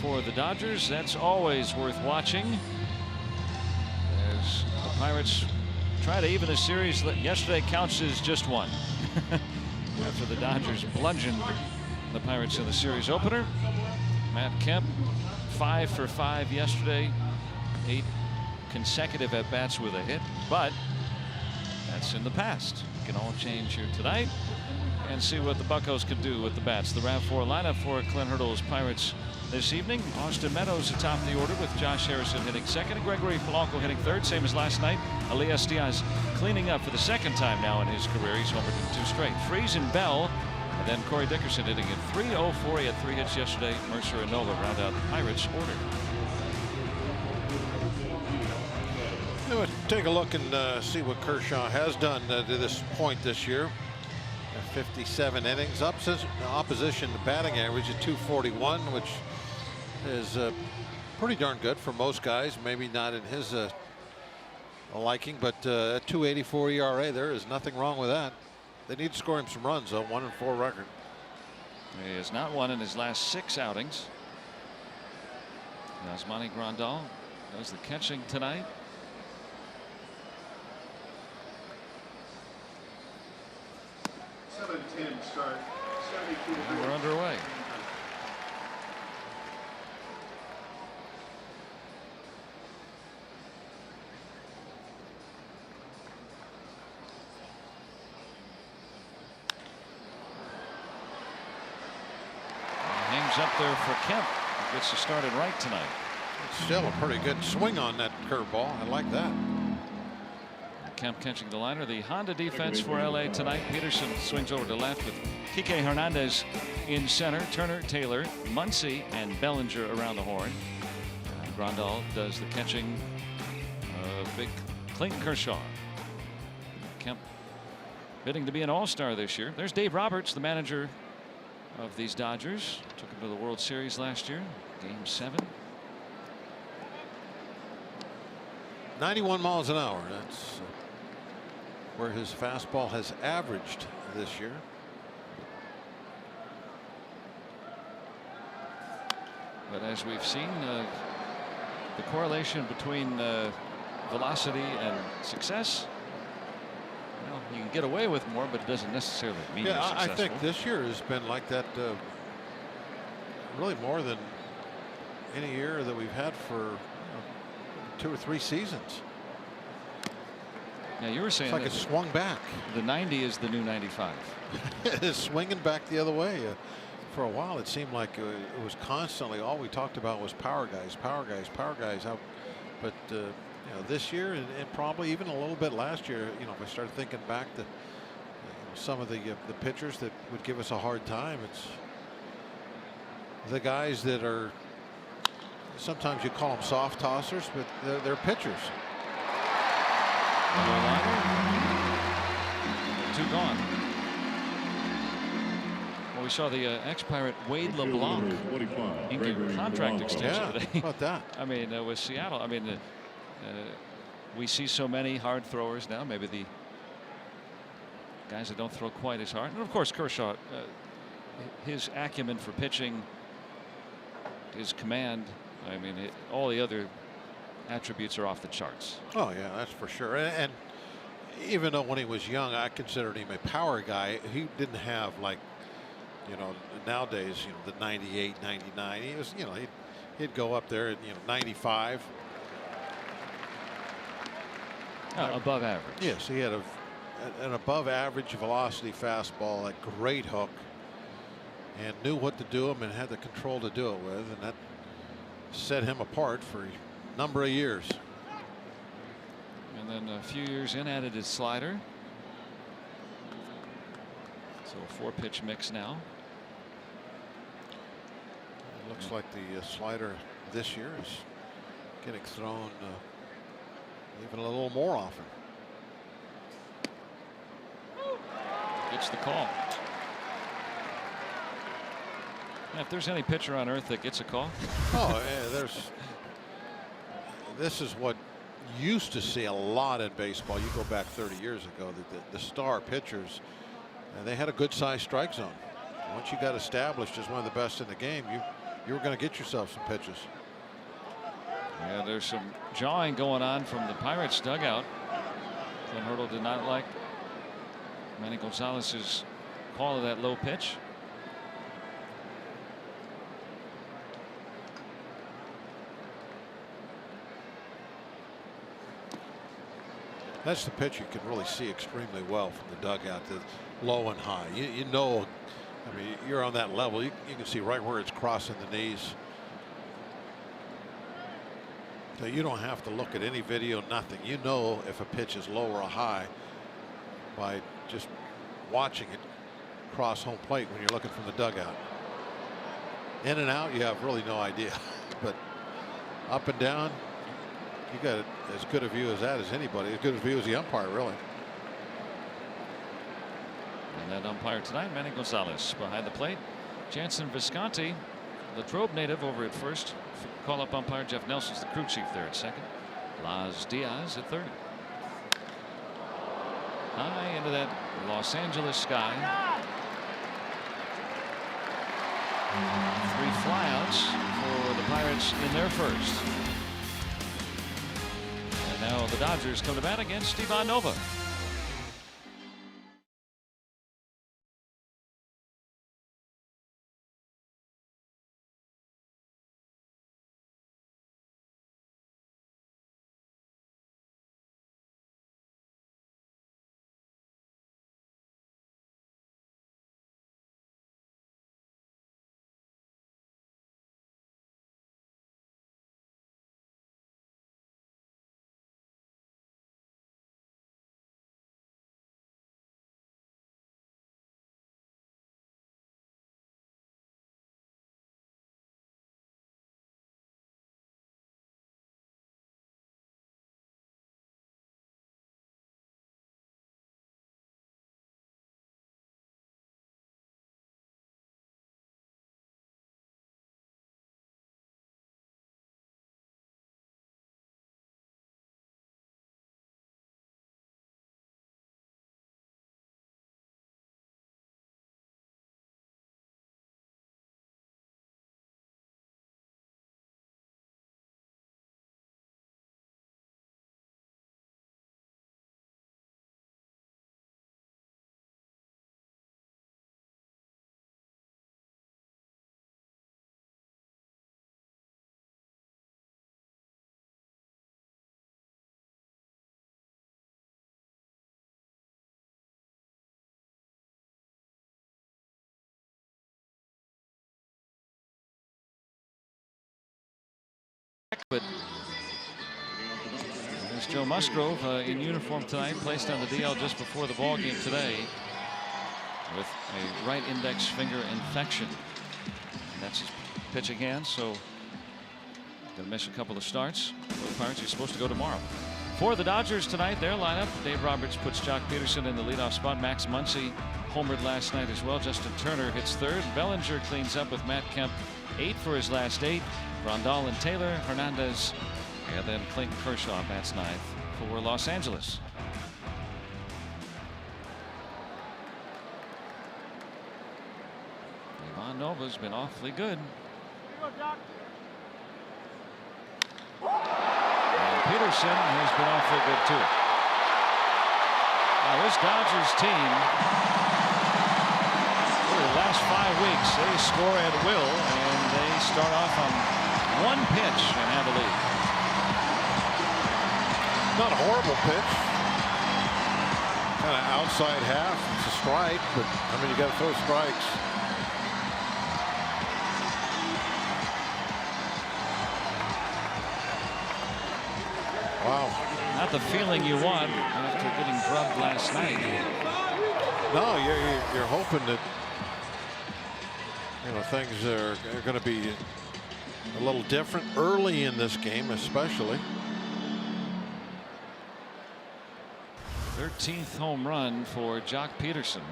for the Dodgers. That's always worth watching, as the Pirates try to even the series. Yesterday counts as just one after the Dodgers bludgeoned the Pirates in the series opener. Matt Kemp 5 for 5 yesterday, 8 consecutive at bats with a hit, but that's in the past. It can all change here tonight and see what the Buccos can do with the bats. The RAV4 lineup for Clint Hurdle's Pirates this evening: Austin Meadows atop the order with Josh Harrison hitting second and Gregory Polanco hitting third, same as last night. Elias Diaz cleaning up for the second time now in his career. He's homered in 2 straight. Freese and Bell, and then Corey Dickerson hitting in 3-0-4. He had 3 hits yesterday. Mercer and Nova round out the Pirates order. Let's take a look and see what Kershaw has done to this point this year. 57 innings, opposition to batting average at 241, which is pretty darn good for most guys. Maybe not in his liking, but at 2.84 ERA, there is nothing wrong with that. They need to score him some runs, though. 1-4 record. He has not won in his last 6 outings. Yasmani Grandal does the catching tonight. And we're underway. Hangs up there for Kemp. Gets us started right tonight. It's still a pretty good swing on that curveball. I like that. Kemp catching the liner. The Honda defense for LA tonight. Peterson swings over to left with Kike Hernandez in center. Turner, Taylor, Muncy, and Bellinger around the horn. Grandal does the catching. Big Clayton Kershaw. Kemp bidding to be an all-star this year. There's Dave Roberts, the manager of these Dodgers. Took him to the World Series last year. Game 7. 91 miles an hour. That's where his fastball has averaged this year. But as we've seen, the correlation between velocity and success, well, you can get away with more, but it doesn't necessarily mean you're successful. I think this year has been like that really more than any year that we've had for 2 or 3 seasons. Yeah, you were saying it's like it swung back. The 90 is the new 95. It's swinging back the other way. For a while, it seemed like it was constantly all we talked about was power guys, power guys, power guys. But you know, this year and probably even a little bit last year, you know, if I started thinking back to some of the pitchers that would give us a hard time, it's the guys that are, sometimes you call them soft tossers, but they're pitchers. 2 gone. Well, we saw the ex-Pirate Wade LeBlanc inking contract extension today. How about that? I mean, with Seattle, I mean, we see so many hard throwers now. Maybe the guys that don't throw quite as hard. And of course, Kershaw, his acumen for pitching, his command. I mean, all the other attributes are off the charts. Oh yeah, that's for sure. And even though when he was young, I considered him a power guy, he didn't have, like, you know, nowadays, you know, the 98, 99. He was, you know, he'd go up there at, you know, 95. Above average. Yes, he had an above average velocity fastball, a great hook, and knew what to do him and had the control to do it with, and that set him apart for a number of years. And then a few years in, added his slider. So a 4-pitch mix now. It looks like the slider this year is getting thrown even a little more often. Gets the call. Yeah, if there's any pitcher on earth that gets a call. Oh, yeah, this is what used to see a lot in baseball. You go back 30 years ago, that the star pitchers, they had a good sized strike zone. Once you got established as one of the best in the game, you were going to get yourself some pitches. Yeah, there's some jawing going on from the Pirates dugout. Clint Hurdle did not like Manny Gonzalez's call of that low pitch. That's the pitch you can really see extremely well from the dugout, the low and high. You know, I mean, you're on that level. You can see right where it's crossing the knees. So you don't have to look at any video, nothing. You know if a pitch is low or high by just watching it cross home plate when you're looking from the dugout. In and out, you have really no idea. But up and down, you got as good a view as that as anybody, as good a view as the umpire, really. And that umpire tonight, Manny Gonzalez. Behind the plate, Jansen Visconti, Latrobe native, over at first. Call-up umpire Jeff Nelson's the crew chief there at second. Las Diaz at third. High into that Los Angeles sky. 3 flyouts for the Pirates in their first. And now the Dodgers come to bat against Ivan Nova. But there's Joe Musgrove in uniform tonight, placed on the DL just before the ball game today with a right index finger infection. And that's his pitching hand, so gonna miss a couple of starts. The Pirates are supposed to go tomorrow. For the Dodgers tonight, their lineup: Dave Roberts puts Jock Peterson in the leadoff spot. Max Muncy homered last night as well. Justin Turner hits third. Bellinger cleans up with Matt Kemp 8 for his last 8. Rondal and Taylor, Hernandez, and then Clayton Kershaw bats 9th for Los Angeles. Ivan Nova's been awfully good. And Peterson has been awfully good too. Now this Dodgers team, over the last 5 weeks, they score at will, and they start off on 1 pitch and have a lead. Not a horrible pitch. Kind of outside half. It's a strike, but I mean, you got to throw strikes. Wow. Not the feeling you want after getting drubbed last night. No, you're hoping that, you know, things are going to be a little different early in this game, especially. 13th home run for Jock Peterson.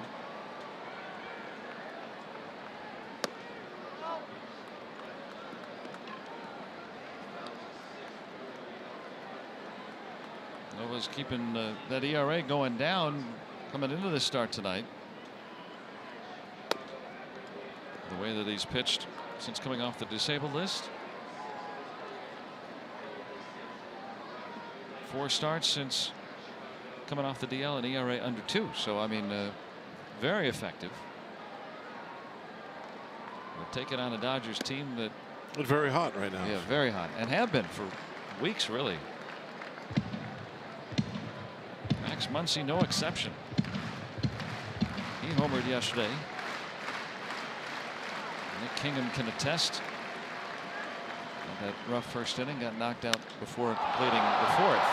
Nova's keeping that ERA going down coming into the start tonight. The way that he's pitched since coming off the disabled list. 4 starts since coming off the DL, and ERA under 2. So I mean, very effective. We'll take it on a Dodgers team that it's very hot right now. Yeah, very hot, and have been for weeks, really. Max Muncy, no exception. He homered yesterday. Nick Kingham can attest. That rough first inning, got knocked out before completing the 4th.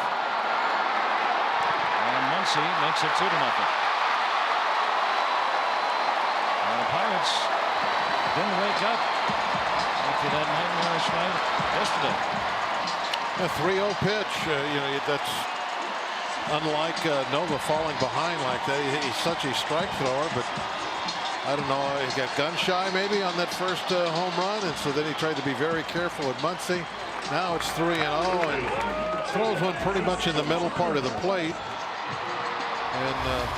And Muncy makes it 2-0. And the Pirates didn't wake up after that nightmarish night yesterday. A 3-0 pitch, you know, that's unlike Nova falling behind like that. He's such a strike thrower, but I don't know, he got gun shy maybe on that first home run, and so then he tried to be very careful with Muncy. Now it's 3-0 and throws one pretty much in the middle part of the plate. And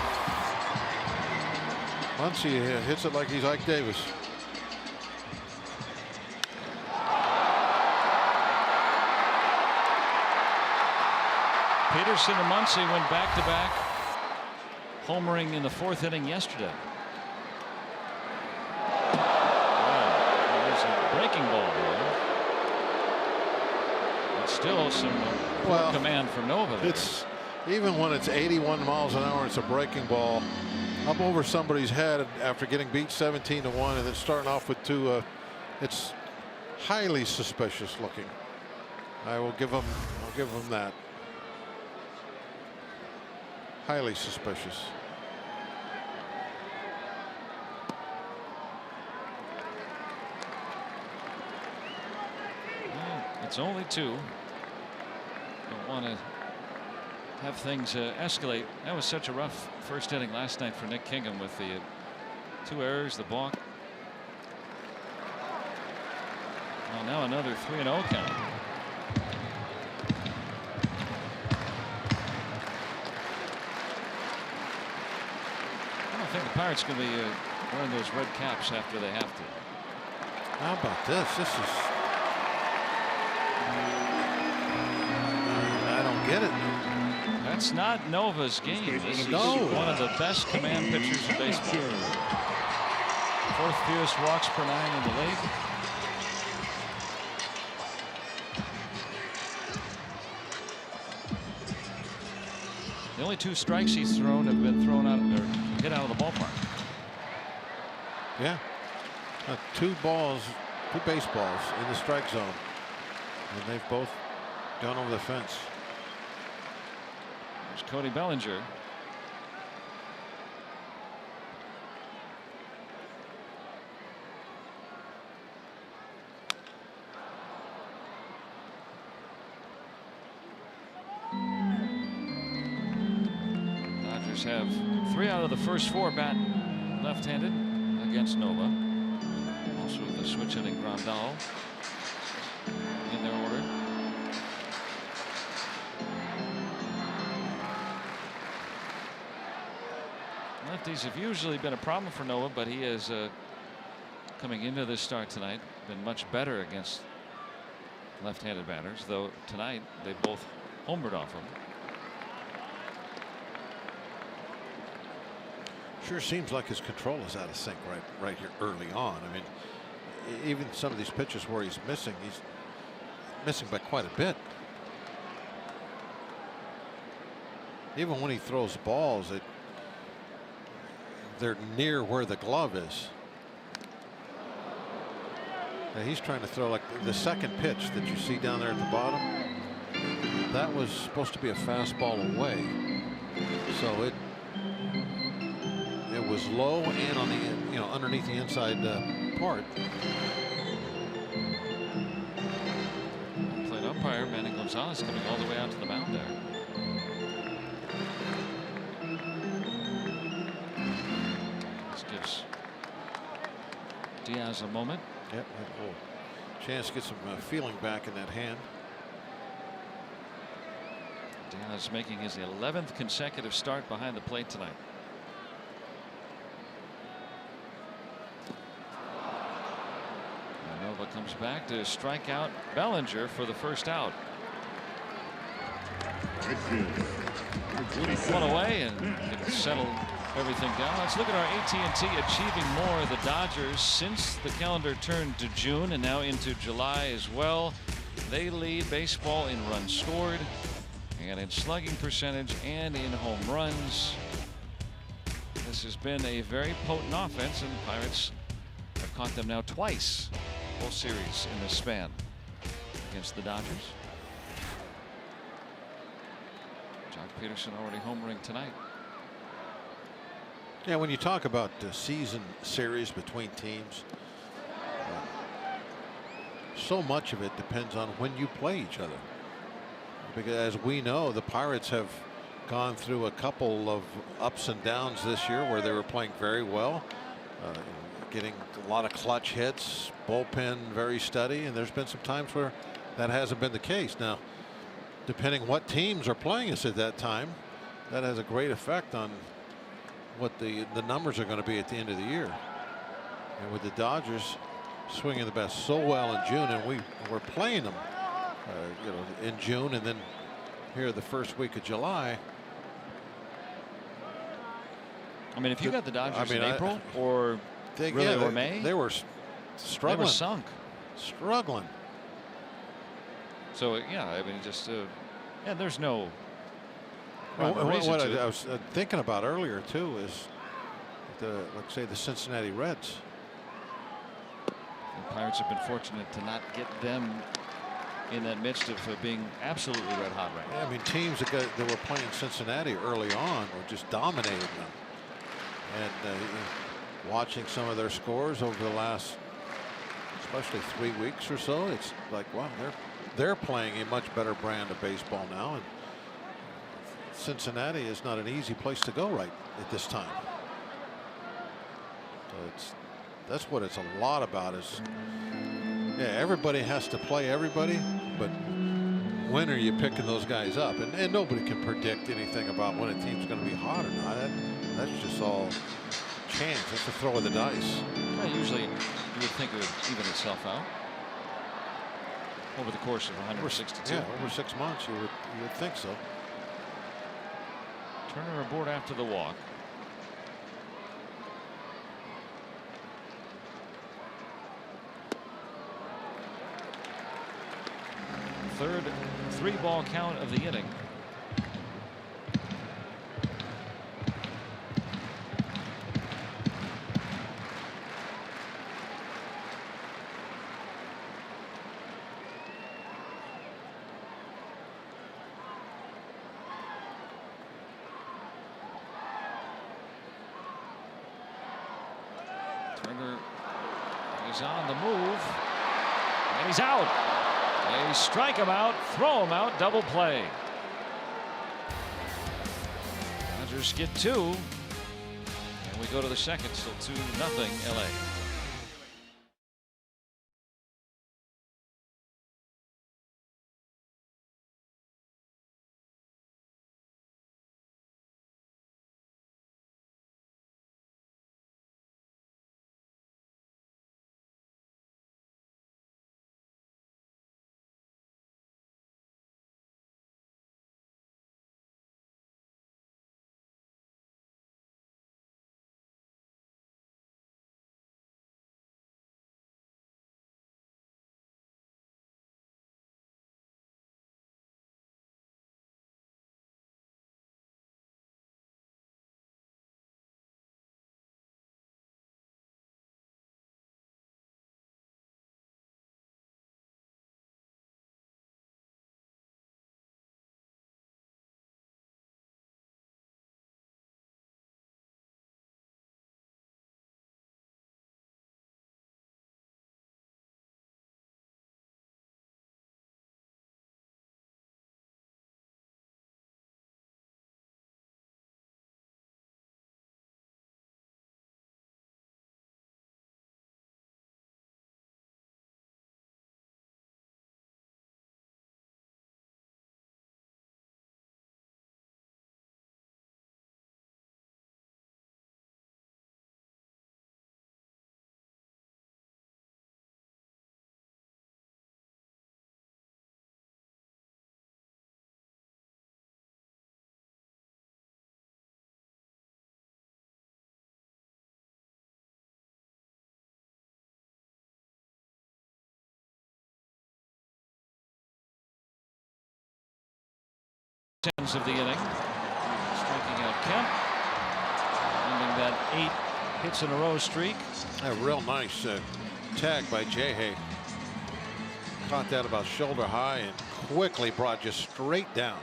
Muncy hits it like he's Ike Davis. Peterson and Muncy went back-to-back, homering in the 4th inning yesterday. There's a breaking ball there. But still some poor command from Nova there. It's even when it's 81 miles an hour, it's a breaking ball up over somebody's head after getting beat 17-1, and then starting off with 2. It's highly suspicious looking. I'll give him that. Highly suspicious. Well, it's only 2. Don't want to have things escalate. That was such a rough first inning last night for Nick Kingham with the 2 errors, the balk. Well, now another 3-0 count. I think the Pirates going to be wearing those red caps after they have to. How about this? This is. I don't get it. That's not Nova's game. This is one of the best command pitchers in baseball. 4th fewest walks per 9 in the league. The only 2 strikes he's thrown have been thrown out or hit out of the ballpark. Yeah. 2 baseballs in the strike zone, and they've both gone over the fence. There's Cody Bellinger. Dodgers have 3 out of the first 4 bat left-handed against Nova. Also the switch hitting Grandal in their order. Lefties have usually been a problem for Nova, but he is coming into this start tonight been much better against left-handed batters, though tonight they both homered off him. Sure seems like his control is out of sync right here early on. I mean, even some of these pitches where he's missing by quite a bit. Even when he throws balls, they're near where the glove is. Now he's trying to throw like the second pitch that you see down there at the bottom. That was supposed to be a fastball away. So it was low and on the underneath the inside part. Plate umpire Manny Gonzalez coming all the way out to the mound there. This gives Diaz a moment. Yep, chance to get some feeling back in that hand. Diaz making his 11th consecutive start behind the plate tonight. Nova comes back to strike out Bellinger for the first out. One away and can settle everything down. Let's look at our AT&T achieving more of the Dodgers since the calendar turned to June and now into July as well. They lead baseball in runs scored and in slugging percentage and in home runs. This has been a very potent offense, and the Pirates have caught them now twice full series in this span against the Dodgers. Jock Peterson already homering tonight. Yeah, when you talk about the season series between teams, so much of it depends on when you play each other. Because as we know, the Pirates have gone through a couple of ups and downs this year where they were playing very well, getting a lot of clutch hits, bullpen very steady, and there's been some times where that hasn't been the case. Now, depending what teams are playing us at that time, that has a great effect on what the numbers are going to be at the end of the year. And with the Dodgers swinging the bat so well in June, and we're playing them in June, and then here the first week of July. I mean, if you got the Dodgers in April or or May, they were struggling. They were sunk. Struggling. So yeah, I mean, just there's no. What I was thinking about earlier too is let's say the Cincinnati Reds. The Pirates have been fortunate to not get them in that midst of being absolutely red hot right now. Yeah, I mean, teams that were playing Cincinnati early on were just dominating them. And watching some of their scores over the last, especially 3 weeks or so, it's like, wow, they're playing a much better brand of baseball now. And Cincinnati is not an easy place to go right at this time. So that's what it's a lot about. Is everybody has to play everybody, but when are you picking those guys up? And nobody can predict anything about when a team's going to be hot or not. That's just all chance. It's a throw of the dice. Well, usually you would think it would even itself out over the course of 162. Yeah, over 6 months you would think so. Turner aboard after the walk. Third 3-ball count of the inning. Turner is on the move, and he's out. They strike him out, throw him out, double play. Dodgers get 2, and we go to the second, still 2-0 LA. innings of the inning, striking out Kemp, ending that 8 hits in a row streak. A real nice tag by Jay. Caught that about shoulder high and quickly brought just straight down.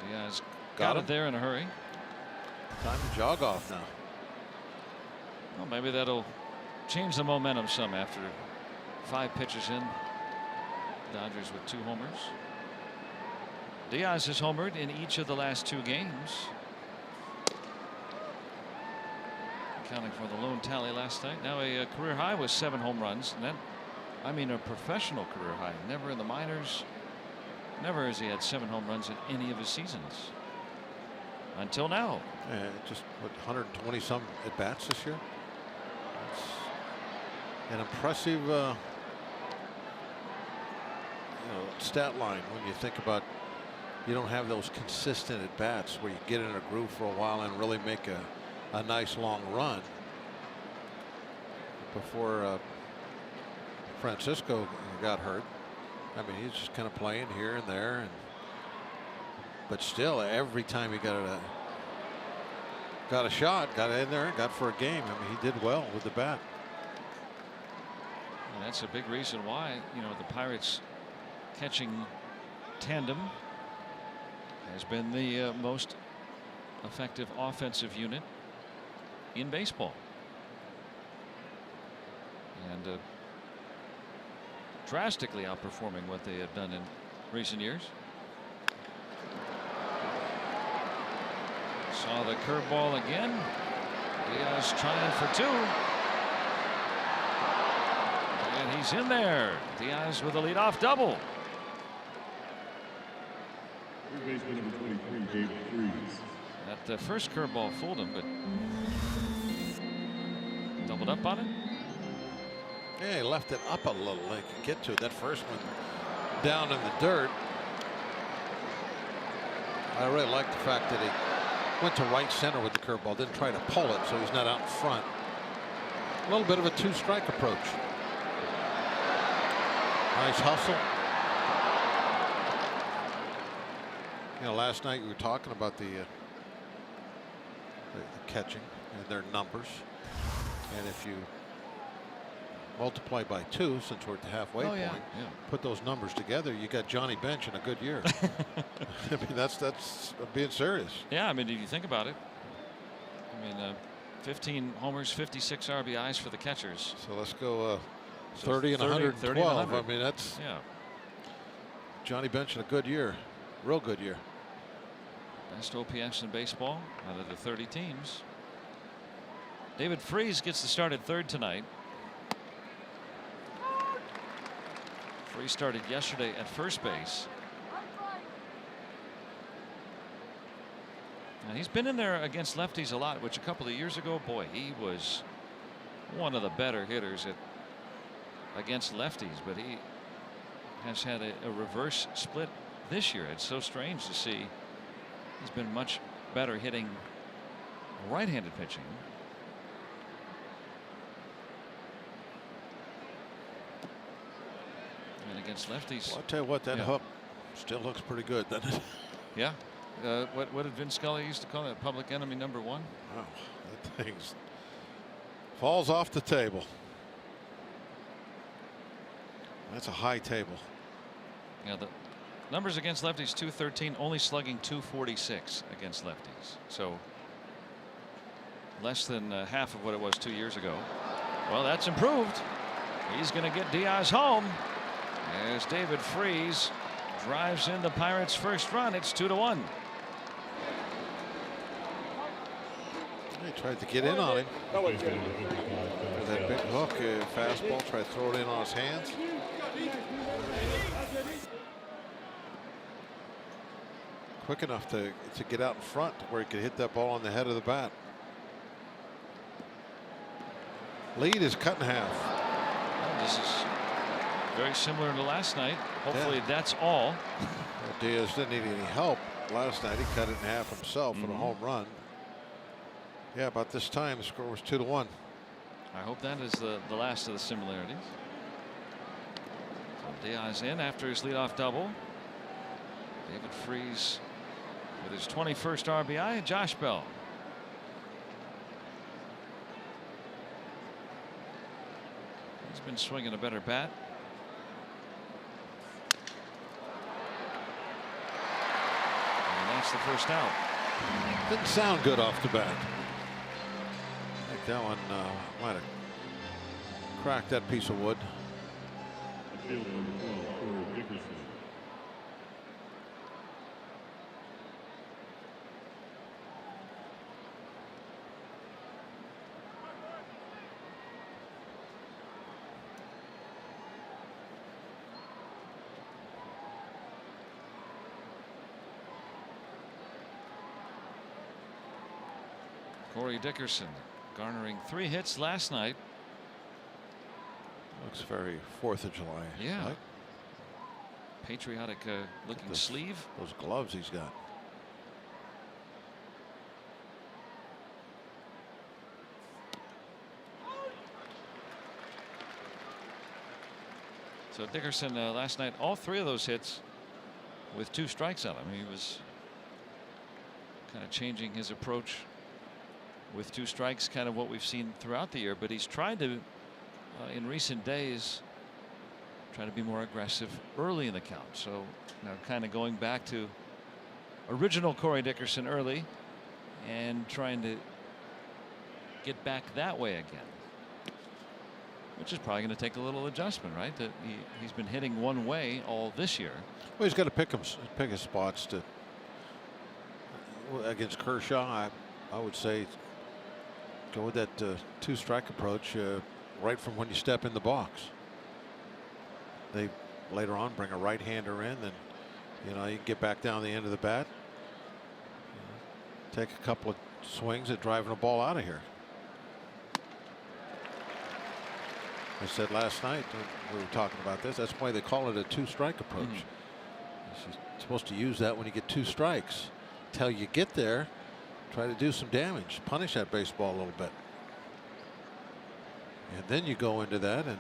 Diaz got it there in a hurry. Time to jog off now. Well, maybe that'll change the momentum some after 5 pitches in. Dodgers with 2 homers. Diaz has homered in each of the last 2 games, accounting for the lone tally last night. Now a career high was 7 home runs, and that, I mean, a professional career high. Never in the minors. Never has he had 7 home runs in any of his seasons until now. Just what, 120 some at bats this year. That's an impressive stat line when you think about you don't have those consistent at bats where you get in a groove for a while and really make a nice long run. Before Francisco got hurt, I mean, he's just kind of playing here and there, but still every time he got a shot, got in there, got for a game. I mean, he did well with the bat. And that's a big reason why, the Pirates catching tandem has been the most effective offensive unit in baseball. And drastically outperforming what they have done in recent years. Saw the curveball again. Diaz trying for 2. And he's in there. Diaz with a leadoff double. That first curveball fooled him, but doubled up on it. Yeah, he left it up a little. They could get to it. That first one down in the dirt. I really like the fact that he went to right center with the curveball, didn't try to pull it, so he's not out in front. A little bit of a 2-strike approach. Nice hustle. Last night we were talking about the catching and their numbers, and if you multiply by 2, since we're at the halfway point, put those numbers together, you got Johnny Bench in a good year. I mean, that's being serious. Yeah, I mean, if you think about it, I mean, 15 homers, 56 RBIs for the catchers. So let's go 30 and 112. 30 and 100. I mean, that's Johnny Bench in a good year, real good year. Best OPS in baseball out of the 30 teams. David Freese gets the start at 3rd tonight. Freese started yesterday at first base. And he's been in there against lefties a lot, which a couple of years ago, boy, he was one of the better hitters against lefties, but he has had a reverse split this year. It's so strange to see. He's been much better hitting right-handed pitching. And against lefties. Well, I'll tell you what, that hook still looks pretty good, doesn't it? Yeah. What did Vin Scully used to call it? Public enemy number 1? Wow, that thing falls off the table. That's a high table. Yeah, the numbers against lefties 213, only slugging 246 against lefties. So less than half of what it was 2 years ago. Well, that's improved. He's going to get Diaz home as David Freese drives in the Pirates' first run. It's 2-1. He tried to get in on him. That big hook, fastball, tried to throw it in on his hands. Quick enough to get out in front to where he could hit that ball on the head of the bat. Lead is cut in half. Well, this is very similar to last night. Hopefully that's all. Well, Diaz didn't need any help last night. He cut it in half himself with a home run. Yeah, about this time the score was 2-1. I hope that is the last of the similarities. So Diaz in after his leadoff double. David Freese with his 21st RBI. And Josh Bell. He's been swinging a better bat. And that's the first out. Didn't sound good off the bat. I think that one might have cracked that piece of wood. Corey Dickerson garnering 3 hits last night. Looks very 4th of July. Yeah. Right? Patriotic looking sleeve. Those gloves he's got. So Dickerson last night, all 3 of those hits with 2 strikes on him. He was kind of changing his approach with 2 strikes, kind of what we've seen throughout the year. But he's tried to, in recent days, try to be more aggressive early in the count. So now kind of going back to original Corey Dickerson early and trying to get back that way again, which is probably going to take a little adjustment, right? That he's been hitting one way all this year. Well, he's got to pick his spots to against Kershaw. I would say go with that 2-strike approach right from when you step in the box. They later on bring a right-hander in, then you can get back down the end of the bat, take a couple of swings at driving a ball out of here. I said last night we were talking about this. That's why they call it a 2-strike approach. You're supposed to use that when you get 2 strikes. Till you get there, try to do some damage, punish that baseball a little bit, and then you go into that and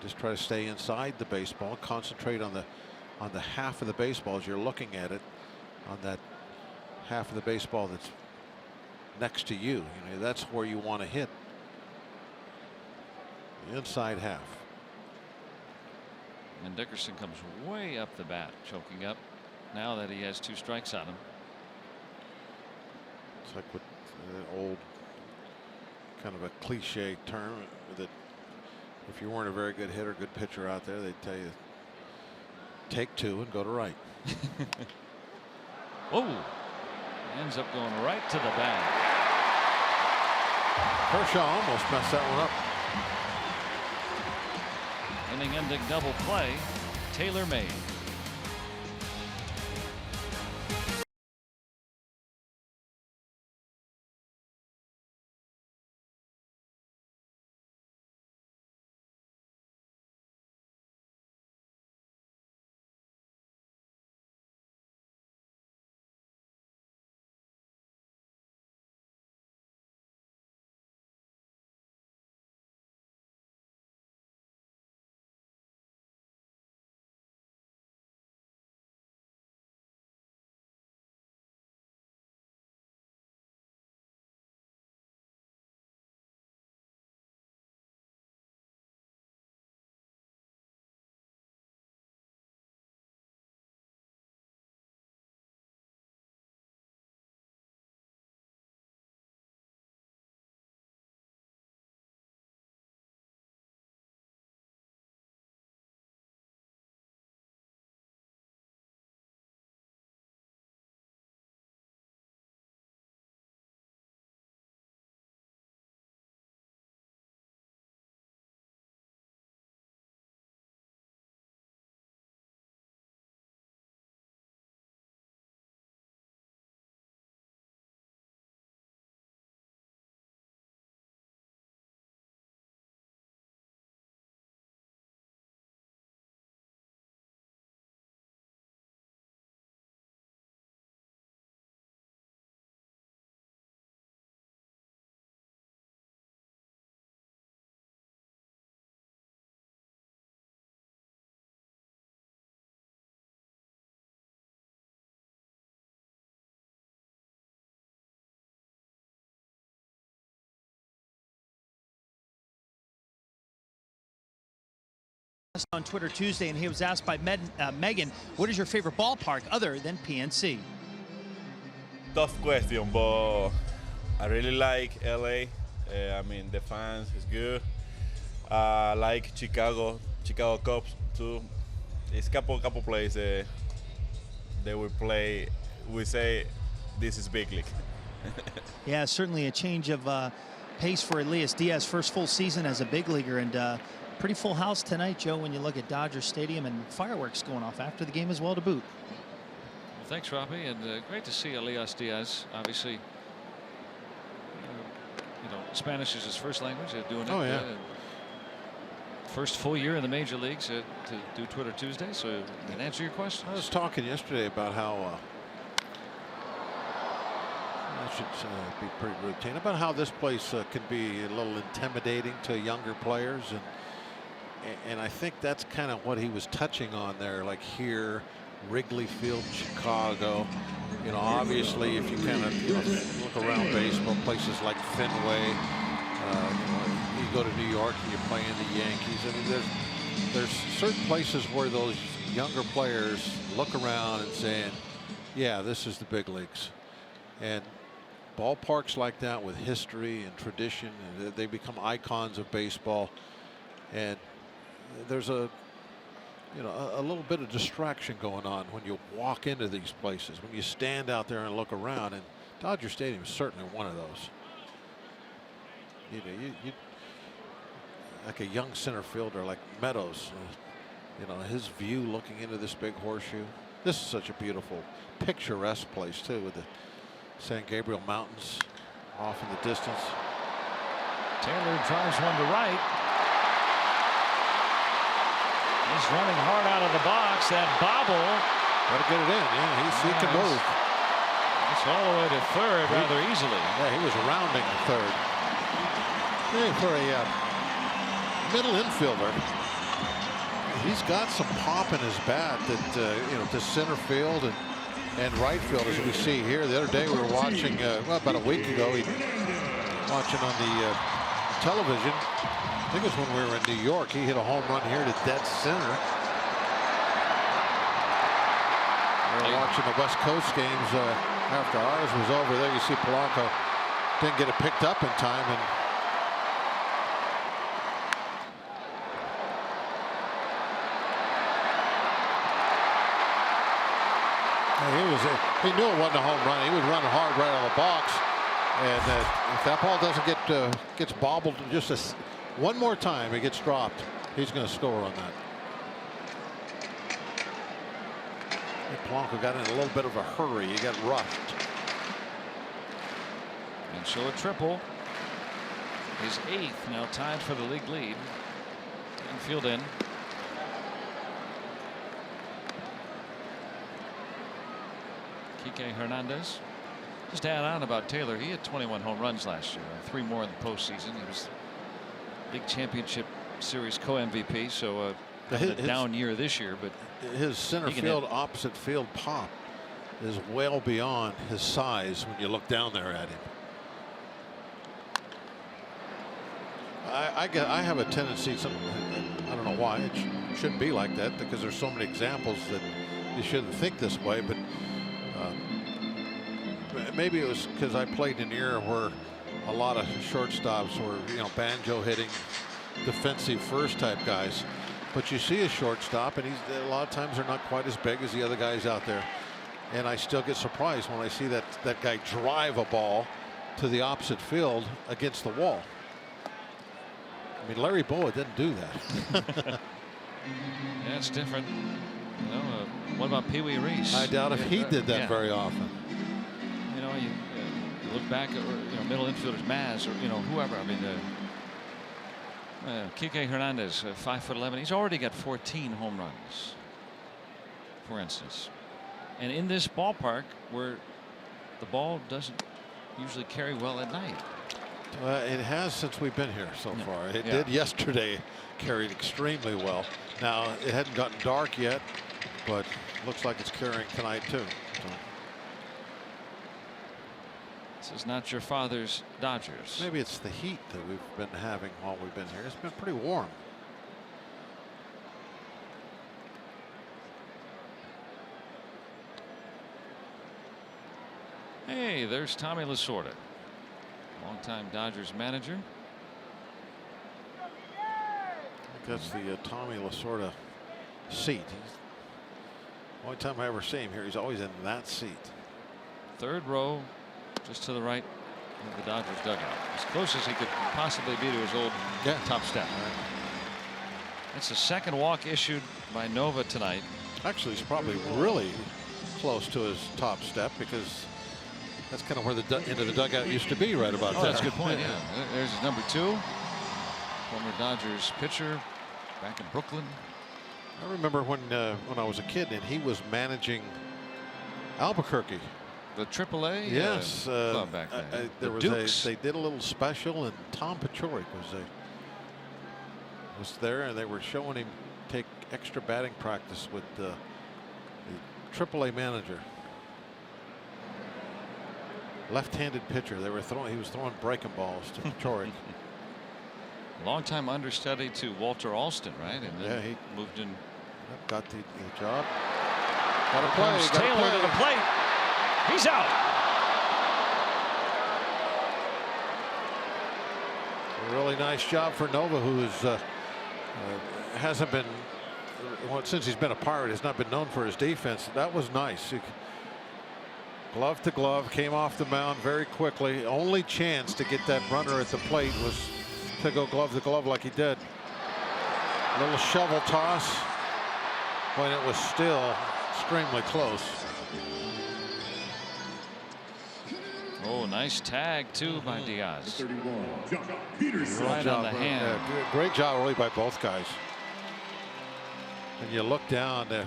just try to stay inside the baseball, concentrate on the half of the baseball as you're looking at it, on that half of the baseball that's next to you. That's where you want to hit, the inside half. And Dickerson comes way up the bat, choking up now that he has 2 strikes on him. It's like what old kind of a cliche term that if you weren't a very good hitter, good pitcher out there, they'd tell you take 2 and go to right. Whoa! Ends up going right to the bag. Kershaw almost messed that one up. Inning-ending double play, tailor-made. On Twitter Tuesday, and he was asked by Megan, what is your favorite ballpark other than PNC? Tough question, but I really like LA. I mean, the fans is good. I like Chicago Cubs too. It's couple places they will play. We say this is big league. Yeah, certainly a change of pace for Elias Diaz, first full season as a big leaguer, and pretty full house tonight, Joe, when you look at Dodger Stadium, and fireworks going off after the game as well to boot. Well, thanks, Robbie, and great to see Elias Diaz. Obviously, you know, Spanish is his first language. Doing it. Oh, yeah. First full year in the major leagues to do Twitter Tuesday, so you can answer your questions. I was talking yesterday about how I should be pretty routine about how this place can be a little intimidating to younger players, and I think that's kind of what he was touching on there, like here, Wrigley Field, Chicago. You know, obviously, if you kind of look around baseball, places like Fenway. You go to New York and you're playing the Yankees. I mean, there's certain places where those younger players look around and saying, yeah, this is the big leagues. And ballparks like that with history and tradition, and they become icons of baseball. And there's a little bit of distraction going on when you walk into these places, when you stand out there and look around. And Dodger Stadium is certainly one of those. You know, you like a young center fielder like Meadows, you know, his view looking into this big horseshoe. This is such a beautiful, picturesque place too, with the San Gabriel Mountains off in the distance. Taylor drives one to right. He's running hard out of the box. That bobble. Got to get it in. Yeah, he can move. It's all the way to third rather easily. Yeah, he was rounding third. Hey, for a middle infielder, he's got some pop in his bat that you know, to center field and right field, as we see here. The other day we were watching, well, about a week ago, watching on the television. I think it was when we were in New York. He hit a home run here to dead center. We were watching the West Coast games after ours was over there. You see Polanco didn't get it picked up in time, and he knew it wasn't a home run. He was running hard right out of the box, and if that ball doesn't gets bobbled just one more time, it gets dropped, he's going to score on that. Polanco got in a little bit of a hurry. He got rushed. And so a triple. His 8th, now tied for the league lead. Infield in. Kike Hernandez. Just to add on about Taylor, he had 21 home runs last year, 3 more in the postseason. He was League Championship Series co-MVP, so a down year this year, but his center field opposite field pop is well beyond his size when you look down there at him. I have a tendency, I don't know why, it shouldn't be like that, because there's so many examples that you shouldn't think this way, but maybe it was because I played in an era where a lot of shortstops were, you know, banjo hitting, defensive first type guys. But you see a shortstop, and a lot of times they're not quite as big as the other guys out there. And I still get surprised when I see that guy drive a ball to the opposite field against the wall. I mean, Larry Bowa didn't do that. Yeah, it's different. You know, what about Pee Wee Reese? I doubt if he did that very often. You know, you look back at, you know, middle infielders, Maz, or, you know, whoever. I mean, Kike Hernandez, 5'11". He's already got 14 home runs, for instance. And in this ballpark where the ball doesn't usually carry well at night. It has since we've been here so far. It did yesterday, carried extremely well. Now, it hadn't gotten dark yet, but looks like it's carrying tonight too. So. This is not your father's Dodgers. Maybe it's the heat that we've been having while we've been here. It's been pretty warm. Hey, there's Tommy Lasorda, longtime Dodgers manager. That's the Tommy Lasorda seat. Only time I ever see him here, he's always in that seat. Third row, just to the right of the Dodgers dugout, as close as he could possibly be to his old top step. That's the second walk issued by Nova tonight. Actually, he's probably really close to his top step, because that's kind of where the end of the dugout used to be, right about there. That's a good point. Yeah, there's his number 2, former Dodgers pitcher back in Brooklyn. I remember when I was a kid and he was managing Albuquerque. The AAA yes, club back then. There was they did a little special, and Tom Paciorek was there, and they were showing him take extra batting practice with the AAA manager. Left-handed pitcher. He was throwing breaking balls to Paciorek. Longtime understudy to Walter Alston, right? And then he moved in. Got the job. Got to play. Taylor to the plate. He's out. A really nice job for Nova, who hasn't been, since he's been a Pirate, has not been known for his defense. That was nice. Glove to glove, came off the mound very quickly. Only chance to get that runner at the plate was to go glove to glove like he did. Little shovel toss when it was still extremely close. Oh, nice tag too by Diaz. Right on the hand. Yeah, great job really by both guys. And you look down there.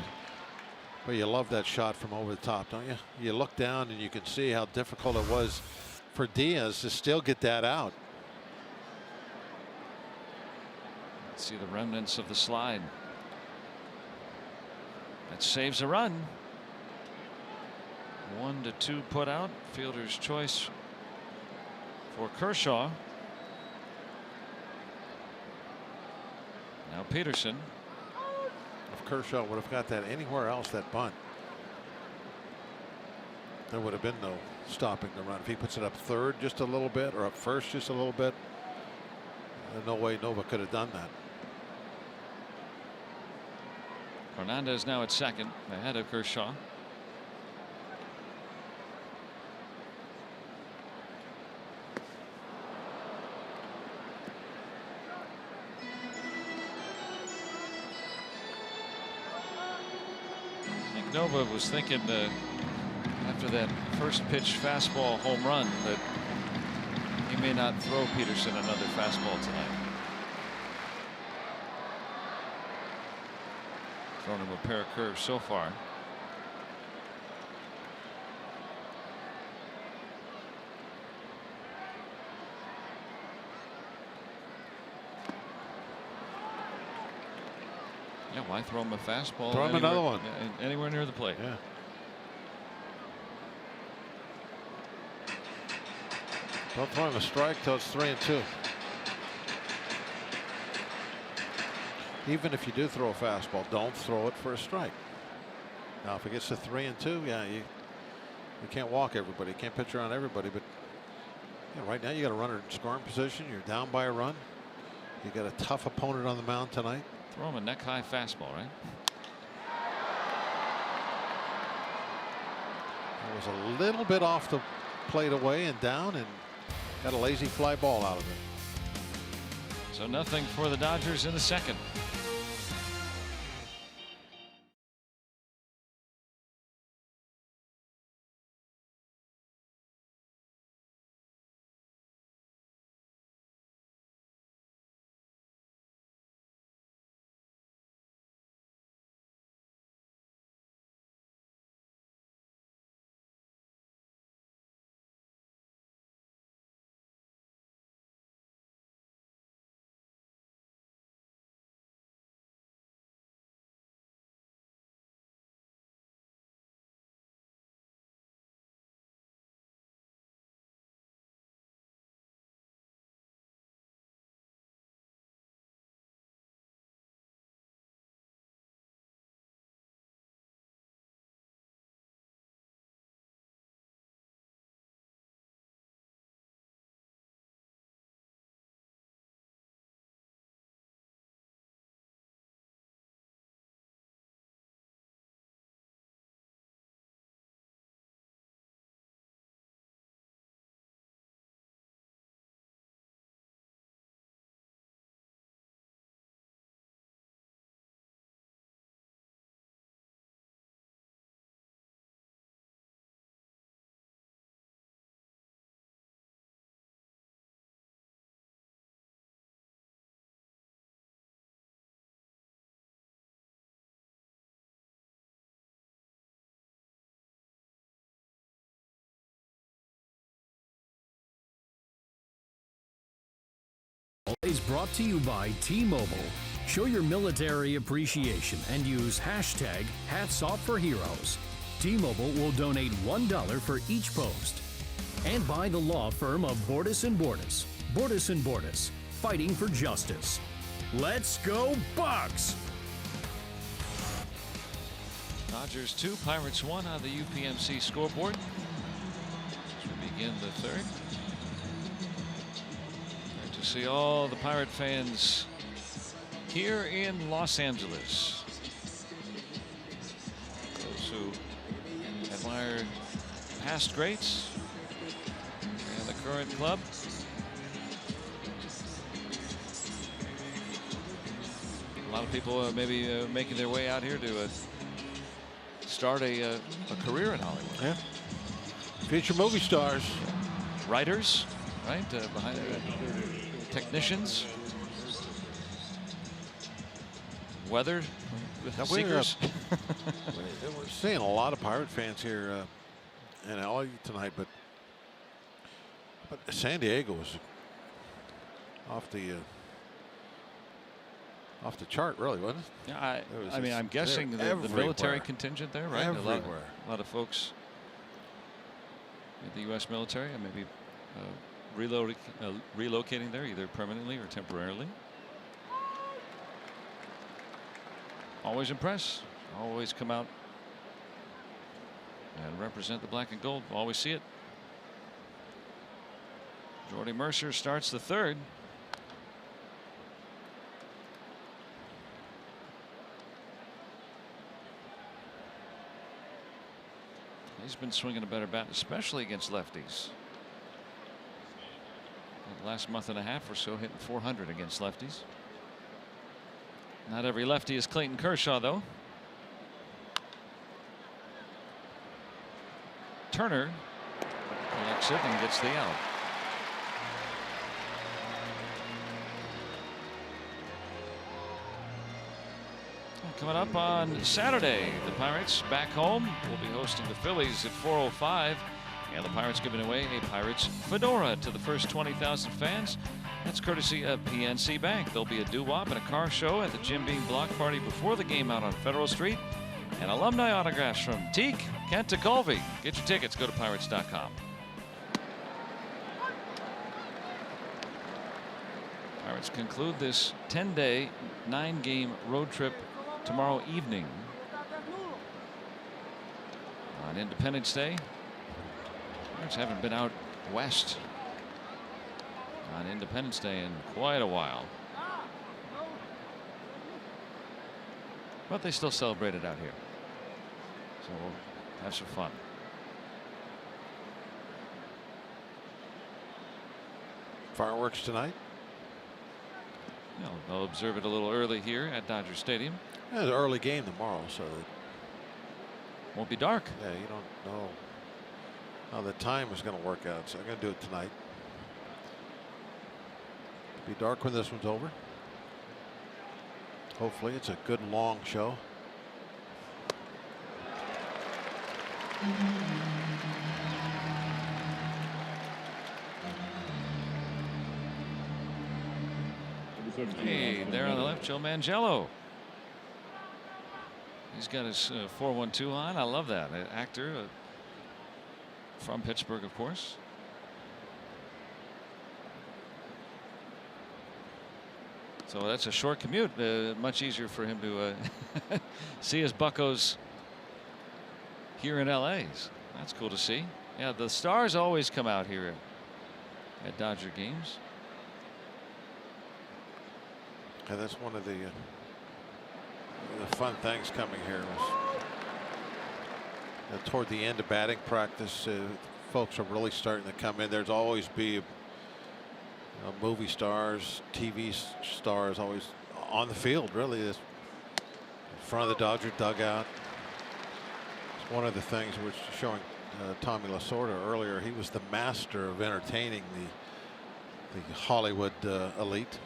Well, you love that shot from over the top, don't you? You look down and you can see how difficult it was for Diaz to still get that out. See the remnants of the slide. That saves a run. 1-2 put out. Fielder's choice for Kershaw. Now Peterson. If Kershaw would have got that anywhere else, that bunt, there would have been no stopping the run. If he puts it up third just a little bit, or up first just a little bit, there's no way Nova could have done that. Hernandez now at second, ahead of Kershaw. Nova was thinking after that first pitch fastball home run that he may not throw Peterson another fastball tonight. Thrown him a pair of curves so far. Yeah, why throw him a fastball? Throw him another one. Anywhere near the plate. Yeah. Don't throw him a strike till it's 3-2. Even if you do throw a fastball, don't throw it for a strike. Now, if it gets to 3-2, yeah, you can't walk everybody. You can't pitch around everybody. But right now, you got a runner in scoring position. You're down by a run. You got a tough opponent on the mound tonight. Throw him a neck high fastball, right? It was a little bit off the plate away and down, and got a lazy fly ball out of it. So nothing for the Dodgers in the second. is brought to you by T-Mobile. Show your military appreciation and use hashtag HatsOffForHeroes. T-Mobile will donate $1 for each post. And by the law firm of Bordas & Bordas. Bordas & Bordas, fighting for justice. Let's go Bucks! Dodgers 2, Pirates 1 on the UPMC scoreboard. As we begin the third. Great to see all the Pirate fans here in Los Angeles. Those who admire past greats and the current club. A lot of people maybe making their way out here to start a career in Hollywood. Yeah. Future movie stars. Writers, right? Behind technicians. Weather seekers. We're seeing a lot of Pirate fans here in LA tonight, but San Diego was off the chart, really, wasn't it? Yeah, I mean, I'm guessing the military contingent there, right? Everywhere. A lot of folks in the U.S. military and maybe relocating there either permanently or temporarily. Always impress. Always come out and represent the black and gold. Always see it. Jordy Mercer starts the third. He's been swinging a better bat, especially against lefties. The last month and a half or so, hitting 400 against lefties. Not every lefty is Clayton Kershaw, though. Turner collects it and gets the out. Coming up on Saturday, the Pirates back home will be hosting the Phillies at 4:05, and the Pirates giving away a Pirates fedora to the first 20,000 fans. That's courtesy of PNC Bank. There'll be a doo-wop and a car show at the Jim Beam block party before the game out on Federal Street, and alumni autographs from Teak, Kent to Colby. Get your tickets. Go to Pirates.com. Pirates conclude this 10-day, 9-game road trip tomorrow evening on Independence Day. Pirates haven't been out west on Independence Day in quite a while, but they still celebrate it out here, so we'll have some fun. Fireworks tonight. They'll observe it a little early here at Dodger Stadium. Yeah, it's an early game tomorrow, so it won't be dark. Yeah, you don't know how the time is going to work out, so I'm going to do it tonight. It'll be dark when this one's over. Hopefully it's a good long show. Hey, there on the left, Joe Manganiello. He's got his 412 on. I love that. An actor from Pittsburgh, of course. So that's a short commute. Much easier for him to see his Buccos here in LA. That's cool to see. Yeah, the stars always come out here at Dodger games. And that's one of the fun things coming here is toward the end of batting practice, folks are really starting to come in. There's always be movie stars, TV stars always on the field, really, in front of the Dodger dugout. It's one of the things we're showing Tommy Lasorda earlier. He was the master of entertaining the Hollywood elite.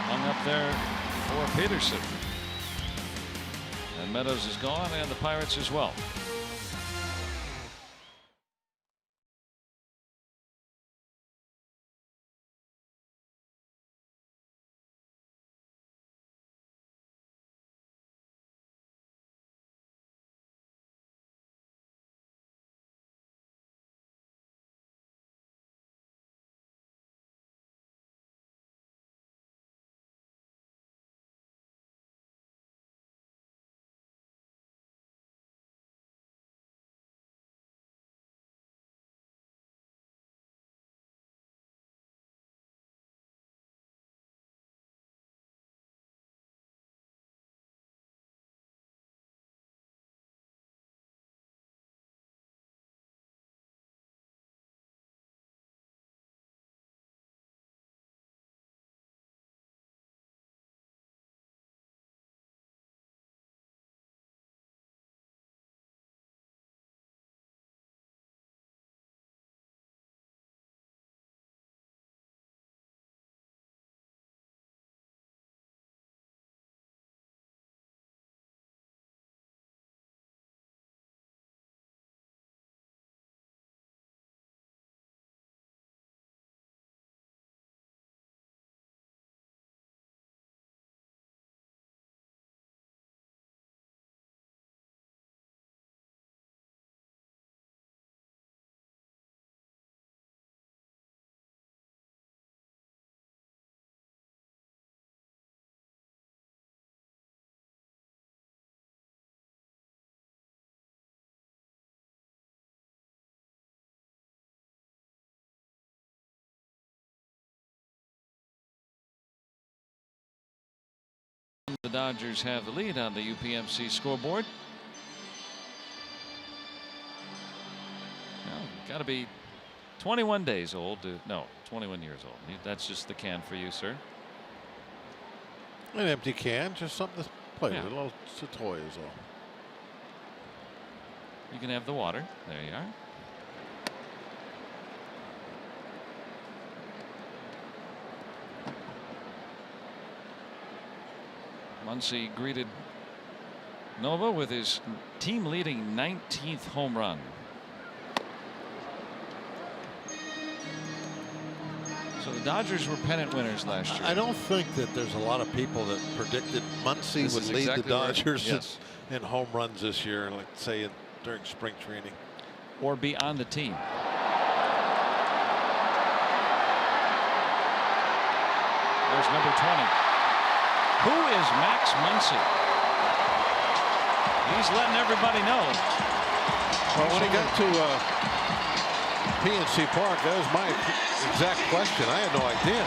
Hung up there for Peterson. And Meadows is gone, and the Pirates as well. The Dodgers have the lead on the UPMC scoreboard. Well, got to be 21 days old. No, 21 years old. That's just the can for you, sir. An empty can, just something to play with. A little toy is all. You can have the water. There you are. Muncy greeted Nova with his team-leading 19th home run. So the Dodgers were pennant winners last year. I don't think that there's a lot of people that predicted Muncy would lead the Dodgers in home runs this year, like say during spring training. Or be on the team. There's number 20. Who is Max Muncy? He's letting everybody know. Well, when he got to PNC Park, that was my exact question. I had no idea.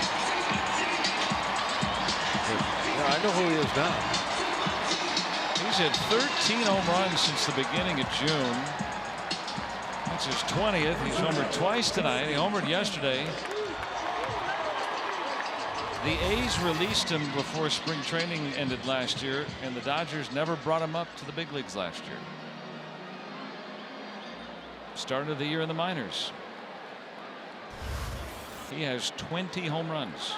But, I know who he is now. He's had 13 home runs since the beginning of June. That's his 20th. He's homered twice tonight. He homered yesterday. The A's released him before spring training ended last year, and the Dodgers never brought him up to the big leagues last year. Start of the year in the minors. He has 20 home runs.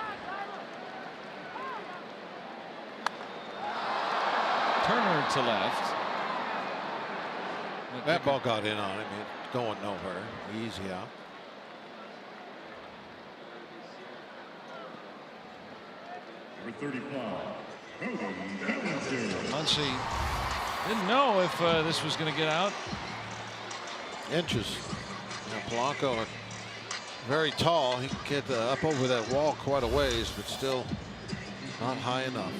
Turner to left. That ball got in on him. It's going nowhere. Easy out. Muncy didn't know if this was going to get out. Inches. Now Polanco, very tall. He can get up over that wall quite a ways, but still not high enough.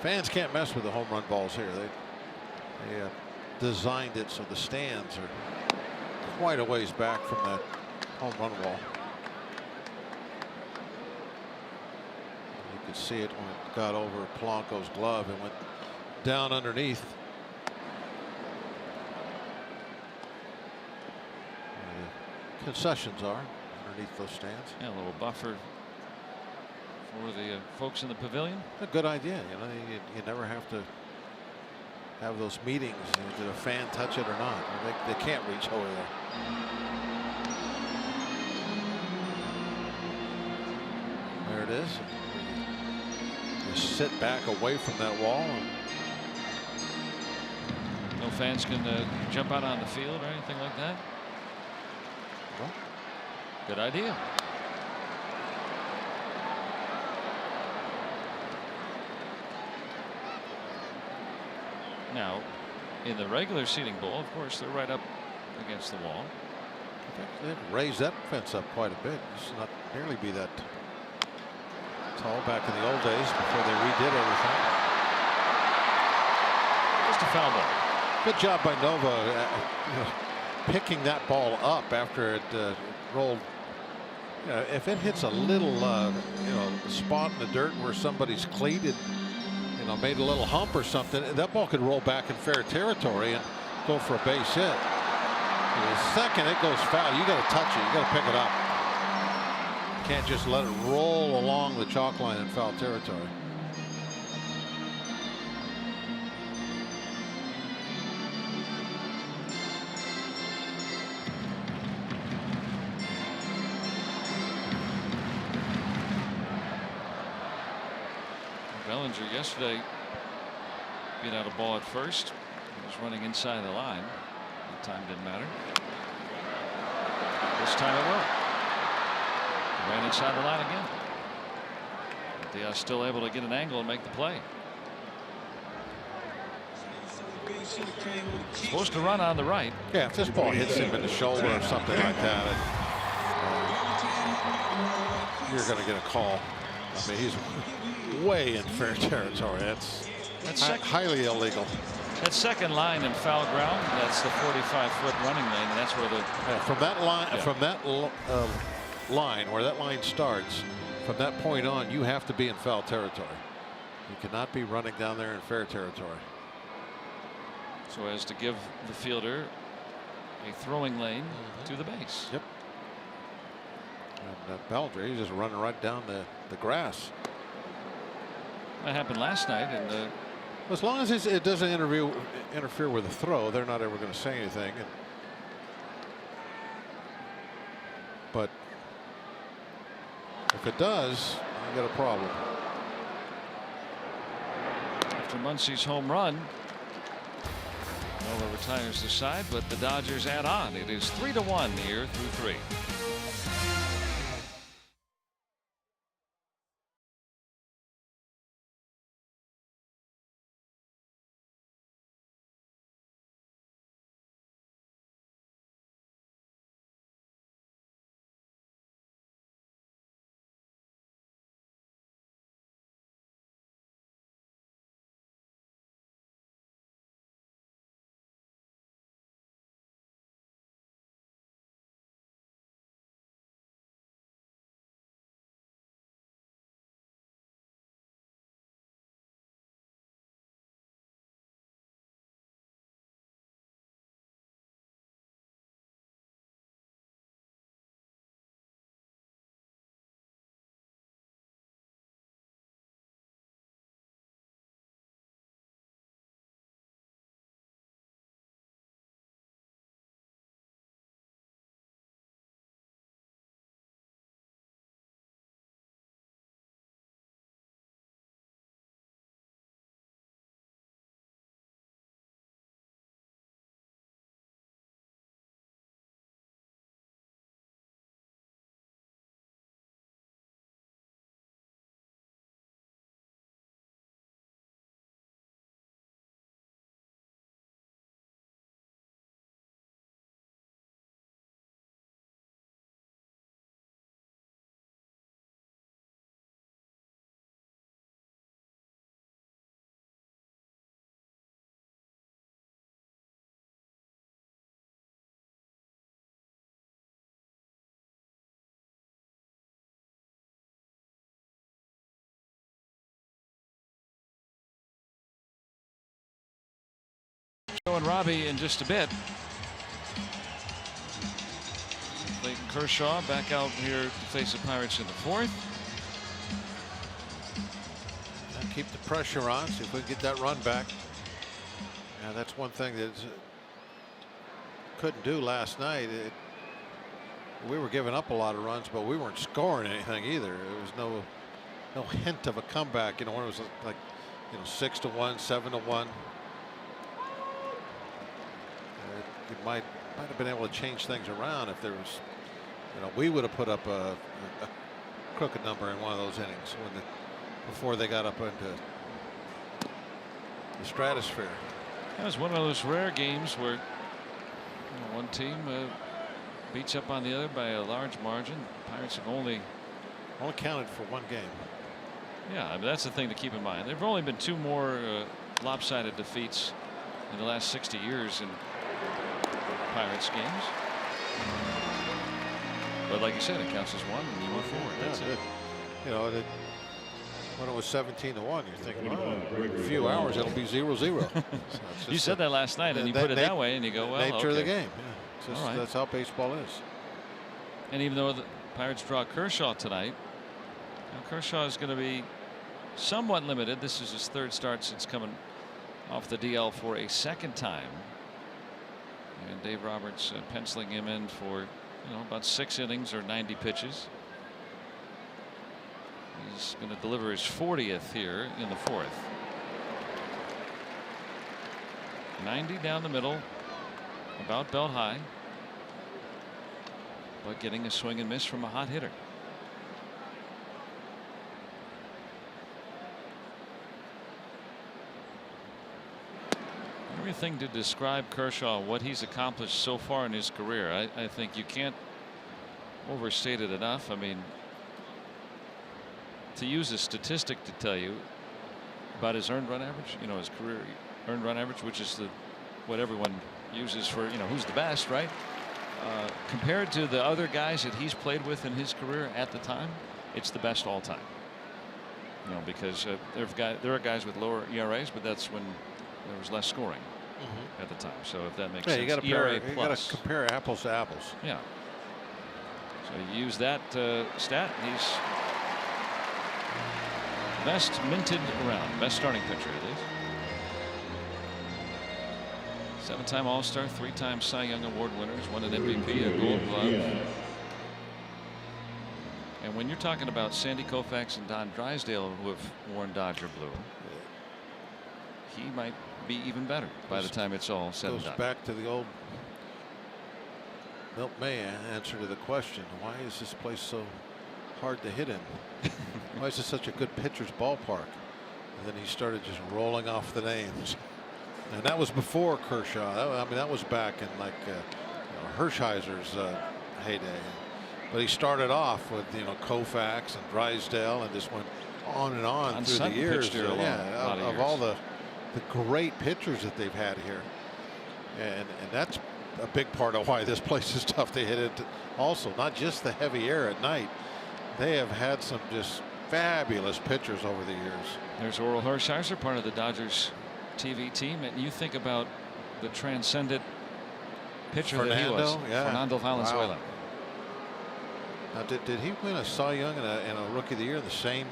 Fans can't mess with the home run balls here. They designed it so the stands are quite a ways back from that home run wall. You could see it when it got over Polanco's glove and went down underneath. The concessions are underneath those stands. Yeah, a little buffer for the folks in the pavilion. A good idea. You know, you never have to have those meetings. Did a fan touch it or not? They can't reach over there. There it is. Just sit back away from that wall. No fans can jump out on the field or anything like that. Well, good idea. Now, in the regular seating bowl, of course, they're right up against the wall. They've raised that fence up quite a bit. It used to not nearly be that tall back in the old days before they redid everything. Just a foul ball. Good job by Nova, picking that ball up after it rolled. If it hits a little, spot in the dirt where somebody's cleated, made a little hump or something, that ball could roll back in fair territory and go for a base hit. The second it goes foul, you got to touch it. You got to pick it up. You can't just let it roll along the chalk line in foul territory. Bellinger yesterday beat out a ball at first. He was running inside the line. The time didn't matter. This time it will. He ran inside the line again. Diaz still able to get an angle and make the play. Supposed to run on the right. Yeah, if this ball hits him in the shoulder or something like that, you're going to get a call. I mean, he's way in fair territory. That's highly illegal. That second line in foul ground, that's the 45-foot running lane, and that's where the from that line, from that line where that line starts, from that point on, you have to be in foul territory. You cannot be running down there in fair territory. So as to give the fielder a throwing lane to the base. Yep. And Bellinger, he's just running right down the grass. That happened last night, and as long as it doesn't interfere with the throw, they're not ever going to say anything. But if it does, you got a problem. After Muncy's home run, Nova retires the side, but the Dodgers add on. It is 3-1 here through 3. And Robbie in just a bit. Clayton Kershaw back out here to face the Pirates in the 4th. And keep the pressure on. See if we can get that run back. And that's one thing that couldn't do last night. We were giving up a lot of runs, but we weren't scoring anything either. There was no no hint of a comeback. You know, when it was like, you know, 6-1, 7-1. It might have been able to change things around if there was, you know, we would have put up a crooked number in one of those innings before they got up into the stratosphere. That was one of those rare games where one team beats up on the other by a large margin. Pirates have only counted for one game. Yeah, I mean, that's the thing to keep in mind. There have only been 2 more lopsided defeats in the last 60 years in Pirates games. But like you said, it counts as 1 and you move forward. That's it. You know, when it was 17-1, you're thinking, well, in a few hours it'll be 0-0. So you said that last night, and you put it that way, and you go, well, nature of the okay. game. Yeah. Just, that's how baseball is. And even though the Pirates draw Kershaw tonight, Kershaw is going to be somewhat limited. This is his 3rd start since coming off the DL for a 2nd time. And Dave Roberts penciling him in for, about 6 innings or 90 pitches. He's going to deliver his 40th here in the 4th. 90 down the middle, about belt high, but getting a swing and miss from a hot hitter. Everything to describe Kershaw, what he's accomplished so far in his career, I think you can't overstate it enough. I mean, to use a statistic to tell you about his earned run average, his career earned run average, which is what everyone uses for, who's the best, right? Compared to the other guys that he's played with in his career at the time, it's the best all time. Because there are guys with lower ERAs, but that's when there was less scoring at the time. So if that makes sense, you got to compare apples to apples. Yeah. So you use that stat. He's best minted around, best starting pitcher at least. 7-time All-Star, 3-time Cy Young Award winners, won an MVP, a Gold Glove. And when you're talking about Sandy Koufax and Don Drysdale, who have worn Dodger blue, he might be even better by the time it's all said and done. Goes back to the old Milt May answer to the question, why is this place so hard to hit in? Why is it such a good pitcher's ballpark? And then he started just rolling off the names. And that was before Kershaw. I mean, that was back in like Hershiser's heyday. But he started off with Koufax and Drysdale, and just went on and on through the years. Of all the great pitchers that they've had here, and that's a big part of why this place is tough to hit it. Also, not just the heavy air at night. They have had some just fabulous pitchers over the years. There's Oral Hershiser, part of the Dodgers TV team, and you think about the transcendent pitcher that he was, Fernando Valenzuela. Wow. Now, did he win a Cy Young and a Rookie of the Year the same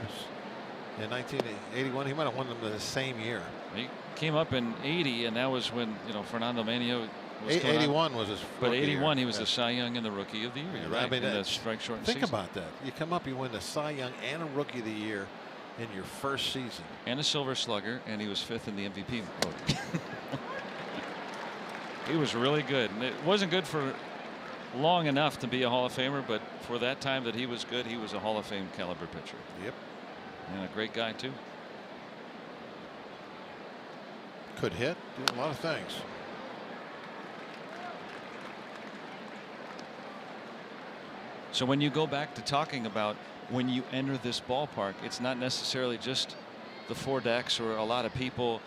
in 1981? He might have won them the same year. He came up in '80, and that was when Fernando Manio was 81 was his. But '81 he was the Cy Young and the Rookie of the Year. You're right. I mean, in the strike shortened think season. about that. You come up, you win the Cy Young and a Rookie of the Year in your first season, and a Silver Slugger, and he was 5th in the MVP vote. He was really good, and it wasn't good for long enough to be a Hall of Famer, but for that time that he was good, he was a Hall of Fame caliber pitcher. Yep. And a great guy too. Could hit, do a lot of things. So when you go back to talking about when you enter this ballpark, it's not necessarily just the 4 decks or a lot of people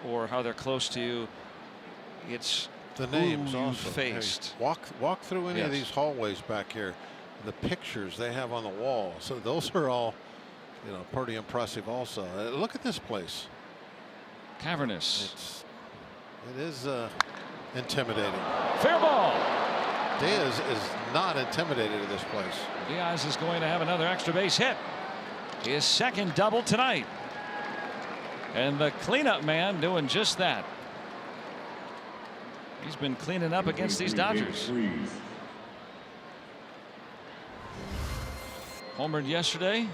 or how they're close to you. It's the names you also. faced. Hey, walk through any of these hallways back here. The pictures they have on the wall. So those are all, pretty impressive. Also, look at this place. Cavernous. It is intimidating. Fair ball. Diaz is not intimidated at this place. Diaz is going to have another extra base hit. His 2nd double tonight. And the cleanup man doing just that. He's been cleaning up against these Dodgers. Homered yesterday.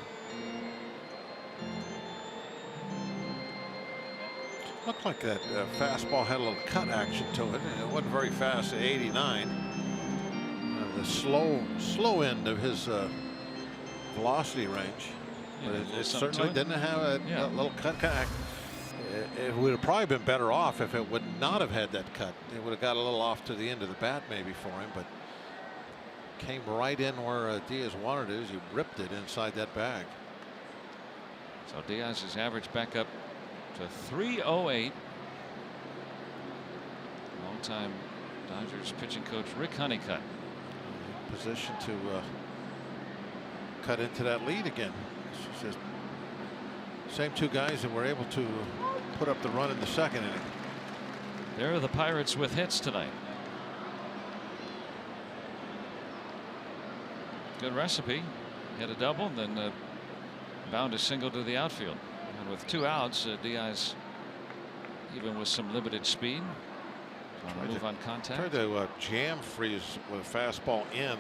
Looked like that fastball had a little cut action to it. It wasn't very fast at 89. The slow end of his velocity range. Yeah, But a little it something certainly to it. didn't have a Yeah. little cut. It would have probably been better off if it would not have had that cut. It would have got a little off to the end of the bat maybe for him, but came right in where Diaz wanted it. As he ripped it inside that bag. So Diaz's average back up to 308. Longtime Dodgers pitching coach Rick Honeycutt. Position to cut into that lead again. It's just same two guys that were able to put up the run in the second inning. There are the Pirates with hits tonight. Good recipe. Hit a double, and then bound a single to the outfield. And with 2 outs, Diaz, even with some limited speed, trying to move on contact. Tried to jam freeze with a fastball in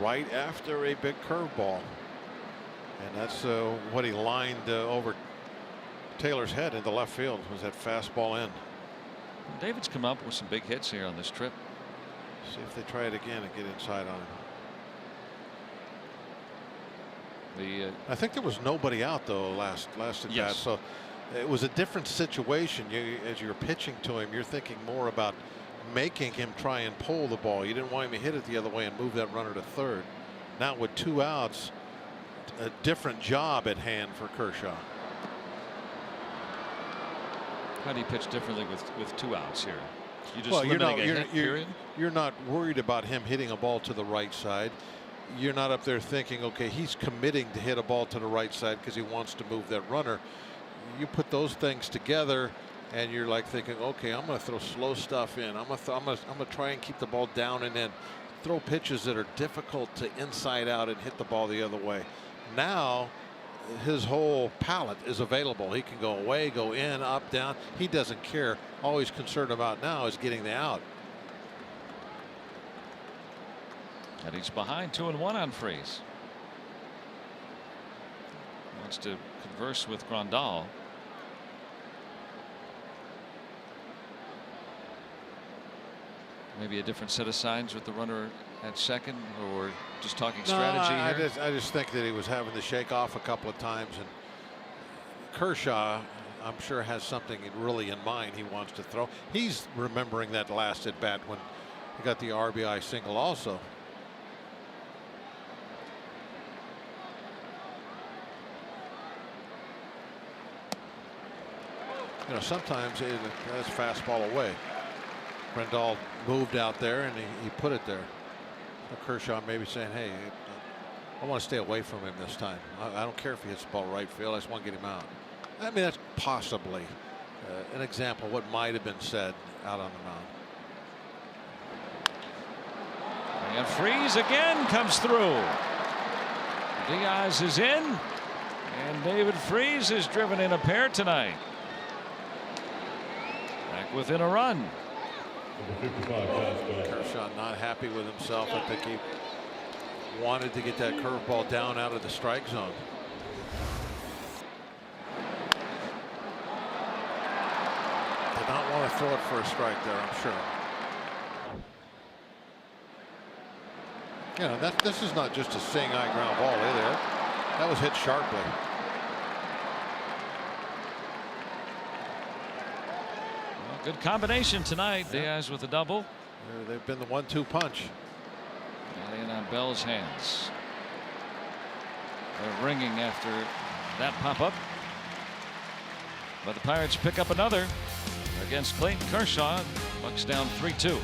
right after a big curveball. And that's what he lined over Taylor's head into left field, was that fastball in. David's come up with some big hits here on this trip. See if they try it again and get inside on him. I think there was nobody out though last at bat, Yes. so it was a different situation. As you're pitching to him, you're thinking more about making him try and pull the ball. You didn't want him to hit it the other way and move that runner to third. Now with 2 outs, a different job at hand for Kershaw. How do you pitch differently with 2 outs here? You just Well, limiting a hit, period? you're not worried about him hitting a ball to the right side. You're not up there thinking, okay, he's committing to hit a ball to the right side because he wants to move that runner. You put those things together, and you're like thinking, okay, I'm going to throw slow stuff in. I'm going to try and keep the ball down and in. Throw pitches that are difficult to inside out and hit the ball the other way. Now, his whole palette is available. He can go away, go in, up, down. He doesn't care. All he's concerned about now is getting the out. And he's behind 2-1 on Freeze. Wants to converse with Grandal. Maybe a different set of signs with the runner at second, or just talking strategy here? I just think that he was having to shake off a couple of times, and Kershaw, I'm sure, has something really in mind he wants to throw. He's remembering that last at bat when he got the RBI single also. You know, sometimes that's fastball away. Grandal moved out there and he put it there. So Kershaw maybe saying, hey, I want to stay away from him this time. I don't care if he hits the ball right field. I just want to get him out. I mean, that's possibly an example of what might have been said out on the mound. And Freeze again comes through. Diaz is in, and David Freeze has driven in a pair tonight. Back within a run. Kershaw not happy with himself. I think he wanted to get that curveball down out of the strike zone. Did not want to throw it for a strike there, I'm sure. You know, this is not just a seeing eye ground ball either. That was hit sharply. Good combination tonight. Diaz with a double. They've been the 1-2 punch. Got in on Bell's hands. They're ringing after that pop-up. But the Pirates pick up another against Clayton Kershaw. Bucks down 3-2.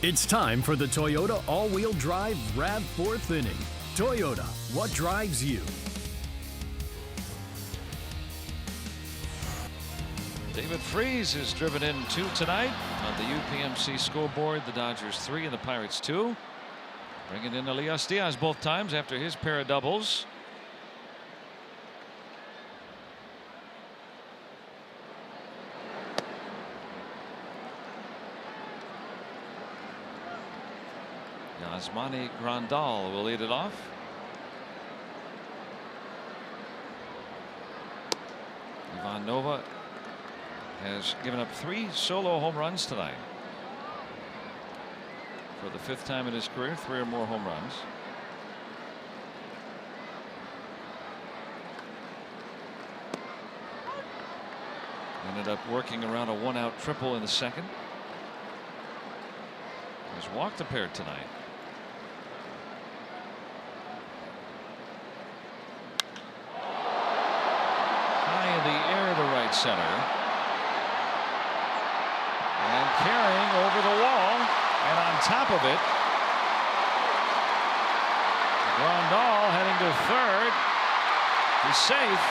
It's time for the Toyota all-wheel drive RAV4 inning. Toyota, what drives you? David Freese is driven in 2 tonight on the UPMC scoreboard. The Dodgers 3 and the Pirates 2. Bringing in Elias Diaz both times after his pair of doubles. Yasmani Grandal will lead it off. Ivan Nova has given up 3 solo home runs tonight. For the 5th time in his career, 3 or more home runs. Ended up working around a 1-out triple in the 2nd. He's walked a pair tonight. High in the air to right center. And carrying over the wall and on top of it. Grandal heading to third. He's safe.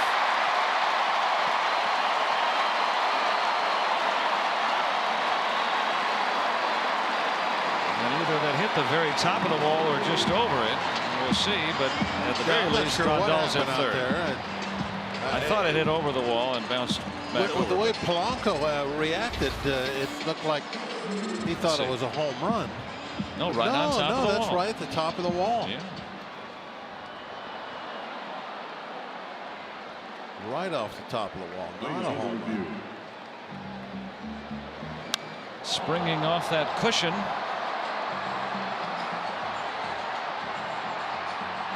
And either that hit the very top of the wall or just over it. We'll see, but at the very least, Grandal's at third. I thought it hit over the wall and bounced back with the over. way Polanco reacted, it looked like he thought it was a home run. No, right on top of the that's wall. right at the top of the wall. Yeah. Right off the top of the wall, not a home run. Springing off that cushion.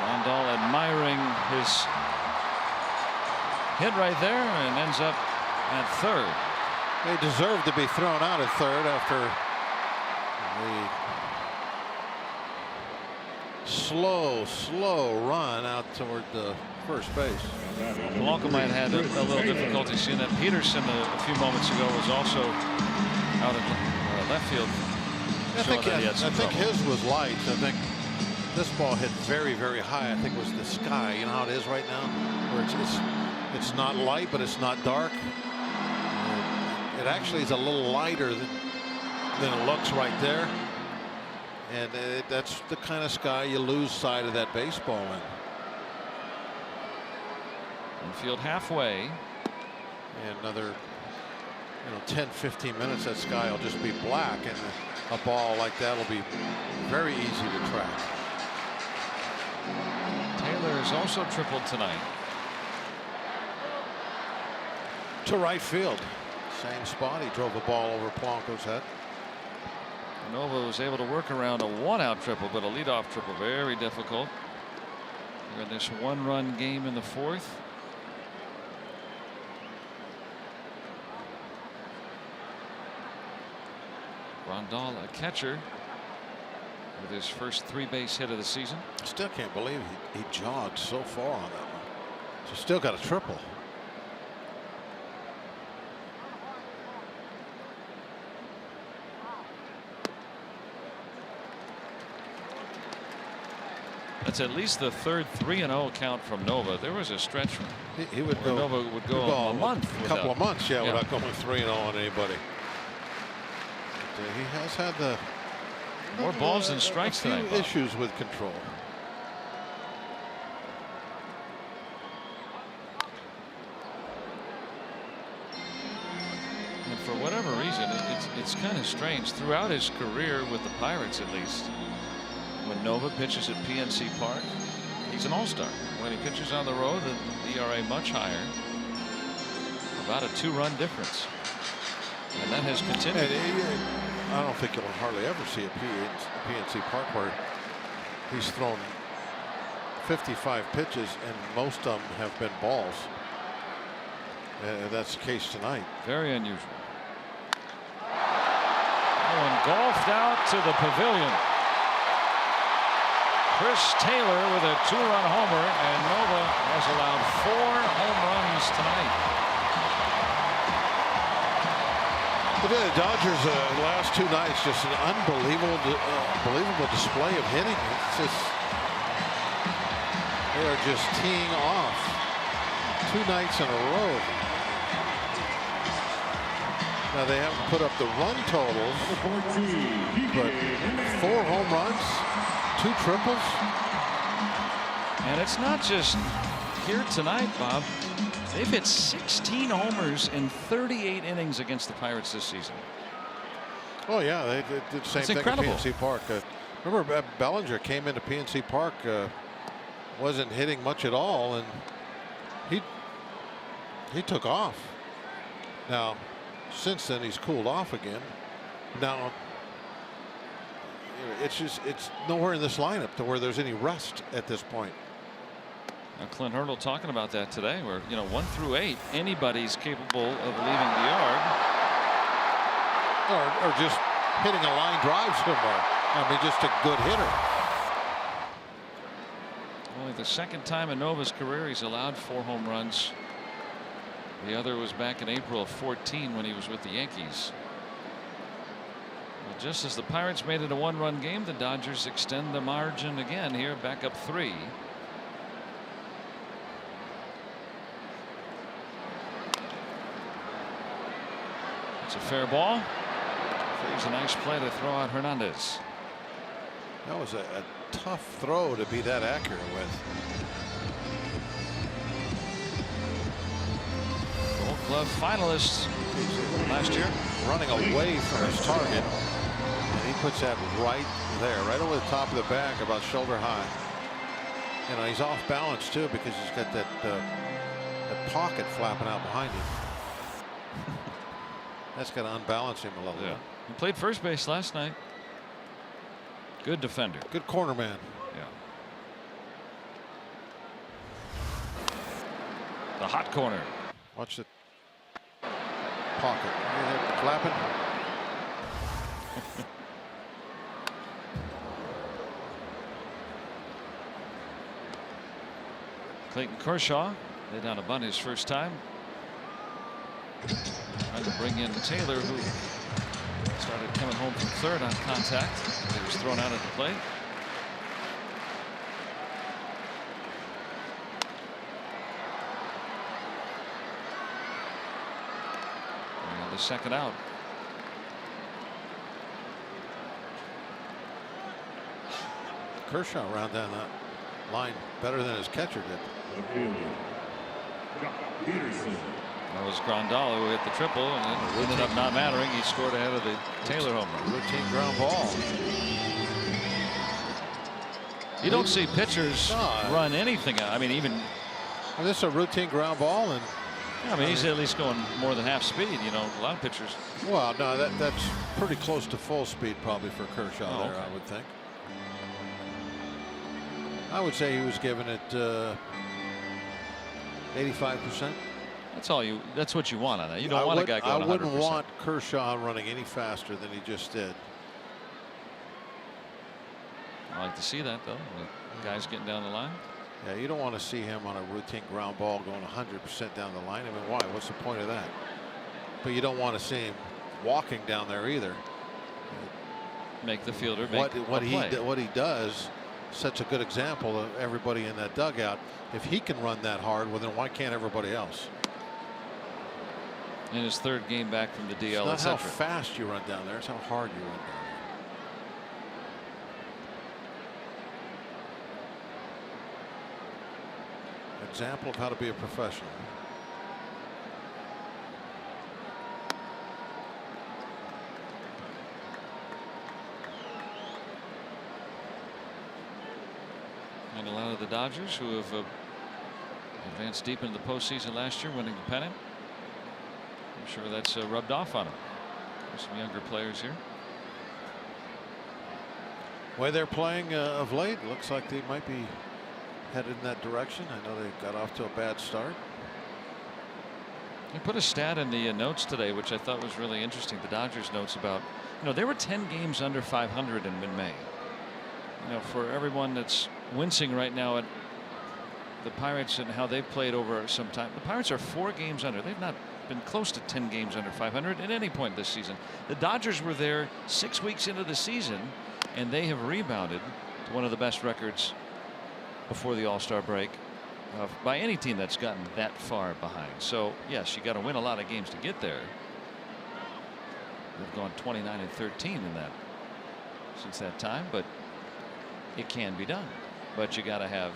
Grandal admiring his hit right there and ends up at third. They deserve to be thrown out at third after the slow run out toward the first base. Polanco might have had a little difficulty seeing that. Peterson a few moments ago was also out in left field. I think his was light. I think this ball hit very, very high. I think it was the sky. You know how it is right now, where it's not light, but it's not dark. It actually is a little lighter than it looks right there. And that's the kind of sky you lose sight of that baseball in. Infield halfway. And another 10-15 minutes, that sky will just be black, and a ball like that will be very easy to track. Taylor has also tripled tonight. To right field. Same spot. He drove the ball over Polanco's head. Nova was able to work around a 1-out triple, but a leadoff triple very difficult. Here in this 1-run game in the 4th. Grandal, a catcher, with his first 3-base hit of the season. Still can't believe he jogged so far on that one. So still got a triple. That's at least the third 3-0 count from Nova. There was a stretch he would go, Nova would go a month, a couple of months, without going 3-0 on anybody. But, he has had more balls than strikes tonight. Issues with control. And for whatever reason, it's kind of strange. Throughout his career with the Pirates, at least, when Nova pitches at PNC Park, he's an all-star. When he pitches on the road, the ERA much higher, about a 2-run difference, and that has continued. I don't think you'll hardly ever see a PNC Park where he's thrown 55 pitches and most of them have been balls. And that's the case tonight. Very unusual. And golfed out to the pavilion. Chris Taylor with a 2-run homer, and Nova has allowed 4 home runs tonight. But yeah, the Dodgers last 2 nights just an unbelievable display of hitting. It's just they are just teeing off 2 nights in a row. Now they haven't put up the run totals, but 4 home runs, 2 triples. And it's not just here tonight, Bob. They've hit 16 homers in 38 innings against the Pirates this season. Oh yeah, they did the same It's thing incredible. at PNC Park. Remember Bellinger came into PNC Park, wasn't hitting much at all, and he took off. Now since then he's cooled off again. Now it's nowhere in this lineup to where there's any rust at this point. Now Clint Hurdle talking about that today, where 1 through 8, anybody's capable of leaving the yard, or just hitting a line drive somewhere. I mean, just a good hitter. only the 2nd time in Nova's career he's allowed 4 home runs. The other was back in April of 14 when he was with the Yankees. Well, just as the Pirates made it a 1-run game, the Dodgers extend the margin again here, back up 3. It's a fair ball. It's a nice play to throw out Hernandez. That was a tough throw to be that accurate with. Gold Glove finalist last year. Running away from his target, and he puts that right there, right over the top of the bag, about shoulder high. He's off balance too, because he's got that pocket flapping out behind him. That's got to unbalance him a little bit. He played first base last night. Good defender. Good corner man. Yeah. The hot corner. Watch the pocket. Flapping. Clayton Kershaw laid down a bunt his first time. Trying to bring in Taylor, who started coming home from 3rd on contact. He was thrown out at the plate. And the 2nd out. Kershaw ran down that line better than his catcher did. That was Grandal who hit the triple, and it ended up not mattering. He scored ahead of the Taylor home run. Routine ground ball. You don't see pitchers run anything. I mean, even. Well, this is a routine ground ball, and I mean, he's at least going more than half speed. A lot of pitchers. Well, no, that's pretty close to full speed probably for Kershaw there, Okay. I would think. I would say he was giving it 85%. That's what you want on that. You don't want a guy going 100%. I wouldn't want Kershaw running any faster than he just did. I like to see that, though. The guys getting down the line. Yeah, you don't want to see him on a routine ground ball going 100% down the line. I mean, why? What's the point of that? But you don't want to see him walking down there either. Make the fielder make what play. he does sets a good example of everybody in that dugout. If he can run that hard, well, then why can't everybody else? In his 3rd game back from the DL, It's not etc. how fast you run down there, it's how hard you run down there. Example of how to be a professional. And a lot of the Dodgers who have advanced deep into the postseason last year, winning the pennant. I'm sure that's rubbed off on them. There's some younger players here. Way they're playing of late, looks like they might be headed in that direction. I know they got off to a bad start. They put a stat in the notes today, which I thought was really interesting. The Dodgers notes about, they were 10 games under 500 in mid-May. For everyone that's wincing right now at the Pirates and how they've played over some time, the Pirates are 4 games under. They've not been close to 10 games under 500 at any point this season. The Dodgers were there 6 weeks into the season, and they have rebounded to one of the best records before the All-Star break by any team that's gotten that far behind. So yes, you got to win a lot of games to get there. They've gone 29-13 in that since that time, but it can be done. But you got to have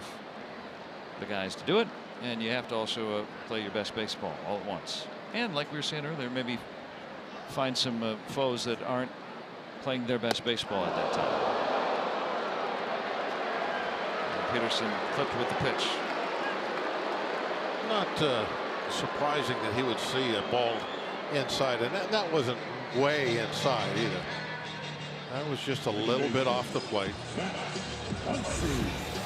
the guys to do it, and you have to also play your best baseball all at once. And like we were saying earlier, maybe find some foes that aren't playing their best baseball at that time. And Peterson clipped with the pitch. Not surprising that he would see a ball inside, and that wasn't way inside either. That was just a little bit off the plate.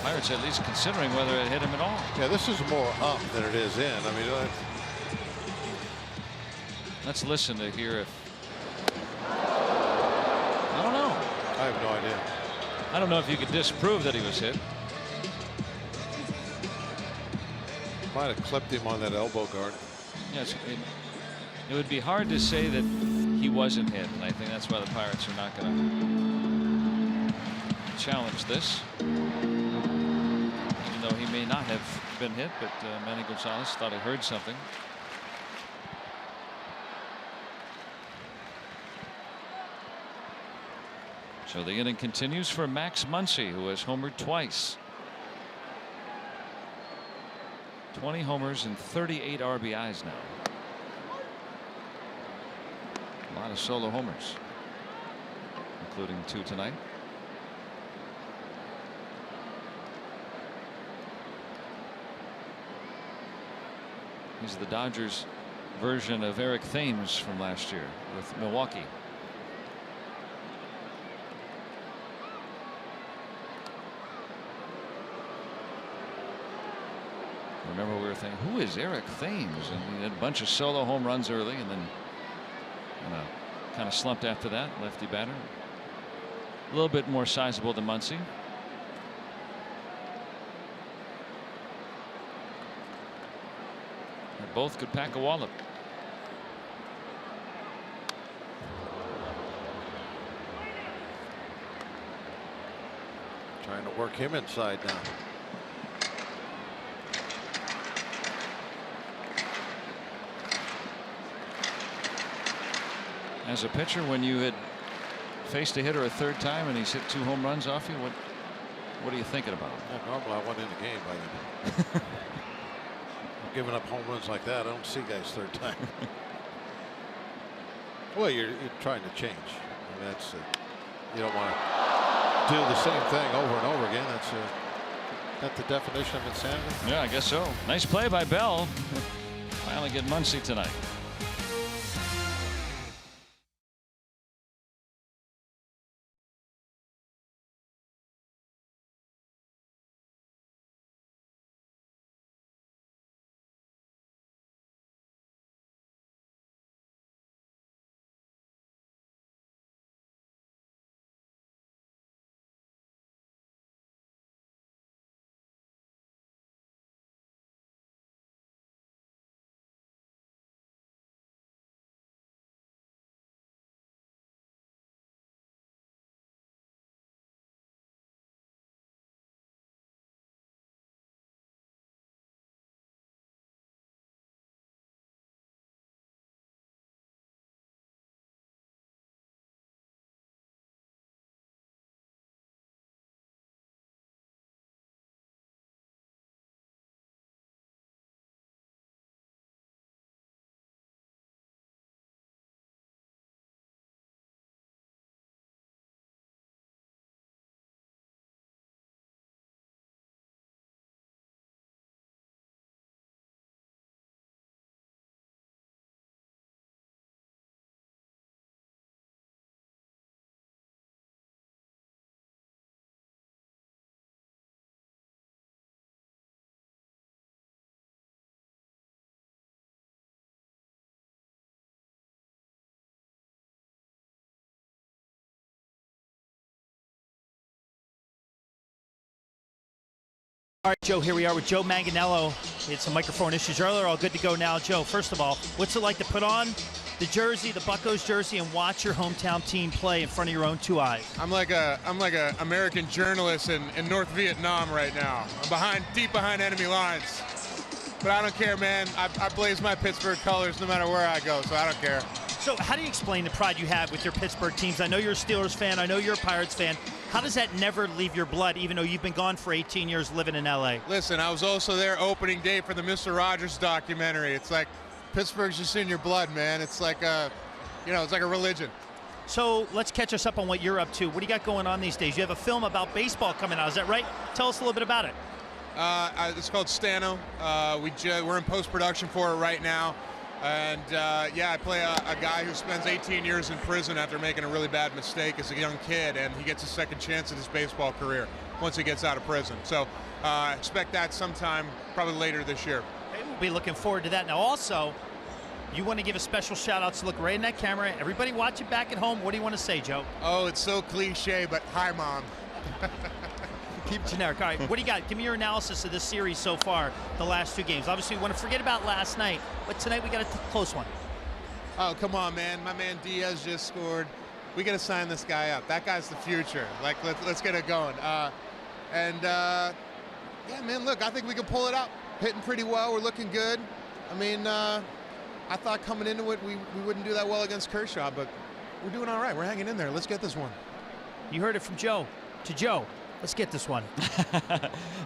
Pirates at least considering whether it hit him at all. Yeah, this is more up than it is in. I mean, let's listen to hear if. I don't know. I have no idea. I don't know if you could disprove that he was hit. Might have clipped him on that elbow guard. Yes, it would be hard to say that he wasn't hit, and I think that's why the Pirates are not going to challenge this. Even though he may not have been hit, but Manny Gonzalez thought he heard something. So the inning continues for Max Muncy, who has homered twice. 20 homers and 38 RBIs now. A lot of solo homers, including 2 tonight. He's the Dodgers version of Eric Thames from last year with Milwaukee. Remember, we were thinking, who is Eric Thames? And he had a bunch of solo home runs early, and then kind of slumped after that. Lefty batter, a little bit more sizable than Muncy. And both could pack a wallop. Trying to work him inside now. As a pitcher, when you had faced a hitter a 3rd time and he's hit 2 home runs off you, what are you thinking about? Yeah, normally I wasn't in the game by then. I'm giving up home runs like that. I don't see guys 3rd time. Well, you're trying to change. I mean, that's you don't want to do the same thing over and over again. That's the definition of insanity. Yeah, I guess so. Nice play by Bell. Finally get Muncy tonight. All right, Joe, here we are with Joe Manganiello. We had some microphone issues earlier. All good to go now. Joe, first of all, what's it like to put on the jersey, the Buccos jersey, and watch your hometown team play in front of your own two eyes? I'm like a American journalist in North Vietnam right now. I'm deep behind enemy lines. But I don't care, man. I blaze my Pittsburgh colors no matter where I go, so I don't care. So how do you explain the pride you have with your Pittsburgh teams? I know you're a Steelers fan. I know you're a Pirates fan. How does that never leave your blood, even though you've been gone for 18 years living in L.A.? Listen, I was also there opening day for the Mr. Rogers documentary. It's like Pittsburgh's just in your blood, man. It's like it's like a religion. So let's catch us up on what you're up to. What do you got going on these days? You have a film about baseball coming out, is that right? Tell us a little bit about it. It's called Stano. We're in post-production for it right now. And I play a guy who spends 18 years in prison after making a really bad mistake as a young kid, and he gets a second chance at his baseball career once he gets out of prison. So expect that sometime probably later this year. Okay, we'll be looking forward to that. Now also, you want to give a special shout out to look right in that camera. Everybody watching back at home, what do you want to say, Joe? Oh, it's so cliche, but hi, Mom. Keep generic. All right, what do you got? Give me your analysis of this series so far, the last two games. Obviously, we want to forget about last night, but tonight we got a close one. Oh, come on, man. My man Diaz just scored. We got to sign this guy up. That guy's the future. Like, let's get it going. Yeah, man, look, I think we can pull it out. Hitting pretty well. We're looking good. I mean, I thought coming into it we wouldn't do that well against Kershaw, but we're doing all right. We're hanging in there. Let's get this one. You heard it from Joe to Joe. Let's get this one.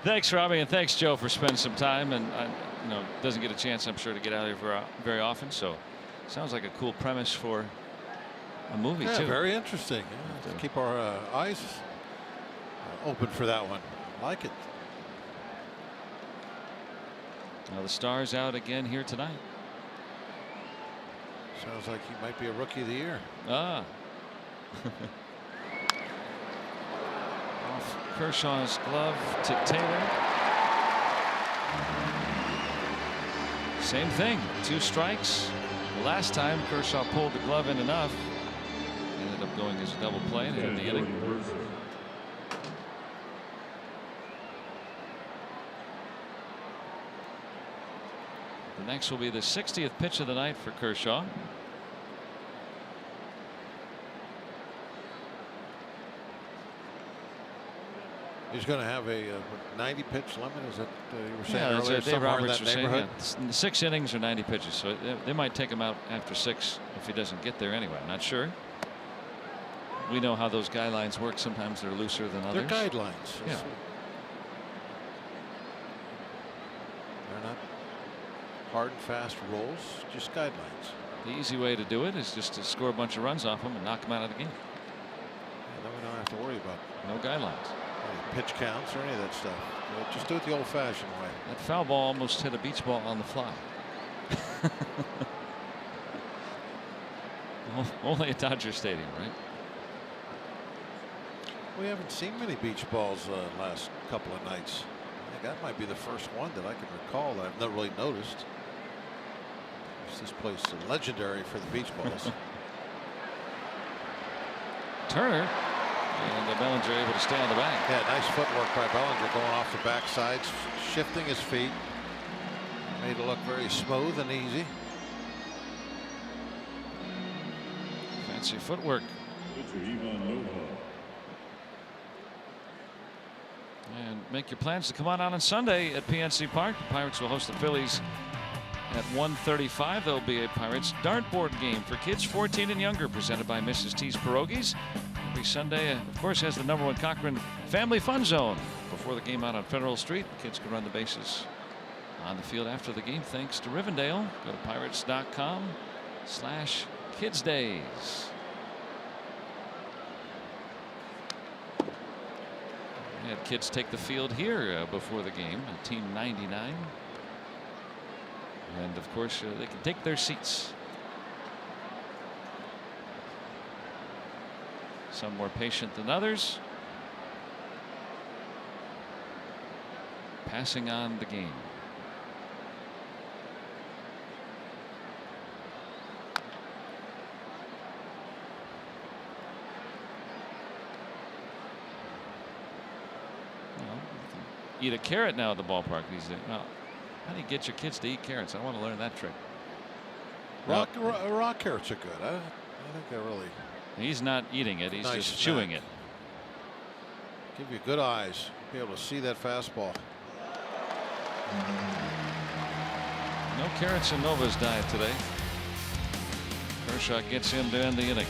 Thanks, Robbie, and thanks, Joe, for spending some time. And doesn't get a chance, I'm sure, to get out of here very often. So, sounds like a cool premise for a movie too. Very interesting. Yeah, to keep our eyes open for that one. Like it. Now the Stars out again here tonight. Sounds like he might be a Rookie of the Year. Ah. Off Kershaw's glove to Taylor. Same thing, 2 strikes. The last time Kershaw pulled the glove in enough. Ended up going as a double play to end the inning. The next will be the 60th pitch of the night for Kershaw. He's going to have a 90 pitch limit. Is that you were saying Yeah, earlier? Dave Roberts was saying, neighborhood? 6 innings or 90 pitches. So they might take him out after 6 if he doesn't get there anyway. I'm not sure. We know how those guidelines work. Sometimes they're looser than others. They're guidelines. Yeah. They're not hard and fast rules, just guidelines. The easy way to do it is just to score a bunch of runs off them and knock them out of the game. Yeah, then we don't have to worry about No guidelines. any pitch counts or any of that stuff. Just do it the old-fashioned way. That foul ball almost hit a beach ball on the fly. Only at Dodger Stadium, right? We haven't seen many beach balls last couple of nights. I think that might be the first one that I can recall that I've never really noticed. This place is legendary for the beach balls. Turner and Bellinger able to stay on the bag. Yeah, nice footwork by Bellinger going off the backside, shifting his feet. Made it look very smooth and easy. Fancy footwork. And make your plans to come on Sunday at PNC Park. The Pirates will host the Phillies at 1:35. There'll be a Pirates dartboard game for kids 14 and younger, presented by Mrs. T's Pierogies. Every Sunday, of course, has the #1 Cochran Family Fun Zone. Before the game out on Federal Street, the kids can run the bases on the field after the game, thanks to Rivendell. Go to pirates.com/kidsdays. We had kids take the field here before the game, Team 99. And of course, they can take their seats. Some more patient than others. Passing on the game. eat a carrot now at the ballpark these days. Well, how do you get your kids to eat carrots? I want to learn that trick. Raw carrots are good. I think they're really. He's not eating it. He's Nice just snack. chewing it. Give you good eyes. Be able to see that fastball. No carrots in Nova's diet today. Kershaw gets him to end the inning.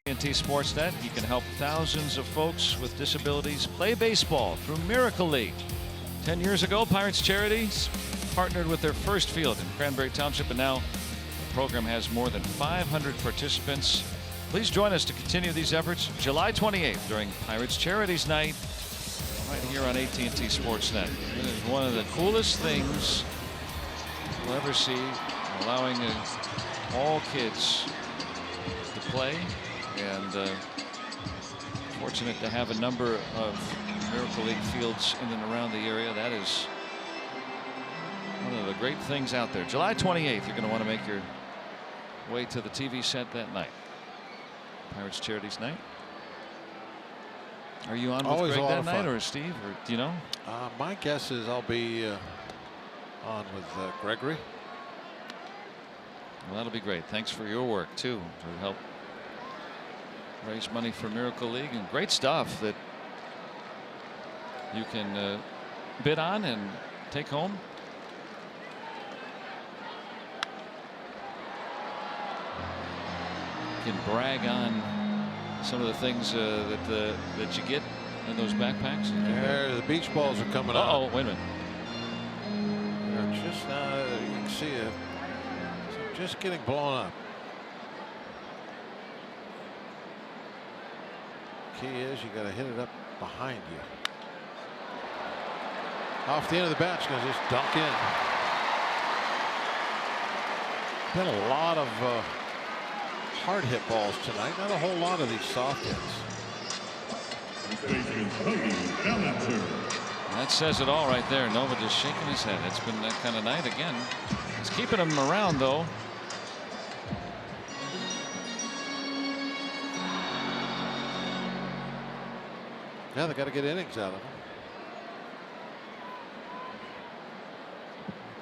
AT Sportsnet. You can help thousands of folks with disabilities play baseball through Miracle League. 10 years ago, Pirates Charities partnered with their first field in Cranberry Township, and now the program has more than 500 participants. Please join us to continue these efforts July 28th during Pirates Charities Night right here on AT Sportsnet. It is one of the coolest things you'll ever see, allowing all kids to play. And fortunate to have a number of Miracle League fields in and around the area. That is one of the great things out there. July 28th, you're going to want to make your way to the TV set that night. Pirates Charities Night. Are you on with Always Greg a lot that of night, fun. or Steve, or do you know? My guess is I'll be on with Gregory. Well, that'll be great. Thanks for your work too to help raise money for Miracle League, and great stuff that you can bid on and take home. You can brag on some of the things that you get in those backpacks. There, the beach balls are coming out. Oh, wait a minute. They're just you can see it. Just getting blown up. Key is you got to hit it up behind you. Off the end of the bat, going to just dunk in. Been a lot of hard hit balls tonight. Not a whole lot of these soft hits. That says it all right there. Nova just shaking his head. It's been that kind of night again. It's keeping him around though. Yeah, they got to get innings out of him.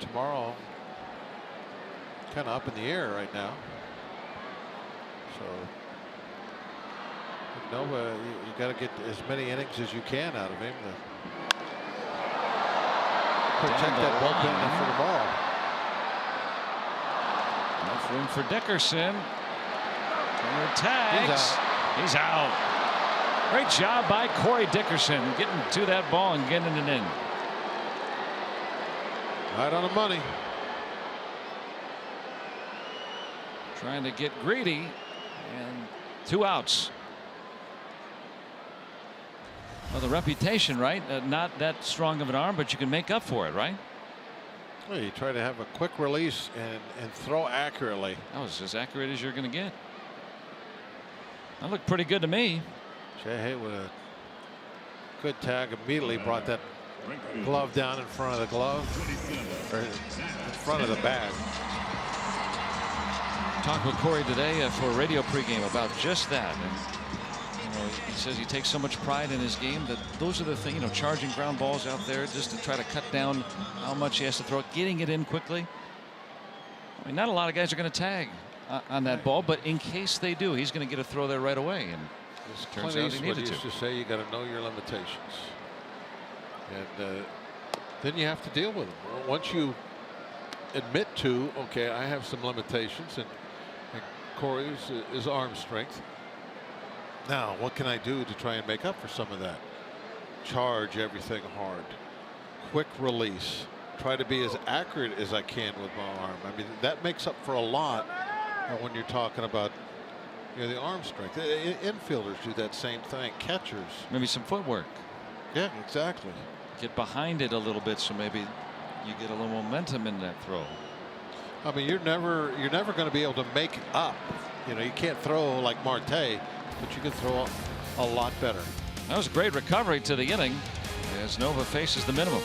Tomorrow, kind of up in the air right now. So, Nova, you got to get as many innings as you can out of him to protect that bullpen for tomorrow. Enough room for Dickerson. Runner tags. He's out. Great job by Corey Dickerson getting to that ball and getting it in. Right on the money. Trying to get greedy, and 2 outs. Well, the reputation, right? Not that strong of an arm, but you can make up for it, right? Well, you try to have a quick release and throw accurately. That was as accurate as you're going to get. That looked pretty good to me. Jay Hay with a good tag immediately brought that glove down in front of the glove, or in front of the bag. Talked with Corey today for a radio pregame about just that. And, you know, he says he takes so much pride in his game that those are the things, you know, charging ground balls out there just to try to cut down how much he has to throw, getting it in quickly. I mean, not a lot of guys are going to tag on that ball, but in case they do, he's going to get a throw there right away. And turns out he needed used to say you got to know your limitations, and then you have to deal with them. Once you admit to, okay, I have some limitations, and Corey's is arm strength. Now, what can I do to try and make up for some of that? Charge everything hard, quick release, try to be as accurate as I can with my arm. I mean, that makes up for a lot when you're talking about, you know, the arm strength. Infielders do that same thing. Catchers. Maybe some footwork. Yeah, exactly. Get behind it a little bit, so maybe you get a little momentum in that throw. I mean, you're never going to be able to make up. You know, you can't throw like Marte, but you can throw a lot better. That was a great recovery to the inning as Nova faces the minimum.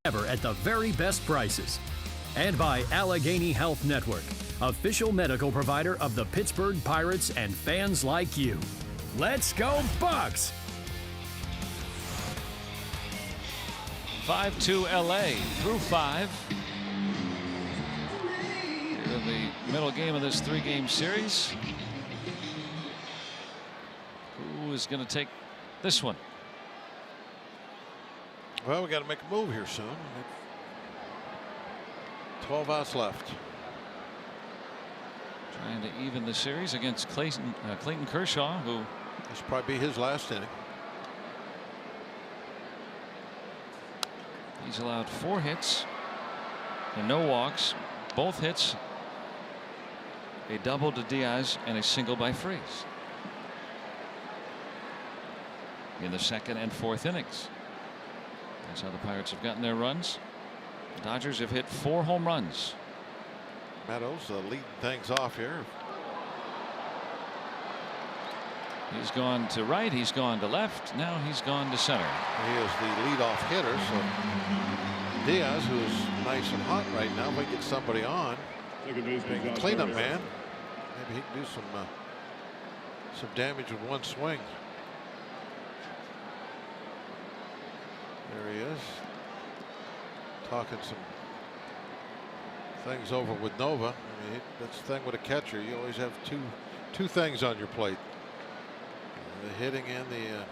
Ever at the very best prices. And by Allegheny Health Network, official medical provider of the Pittsburgh Pirates and fans like you. Let's go Bucks! 5-2 LA through 5. Here in the middle game of this 3-game series. Who is going to take this one? Well, we got to make a move here soon. 12 outs left. Trying to even the series against Clayton Kershaw, who this will probably be his last inning. He's allowed 4 hits and no walks. Both hits, a double to Diaz and a single by Freese in the 2nd and 4th innings. That's how the Pirates have gotten their runs. The Dodgers have hit 4 home runs. Meadows leading things off here. He's gone to right. He's gone to left. Now he's gone to center. He is the leadoff hitter. So Diaz, who is nice and hot right now, might get somebody on. Being a cleanup man. Maybe he can do some damage with one swing. There he is, talking some things over with Nova. I mean, that's the thing with a catcher. You always have two things on your plate: the hitting and the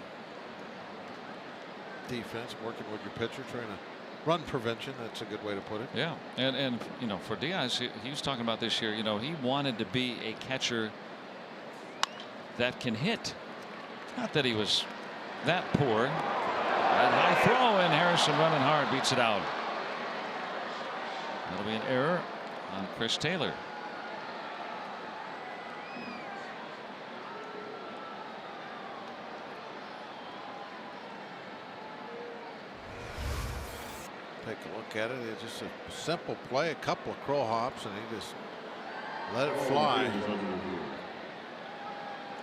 defense. Working with your pitcher, trying to run prevention. That's a good way to put it. Yeah, and you know, for Diaz, he was talking about this year. You know, he wanted to be a catcher that can hit. Not that he was that poor. And high throw, and Harrison running hard beats it out. That'll be an error on Chris Taylor. Take a look at it. It's just a simple play, a couple of crow hops, and he just let it fly.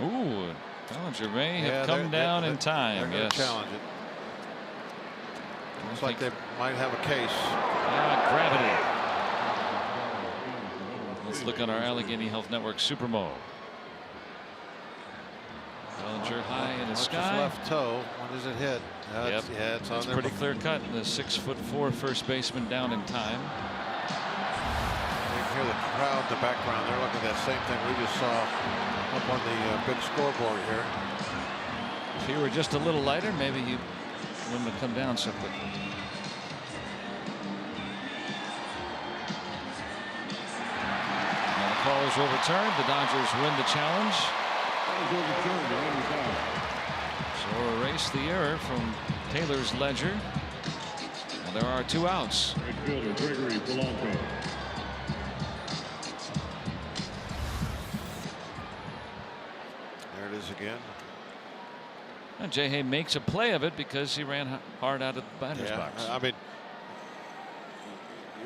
Ooh, Bellinger may have come down in time. They're going to Yes. challenge it. Looks like they might have a case. Gravity. Let's look on our Allegheny Health Network Super Mode. Bellinger high in the Watch sky. his left toe. When does it hit? Yep. Yeah, it's on It's there. pretty clear cut. The 6'4" first baseman down in time. You can hear the crowd in the background. They're looking at that same thing we just saw up on the big scoreboard here. If he were just a little lighter, maybe he wouldn't have come down so quickly. Now the call is overturned. The Dodgers win the challenge. So erase the error from Taylor's ledger. And there are 2 outs. There it is again. And Jay makes a play of it because he ran hard out of the batter's box. I mean,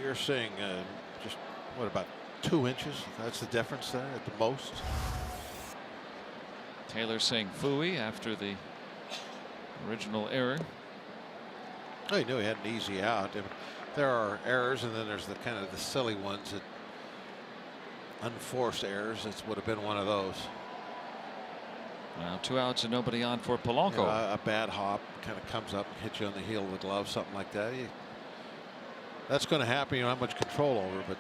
you're seeing just what, about 2 inches? That's the difference there at the most. Taylor saying phooey after the original error. Oh, he knew he had an easy out. I mean, there are errors, and then there's the kind of the silly ones, that unforced errors. This would have been one of those. Now 2 outs and nobody on for Polanco. You know, a bad hop kind of comes up and hits you on the heel of the glove, something like that. That's going to happen. You don't have much control over, but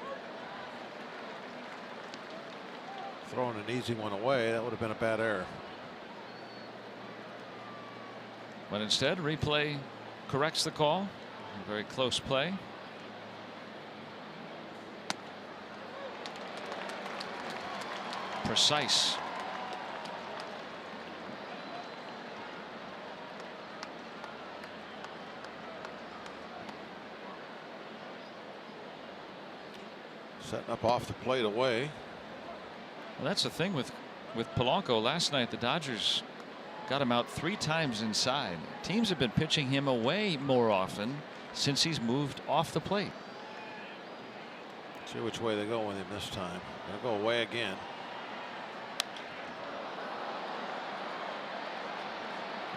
throwing an easy one away, that would have been a bad error. But instead, replay corrects the call. A very close play. Precise. Setting up off the plate away. Well, that's the thing with Polanco. Last night, the Dodgers got him out 3 times inside. Teams have been pitching him away more often since he's moved off the plate. See which way they go with him this time. They'll go away again.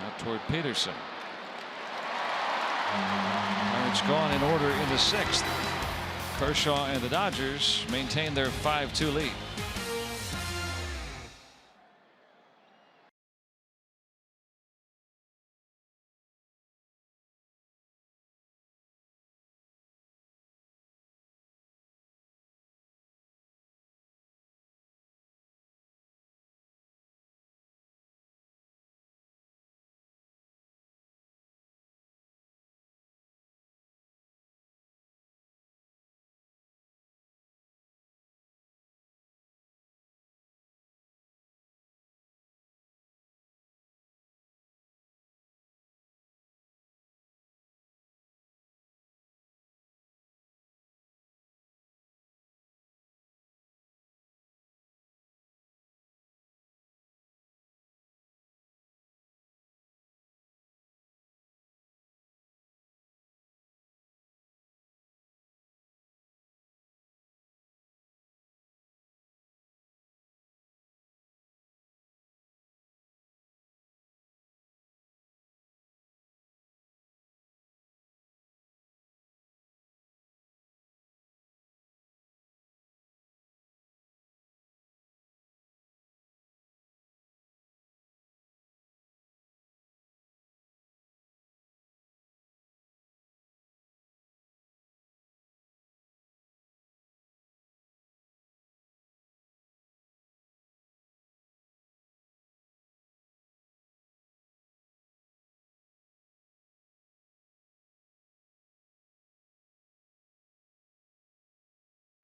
Out toward Peterson. Pirates gone in order in the 6th. Kershaw and the Dodgers maintain their 5-2 lead.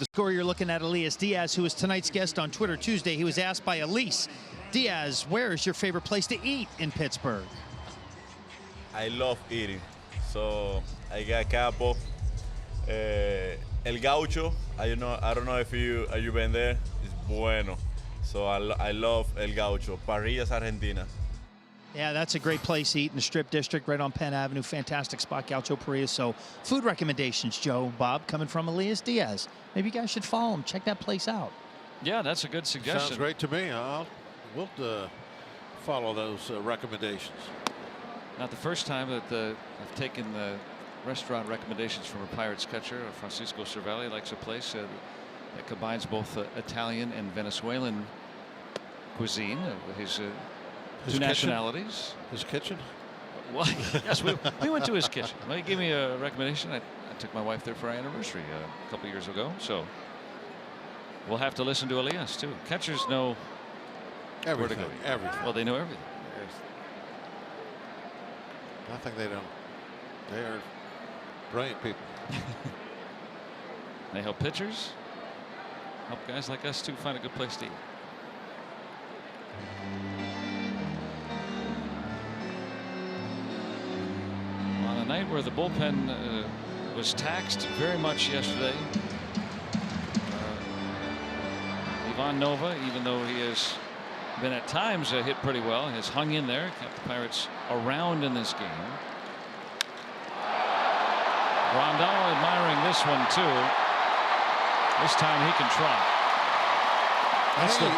The score you're looking at, Elias Diaz, who was tonight's guest on Twitter Tuesday. He was asked by Elise, Diaz, where is your favorite place to eat in Pittsburgh? I love eating, so I got a couple. El Gaucho, I don't know if you been there. It's bueno. So I love El Gaucho, Parrillas Argentinas. Yeah, that's a great place to eat in the Strip District, right on Penn Avenue. Fantastic spot, Gaucho Parrillas. So food recommendations, Joe, Bob, coming from Elias Diaz. Maybe you guys should follow him. Check that place out. Yeah, that's a good suggestion. Sounds great to me. We'll follow those recommendations. Not the first time that I've taken the restaurant recommendations from a Pirates catcher. Francisco Cervelli likes a place that combines both Italian and Venezuelan cuisine. His two nationalities. His kitchen? Well, yes, we went to his kitchen. Well, he gave me a recommendation. I took my wife there for our anniversary a couple years ago. So we'll have to listen to Elias, too. Catchers know Everything. where to go. Everything. Well, they know everything. There's nothing they don't. They are brilliant people. They help pitchers, help guys like us, too, find a good place to eat. On a night where the bullpen was taxed very much yesterday, Ivan Nova, even though he has been at times hit pretty well, has hung in there, kept the Pirates around in this game. Rondon admiring this one too. This time he can try. That's the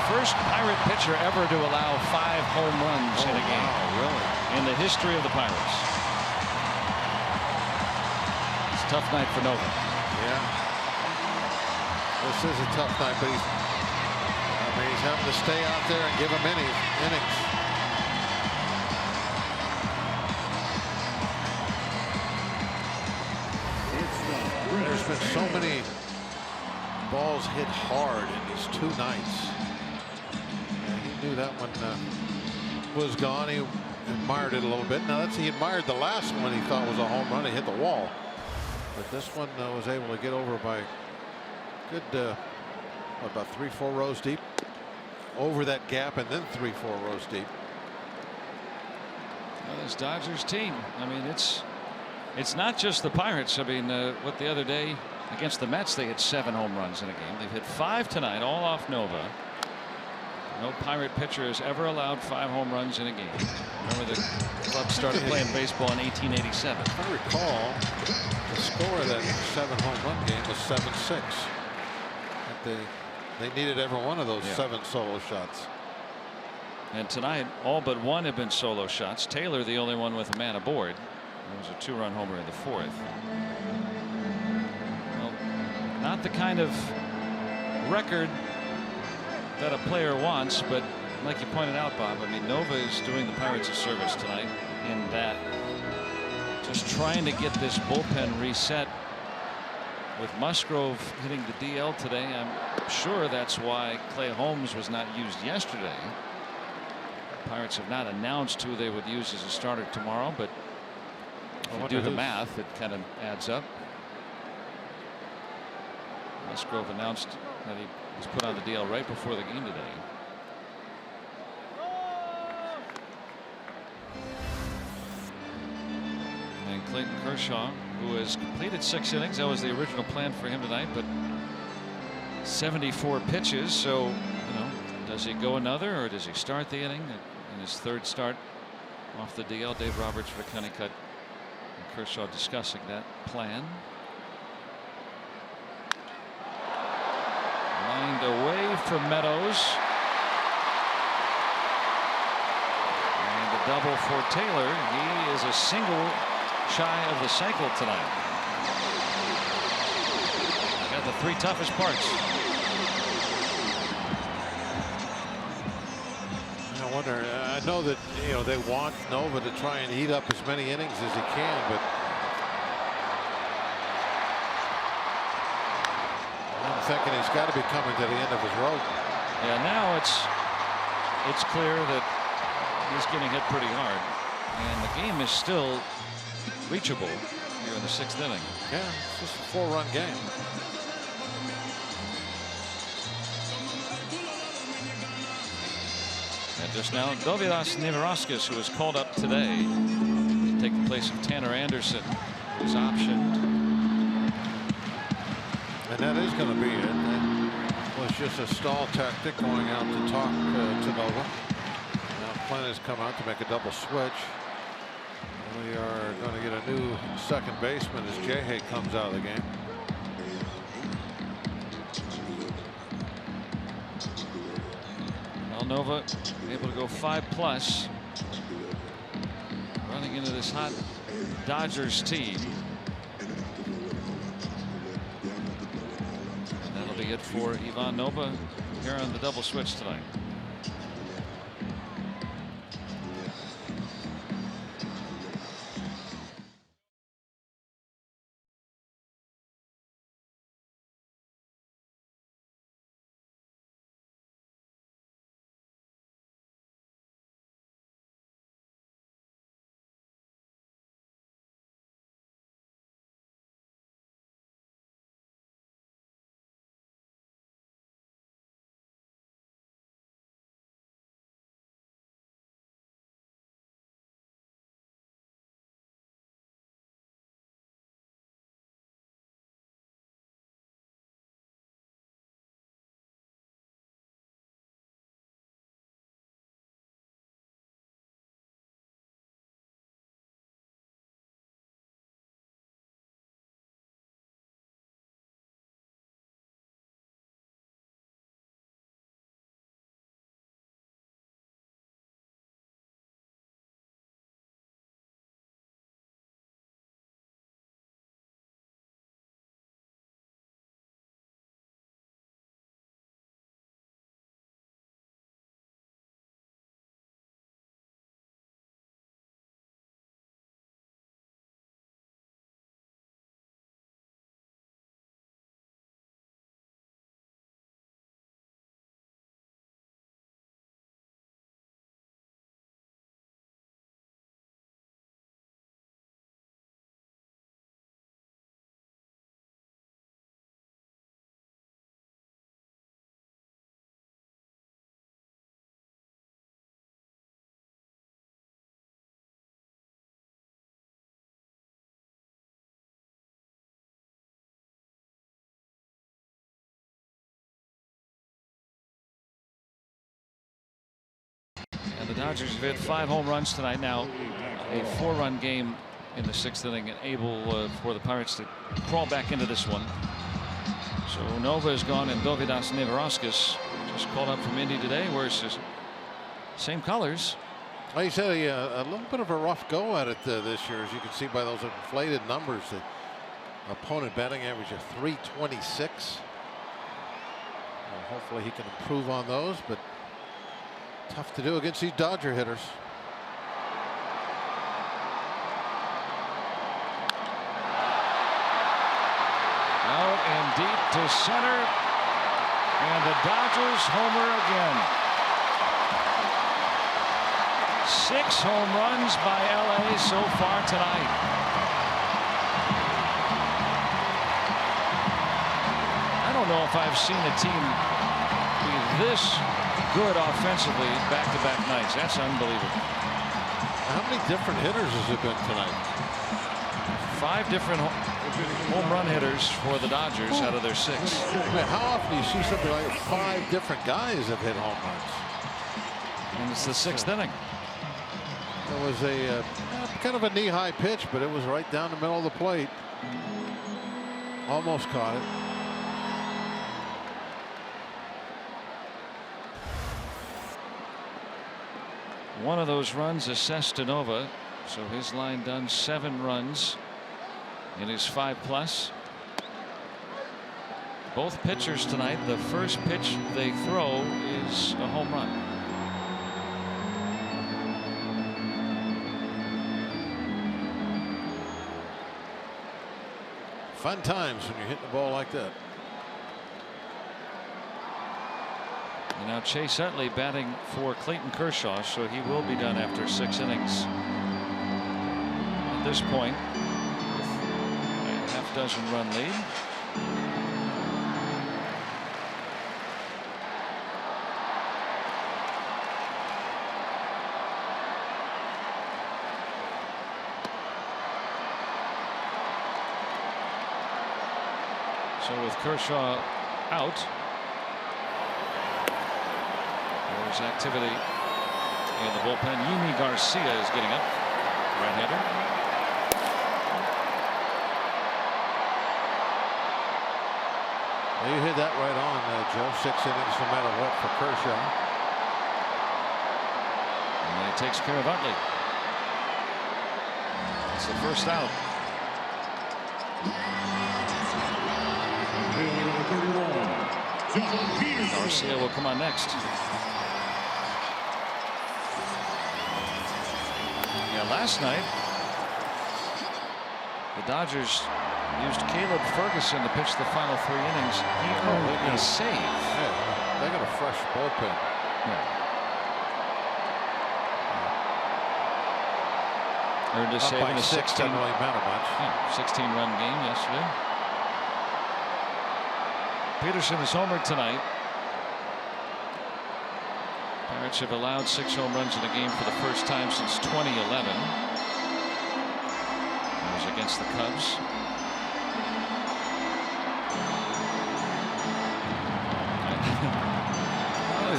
first Pirate pitcher ever to allow 5 home runs in a game. Wow, really? In the history of the Pirates. It's a tough night for Nova. Yeah. This is a tough night, but he's having to stay out there and give him innings. There's been so many balls hit hard in these 2 nights. And he knew that one was gone. He admired it a little bit. Now he admired the last one he thought was a home run. He hit the wall. But this one was able to get over by good, about 3-4 rows deep. Over that gap and then 3-4 rows deep. Well, this Dodgers team, I mean, it's not just the Pirates. I mean, what the other day against the Mets, they hit 7 home runs in a game. They've hit 5 tonight, all off Nova. No Pirate pitcher has ever allowed 5 home runs in a game. Remember, the club started playing baseball in 1887. If I recall, the score of that 7 home run game was 7-6. They needed every one of those 7 solo shots. And tonight, all but 1 have been solo shots. Taylor, the only one with a man aboard. It was a 2-run homer in the 4th. Well, not the kind of record that a player wants, but like you pointed out, Bob, I mean, Nova is doing the Pirates a service tonight in that just trying to get this bullpen reset. With Musgrove hitting the DL today, I'm sure that's why Clay Holmes was not used yesterday. The Pirates have not announced who they would use as a starter tomorrow, but if you do the math, it kind of adds up. Musgrove announced that he was put on the DL right before the game today. And Clayton Kershaw, who has completed 6 innings. That was the original plan for him tonight, but 74 pitches. So, does he go another, or does he start the inning in his 3rd start off the DL? Dave Roberts, Rick Honeycutt, and Kershaw discussing that plan. Lined away from Meadows. And a double for Taylor. He is a single shy of the cycle tonight. Got the 3 toughest parts. I wonder. I know that they want Nova to try and eat up as many innings as he can, but I'm thinking he's got to be coming to the end of his rope. Yeah, now it's clear that he's getting hit pretty hard, and the game is still reachable. here in the 6th inning. Yeah, it's just a 4-run game. And just now, Dovydas Neverauskas, who was called up today to take the place of Tanner Anderson, who's optioned. And that is going to be it. That was just a stall tactic going out to talk to Nova. Now Flynn has come out to make a double switch. We are going to get a new second baseman as Jay comes out of the game. Well, Nova able to go 5+, running into this hot Dodgers team. And that'll be it for Ivan Nova here on the double switch tonight. The Dodgers have hit 5 home runs tonight. Now a 4-run game in the 6th inning, and able for the Pirates to crawl back into this one. So Nova is gone, and Dovydas Neverauskas just called up from Indy today, wears his same colors. Well, he's had a little bit of a rough go at it this year, as you can see by those inflated numbers. The opponent batting average of .326. Hopefully he can improve on those, but tough to do against these Dodger hitters. Out and deep to center, and the Dodgers homer again. 6 home runs by LA so far tonight. I don't know if I've seen a team be this good offensively back-to-back nights. That's unbelievable. How many different hitters has it been tonight? 5 different home run hitters for the Dodgers out of their 6. How often do you see something like 5 different guys have hit home runs? And it's the 6th inning. It was a kind of a knee-high pitch, but it was right down the middle of the plate. Almost caught it. One of those runs assessed to Nova, so his line done 7 runs in his 5+. Both pitchers tonight, the first pitch they throw is a home run. Fun times when you're hitting the ball like that. And now Chase Utley batting for Clayton Kershaw, so he will be done after 6 innings. At this point, with 6-dozen-run lead. So with Kershaw out, there's activity in the bullpen. Yimi Garcia is getting up, right-hander. You hit that right on, Joe. 6 innings no matter what for Kershaw. And then he takes care of Utley. It's the first out. Garcia will come on next. Yeah, last night the Dodgers used Caleb Ferguson to pitch the final 3 innings. He earned a save. Yeah, they got a fresh bullpen. Yeah. Earned a Up save by in a 6 doesn't really matter much. 16-run game yesterday. Peterson is homered tonight. Pirates have allowed 6 home runs in a game for the first time since 2011. That was against the Cubs.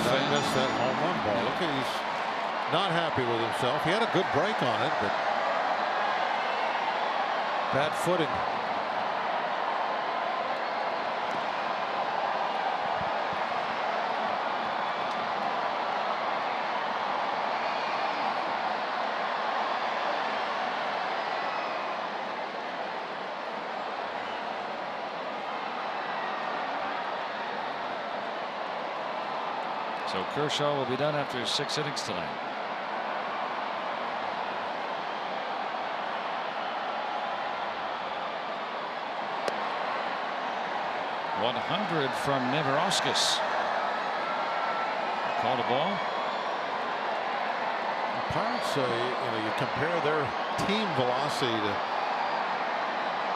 I missed that home run ball. Look at, he's not happy with himself. He had a good break on it, but bad footing. So Kershaw will be done after 6 innings tonight. .100 from Neverauskas. Called a ball. The Pirates, you compare their team velocity to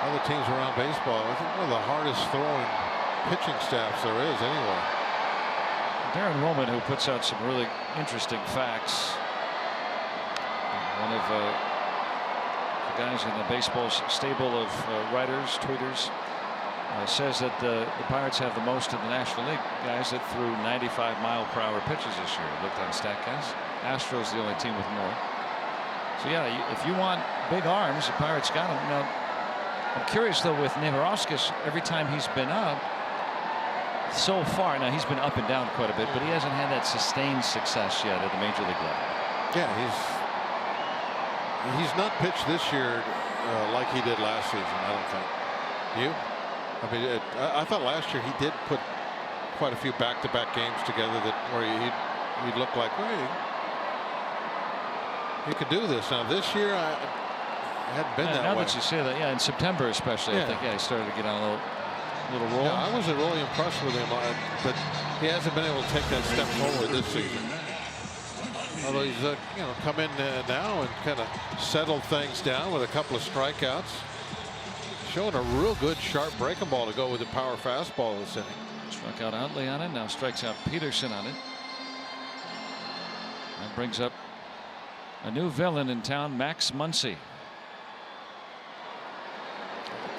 other teams around baseball. I think one of the hardest throwing pitching staffs there is anywhere. Darren Roman, who puts out some really interesting facts. One of the guys in the baseball stable of writers, tweeters, says that the Pirates have the most in the National League guys that threw 95-mile-per-hour pitches this year. Looked on StatCast. Astros the only team with more. So yeah, if you want big arms, the Pirates got them. Now, I'm curious though with Neverauskas, every time he's been up. So far, now he's been up and down quite a bit, but he hasn't had that sustained success yet at the major league level. Yeah, he's not pitched this year like he did last season. I don't think. You? I mean, I thought last year he did put quite a few back-to-back games together that where he'd look like, hey, he could do this. Now this year, I hadn't been that way. Now that you say that, yeah, in September especially, I think he started to get on a little roll. Yeah, I wasn't really impressed with him, but he hasn't been able to take that step forward this season. Although he's come in now and kind of settled things down with a couple of strikeouts, showing a real good sharp breaking ball to go with the power fastball this inning. Struck out Utley on it, now strikes out Peterson on it. That brings up a new villain in town, Max Muncy.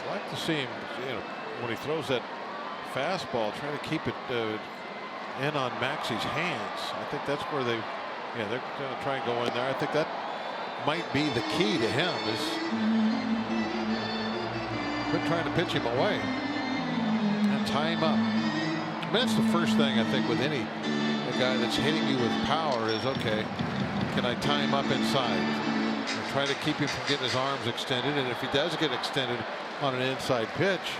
I'd like to see him, when he throws that fastball, try to keep it in on Maxie's hands. I think that's where they're going to try and go in there. I think that might be the key to him, is quit trying to pitch him away and tie him up. I mean, that's the first thing I think with a guy that's hitting you with power is, okay, can I tie him up inside and try to keep him from getting his arms extended, and if he does get extended on an inside pitch,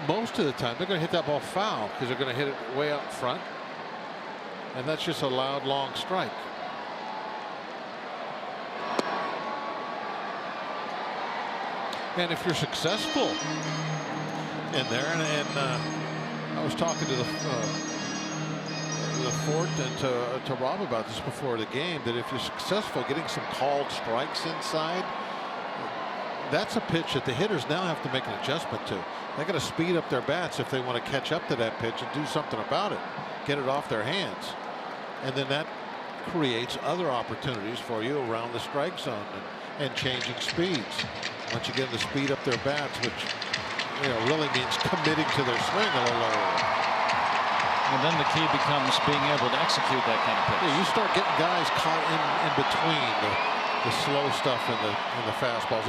most of the time they're going to hit that ball foul because they're going to hit it way out front, and that's just a loud long strike. And if you're successful in there, and I was talking to the Fort and to Rob about this before the game, that if you're successful getting some called strikes inside, that's a pitch that the hitters now have to make an adjustment to. They got to speed up their bats if they want to catch up to that pitch and do something about it, get it off their hands, and then that creates other opportunities for you around the strike zone and changing speeds. Once you get them to speed up their bats, which really means committing to their swing a little earlier. And then the key becomes being able to execute that kind of pitch. Yeah, you start getting guys caught in between the slow stuff and the fastballs.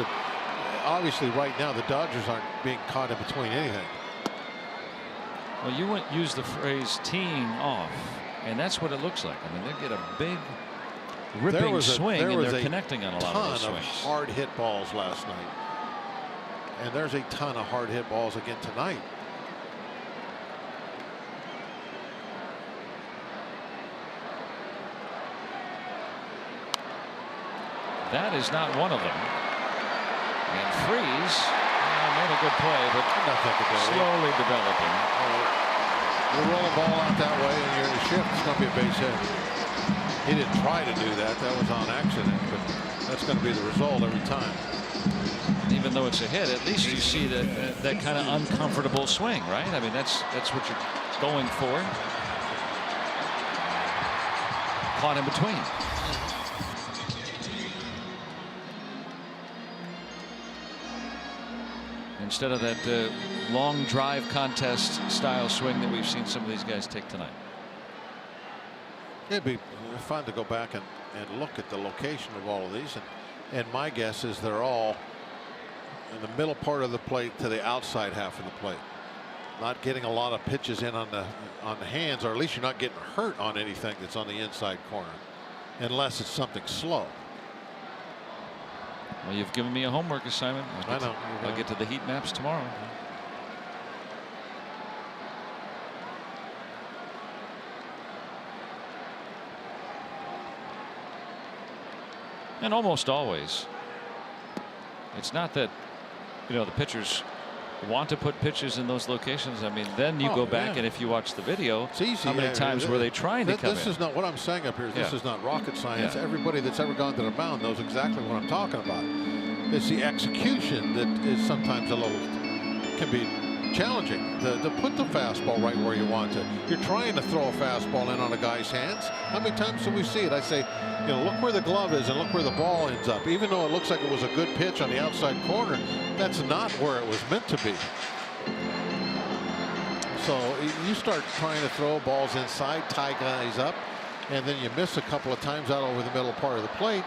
Obviously, right now, the Dodgers aren't being caught in between anything. Well, you wouldn't use the phrase teeing off, and that's what it looks like. I mean, they get a big ripping swing, and they're connecting on a lot of those swings. Ton of hard hit balls last night, and there's a ton of hard hit balls again tonight. That is not one of them. And Freeze made a good play, but slowly developing. You roll a ball out that way and you're in the shift, it's going to be a base hit. He didn't try to do that. That was on accident, but that's going to be the result every time. Even though it's a hit, at least you see that kind of uncomfortable swing, right? I mean, that's what you're going for. Caught in between. Instead of that long drive contest style swing that we've seen some of these guys take tonight. It'd be fun to go back and look at the location of all of these, and my guess is they're all in the middle part of the plate to the outside half of the plate. Not getting a lot of pitches in on the hands, or at least you're not getting hurt on anything that's on the inside corner, unless it's something slow. Well, you've given me a homework assignment. I know. I'll get to the heat maps tomorrow. And almost always, it's not that the pitchers want to put pitches in those locations. I mean, then you go back and if you watch the video, it's easy. How many times were they trying to come in? This is not what I'm saying up here. This is not rocket science. Everybody that's ever gone to the mound knows exactly what I'm talking about. It's the execution that is sometimes can be challenging. To put the fastball right where you want to. You're trying to throw a fastball in on a guy's hands. How many times do we see it? I say, look where the glove is and look where the ball ends up. Even though it looks like it was a good pitch on the outside corner, that's not where it was meant to be. So you start trying to throw balls inside, tie guys up, and then you miss a couple of times out over the middle part of the plate,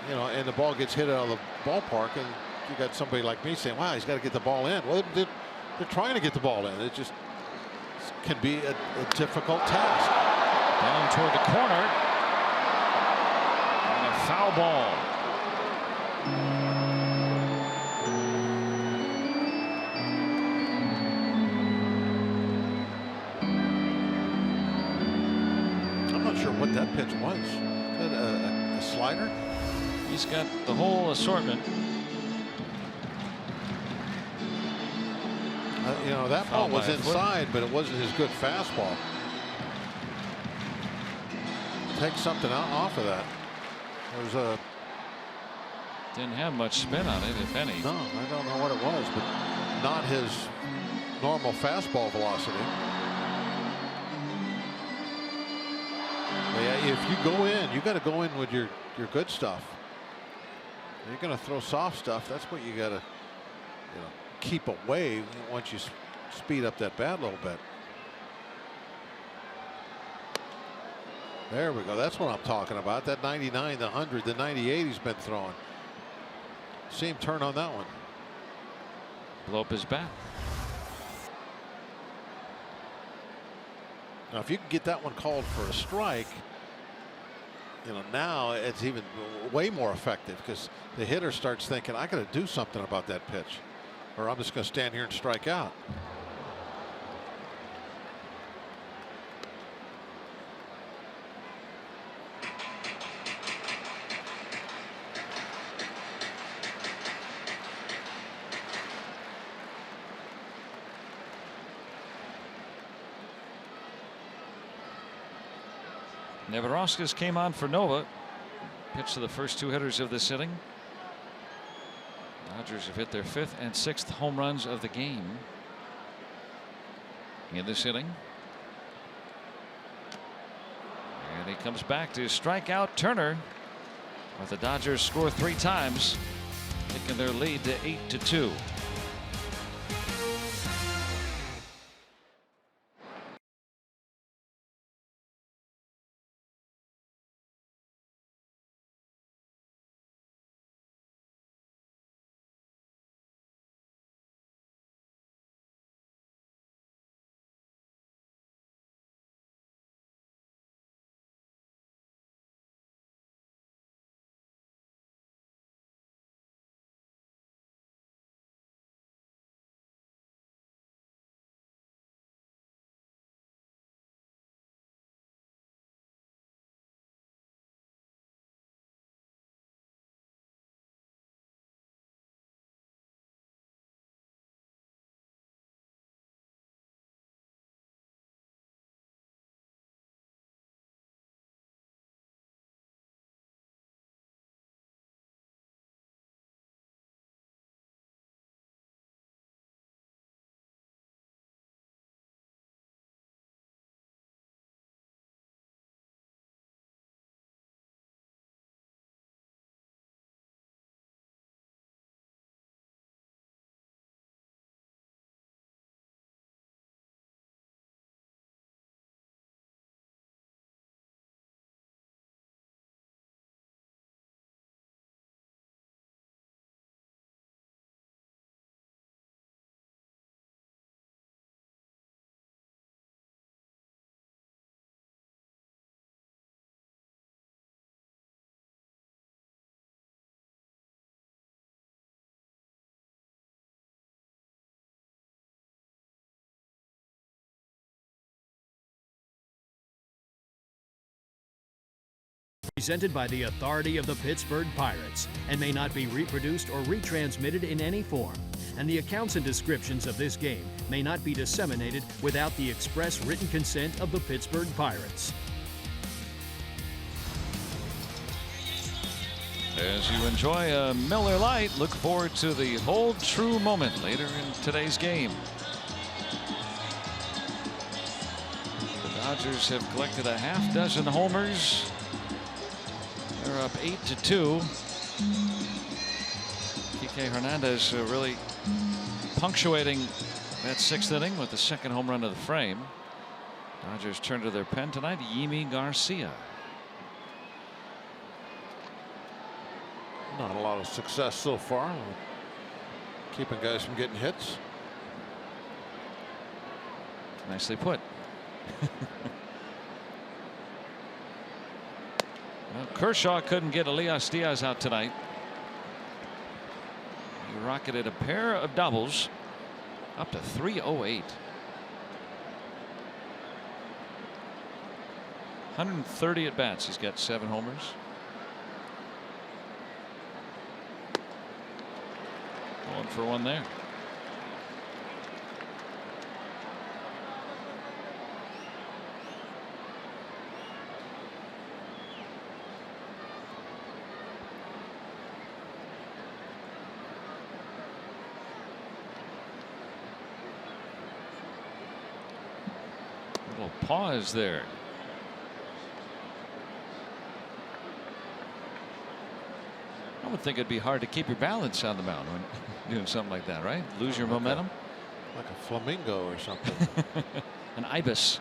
and the ball gets hit out of the ballpark, and you got somebody like me saying, wow, he's got to get the ball in. Well, they're trying to get the ball in. It just can be a difficult task. Down toward the corner. And a foul ball. I'm not sure what that pitch was. A slider? He's got the whole assortment. That ball was inside, but it wasn't his good fastball. Take something off of that. There's didn't have much spin on it, if any. No, I don't know what it was, but not his normal fastball velocity. But yeah, if you go in, you got to go in with your good stuff. You're going to throw soft stuff. That's what you got to keep away once you speed up that bat a little bit. There we go. That's what I'm talking about. That 99, the 100, the 98 he's been throwing. See him turn on that one. Blow up his bat. Now, if you can get that one called for a strike, now it's even way more effective because the hitter starts thinking, I got to do something about that pitch, or I'm just going to stand here and strike out. Neverauskas came on for Nova. Pitched to the first two hitters of this inning. Dodgers have hit their 5th and 6th home runs of the game in this inning. And he comes back to strike out Turner. But the Dodgers score 3 times, taking their lead to 8-2. Presented by the authority of the Pittsburgh Pirates and may not be reproduced or retransmitted in any form. And the accounts and descriptions of this game may not be disseminated without the express written consent of the Pittsburgh Pirates. As you enjoy a Miller Lite, look forward to the Hold True moment later in today's game. The Dodgers have collected a half-dozen homers. They're up 8-2. Kike Hernandez really punctuating that 6th inning with the 2nd home run of the frame. Dodgers turn to their pen tonight. Yimi Garcia. Not a lot of success so far, keeping guys from getting hits. Nicely put. Well, Kershaw couldn't get Elias Diaz out tonight. He rocketed a pair of doubles up to 308. 130 at bats. He's got 7 homers. Going for one there. Little pause there. I would think it'd be hard to keep your balance on the mound when doing something like that, right? Lose your momentum. Like a flamingo or something. An ibis.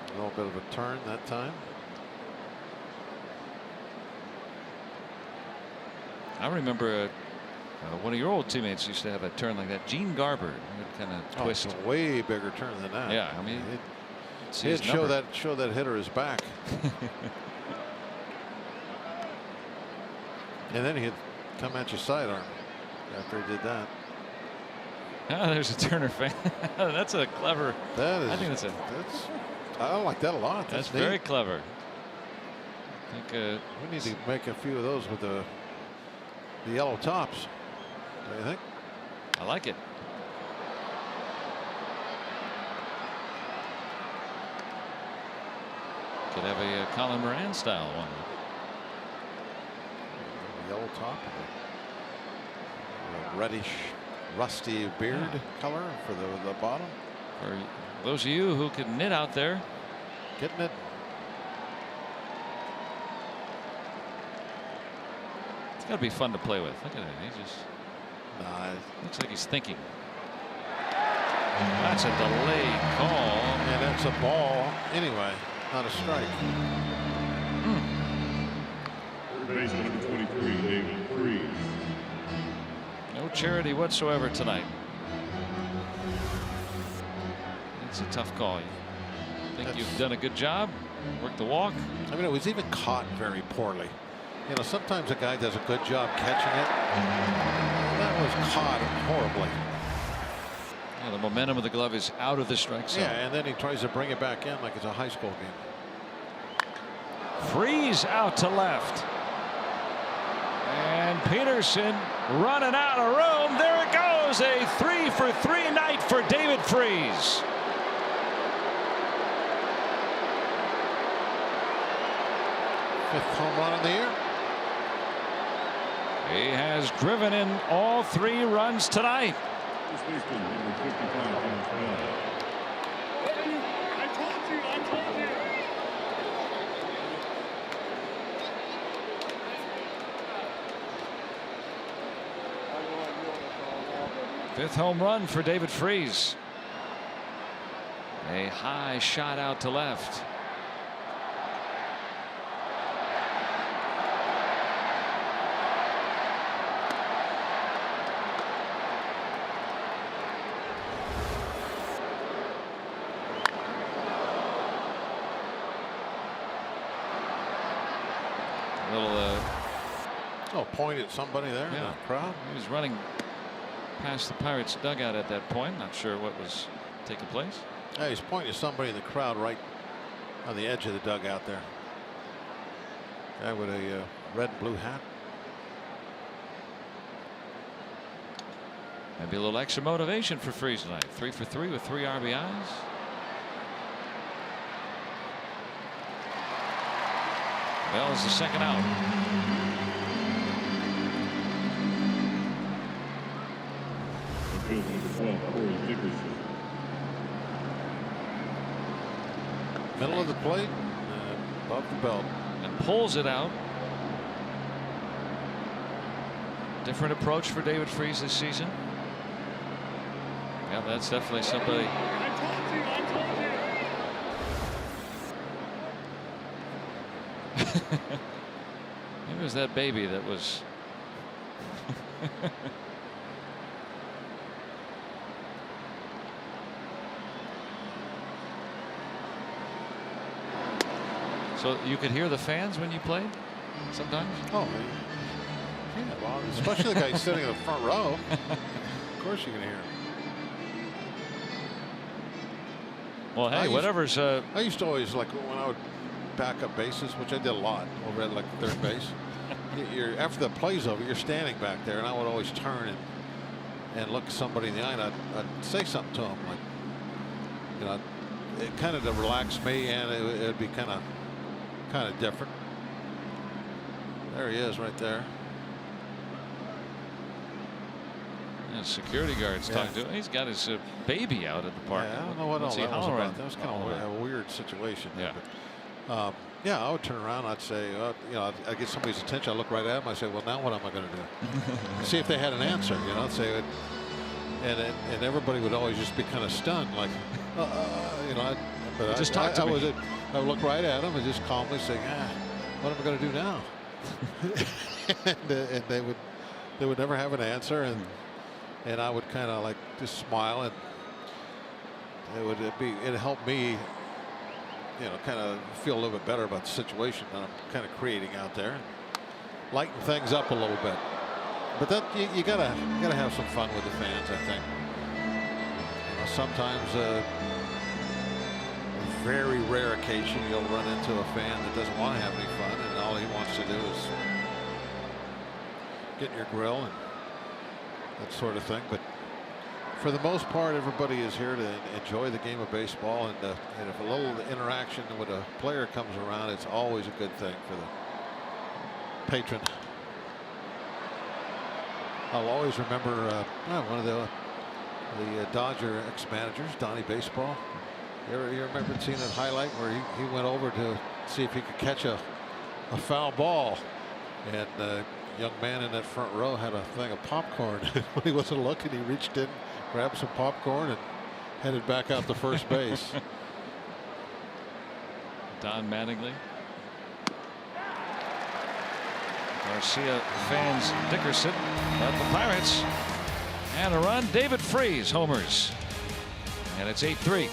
A little bit of a turn that time. I remember one of your old teammates used to have a turn like that. Gene Garber would kind of twist. It's a way bigger turn than that. Yeah, I mean, he'd show that hitter his back. And then he'd come at your sidearm after he did that. Ah, there's a Turner fan. That's a clever. That is. I think I like that a lot. That's very clever. I think, we need to make a few of those with the yellow tops. What do you think? I like it. Could have a Colin Moran style one. Yellow top, a reddish, rusty beard color for the bottom. For those of you who can knit out there, getting it. It's got to be fun to play with. Look at it. He just looks like he's thinking. That's a delayed call. And that's a ball anyway, not a strike. Base number 23, David Freese. No charity whatsoever tonight. It's a tough call. You think you've done a good job? Work the walk? I mean, it was even caught very poorly. You know, sometimes a guy does a good job catching it. That was caught horribly. Yeah, the momentum of the glove is out of the strike zone. Yeah, and then he tries to bring it back in like it's a high school game. Freese out to left. And Peterson running out of room. There it goes. A 3-for-3 night for David Freese. Fifth home run of the year. He has driven in all 3 runs tonight. First baseman, number 55, Manfred. I told you. Fifth home run for David Freese. A high shot out to left. Point at somebody there in the crowd. He was running past the Pirates dugout at that point. Not sure what was taking place. Yeah, he's pointing at somebody in the crowd right on the edge of the dugout there. Guy with a red and blue hat. Maybe a little extra motivation for Freese tonight. 3-for-3 with 3 RBIs. Bell is the second out. Middle of the plate, above the belt. And pulls it out. Different approach for David Freese this season. Yeah, that's definitely somebody. I told you. Maybe it was that baby that was. So you could hear the fans when you played sometimes? Oh, yeah, well, especially the guy sitting in the front row. Of course you can hear him. Well, hey, whatever's. I used to always, like, when I would back up bases, which I did a lot over at, like, third base. After the play's over, you're standing back there, and I would always turn and look somebody in the eye, and I'd say something to him, like, you know, it kind of to relax me, and it'd be kind of different. There he is right there. Yeah, security guards talking to him. He's got his baby out at the park. Yeah, I don't know what all that was about. That was kind of a weird situation. Yeah. But, yeah, I would turn around. I'd say, you know, I'd get somebody's attention. I look right at them. I say, well, now what am I going to do? See if they had an answer. You know, say, and everybody would always just be kind of stunned, like, you know. But just talk to me. I would look right at them and just calmly say, what am I going to do now? and they would never have an answer, and I would kind of like just smile, and it'd help me, you know, kind of feel a little bit better about the situation that I'm kind of creating out there, and lighten things up a little bit. But that you gotta have some fun with the fans, I think. You know, sometimes a very rare occasion you'll run into a fan that doesn't want to have any fun, and all he wants to do is get in your grill and that sort of thing. But for the most part, everybody is here to enjoy the game of baseball, and if a little interaction with a player comes around, it's always a good thing for the patron. I'll always remember one of the Dodger ex-managers, Donnie Baseball. You remember seeing that highlight where he went over to see if he could catch a foul ball, and the young man in that front row had a thing of popcorn. When he wasn't looking, he reached in, grabbed some popcorn, and headed back out to first base. Don Mattingly. Garcia fans Dickerson, but the Pirates and a run. David Freese homers, and it's 8-3.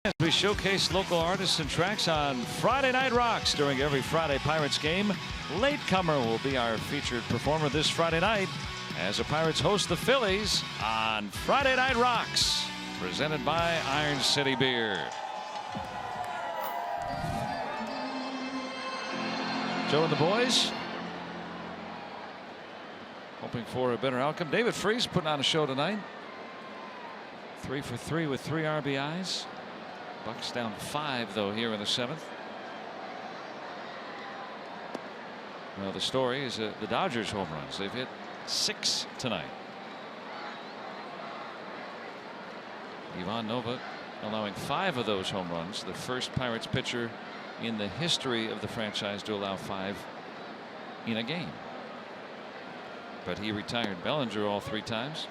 As we showcase local artists and tracks on Friday Night Rocks during every Friday Pirates game, Latecomer will be our featured performer this Friday night as the Pirates host the Phillies on Friday Night Rocks, presented by Iron City Beer. Joe and the boys hoping for a better outcome. David Freese putting on a show tonight. 3 for 3 with 3 RBIs. Bucks down 5 though here in the 7th. Well, the story is the Dodgers home runs. They've hit 6 tonight. Ivan Nova allowing 5 of those home runs, the first Pirates pitcher in the history of the franchise to allow 5 in a game. But he retired Bellinger all 3 times.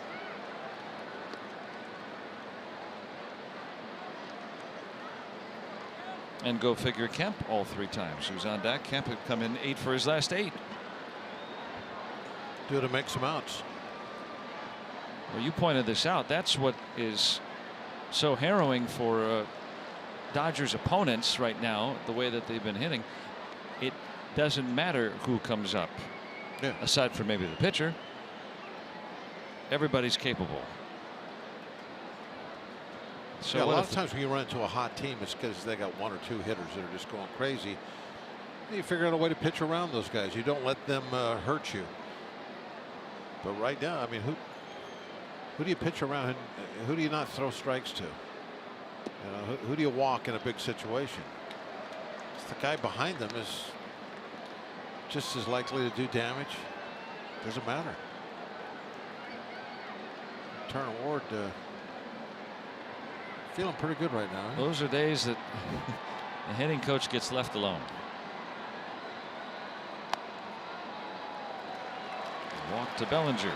And go figure, Kemp all 3 times. He was on deck. Kemp had come in 8 for his last 8. Do to make some outs. Well, you pointed this out. That's what is so harrowing for Dodgers opponents right now, the way that they've been hitting. It doesn't matter who comes up, aside from maybe the pitcher. Everybody's capable. So yeah, a lot of times when you run into a hot team, it's because they got 1 or 2 hitters that are just going crazy. You figure out a way to pitch around those guys. You don't let them hurt you. But right now, I mean, who do you pitch around, and who do you not throw strikes to? You know, who do you walk in a big situation? It's the guy behind them is just as likely to do damage. Doesn't matter. Turner Ward. Feeling pretty good right now. Those are days that the hitting coach gets left alone. Walk to Bellinger.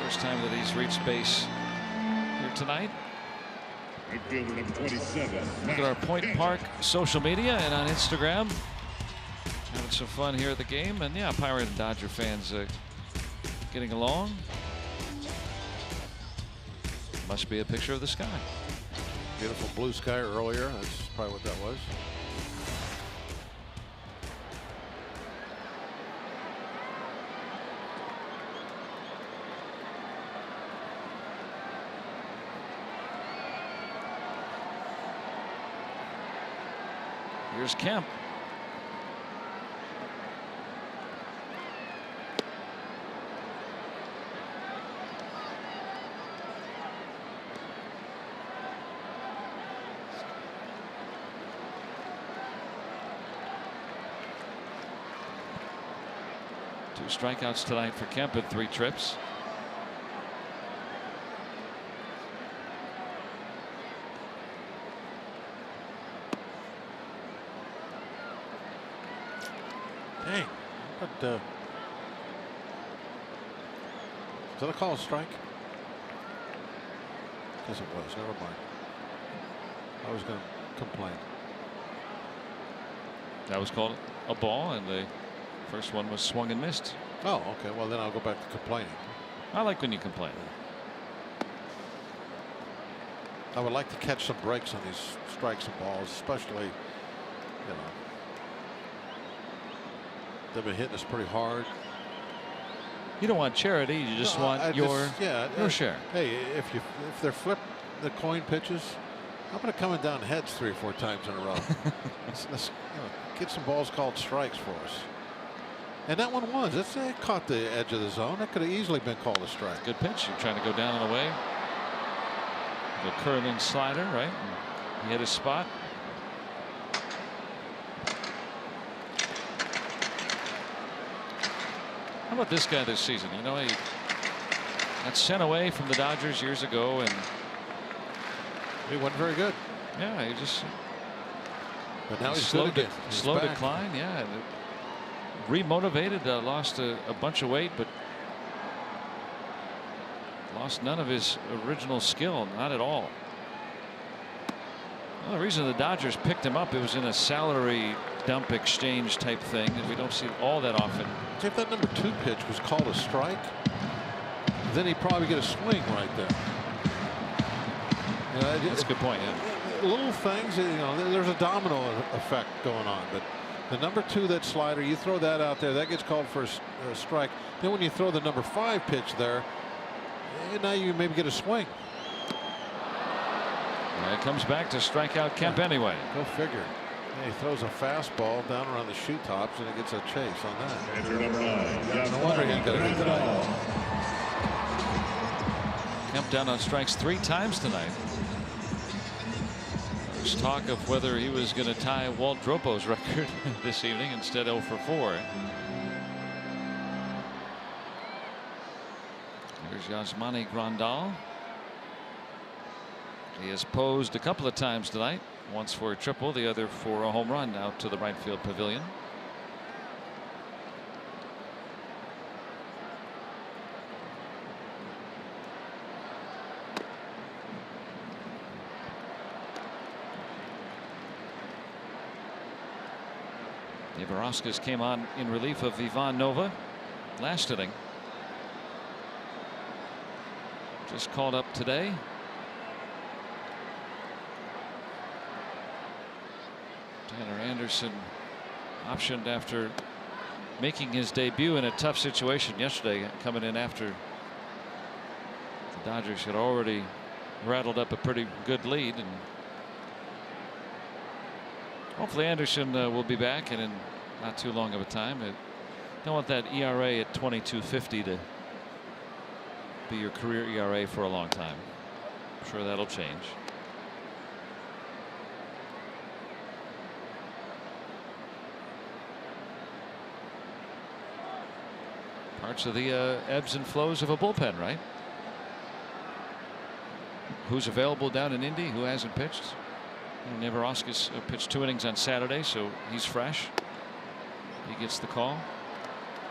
First time that he's reached base here tonight. Infielder number 27. Look at our Point Park social media and on Instagram. Having some fun here at the game. And yeah, Pirate and Dodger fans getting along. Must be a picture of the sky. Beautiful blue sky earlier. That's probably what that was. Here's Kemp. Two strikeouts tonight for Kemp in 3 trips. Dang. But, is that a call a strike? Yes, it was. Never mind. I was going to complain. That was called a ball, and the first one was swung and missed. Oh, okay. Well, then I'll go back to complaining. I like when you complain. I would like to catch some breaks on these strikes and balls, especially, you know, they've been hitting us pretty hard. You don't want charity. You just want your share. Hey, if they're flip the coin pitches, how about coming down heads 3 or 4 times in a row? let's get some balls called strikes for us. And that one was. It caught the edge of the zone. That could have easily been called a strike. Good pitch. You're trying to go down and away. The curling slider, right? He hit his spot. How about this guy this season? You know, he got sent away from the Dodgers years ago, and he wasn't very good. Yeah, he just. But now he's good again. Slow decline, yeah. Remotivated, lost a bunch of weight, but lost none of his original skill, not at all. Well, the reason the Dodgers picked him up, it was in a salary dump exchange type thing that we don't see all that often. If that number 2 pitch was called a strike, then he'd probably get a swing right there. You know, that's a good point. Yeah. Little things, you know, there's a domino effect going on, but the number 2, that slider, you throw that out there, that gets called for a strike. Then when you throw the number 5 pitch there, now you maybe get a swing. And it comes back to strike out Kemp anyway. Go figure. And he throws a fastball down around the shoe tops, and it gets a chase on that. Enter number 9. No wonder he got a good tonight. Kemp down on strikes 3 times tonight. There's talk of whether he was going to tie Walt Dropo's record this evening, instead 0 for 4. Here's Yasmani Grandal. He has posed a couple of times tonight, once for a triple, the other for a home run out to the right field pavilion. Neverauskas came on in relief of Ivan Nova last inning. Just called up today. Tanner Anderson optioned after making his debut in a tough situation yesterday, coming in after the Dodgers had already rattled up a pretty good lead, and hopefully Anderson will be back, and in not too long of a time. Don't want that ERA at 22.50 to be your career ERA for a long time. I'm sure that'll change. Parts of the ebbs and flows of a bullpen, right? Who's available down in Indy? Who hasn't pitched? Neverauskas pitched 2 innings on Saturday, so he's fresh. He gets the call.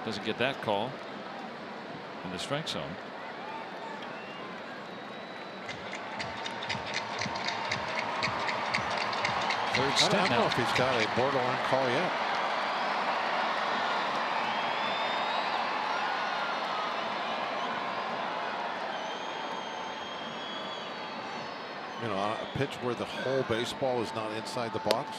Doesn't get that call in the strike zone. Third I step don't know now. if he's got a borderline call yet. You know, a pitch where the whole baseball is not inside the box.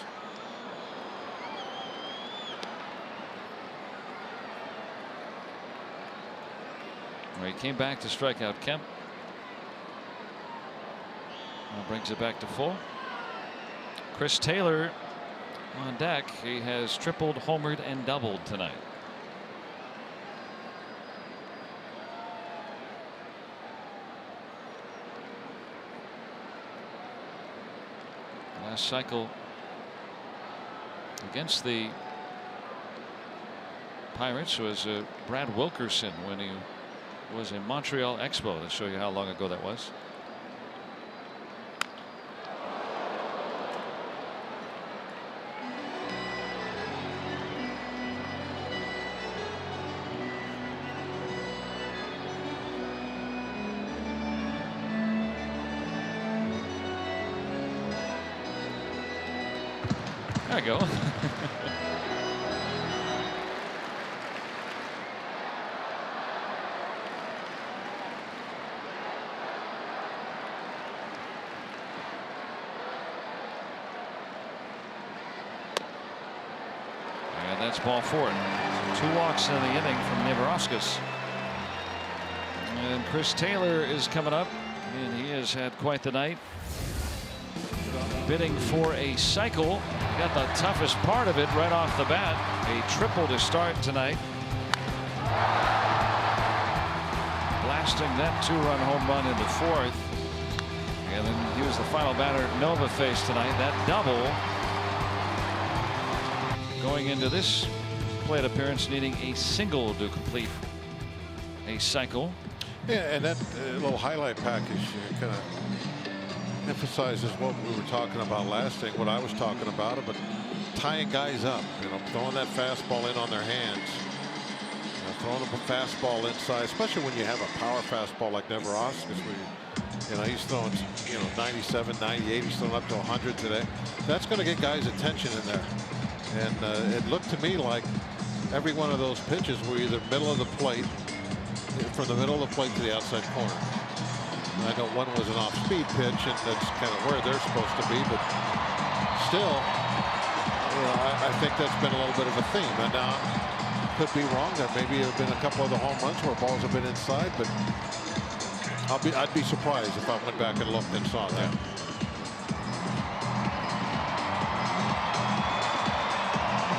He came back to strike out Kemp. Now brings it back to full. Chris Taylor on deck. He has tripled, homered, and doubled tonight. Last cycle against the Pirates was Brad Wilkerson when he was in Montreal Expo, to show you how long ago that was. There you go. And that's ball 4. 2 walks in the inning from Neverauskas. And Chris Taylor is coming up, and he has had quite the night. Bidding for a cycle. Got the toughest part of it right off the bat. A triple to start tonight. Blasting that 2-run home run in the 4th. And then he was the final batter Nova faced tonight. That double going into this plate appearance, needing a single to complete a cycle. Yeah, and that little highlight package kind of emphasizes what we were talking about last thing, what I was talking about tying guys up, you know, throwing that fastball in on their hands, you know, throwing a fastball inside, especially when you have a power fastball like Neverauskas, where you know he's throwing 97, 98, he's throwing up to 100 today. That's going to get guys' attention in there, and it looked to me like every one of those pitches were either middle of the plate, from the middle of the plate to the outside corner. I know one was an off-speed pitch, and that's kind of where they're supposed to be, but still, you know, I think that's been a little bit of a theme. And now, could be wrong. That maybe have been a couple of the home runs where balls have been inside, but I'd be surprised if I went back and looked and saw that.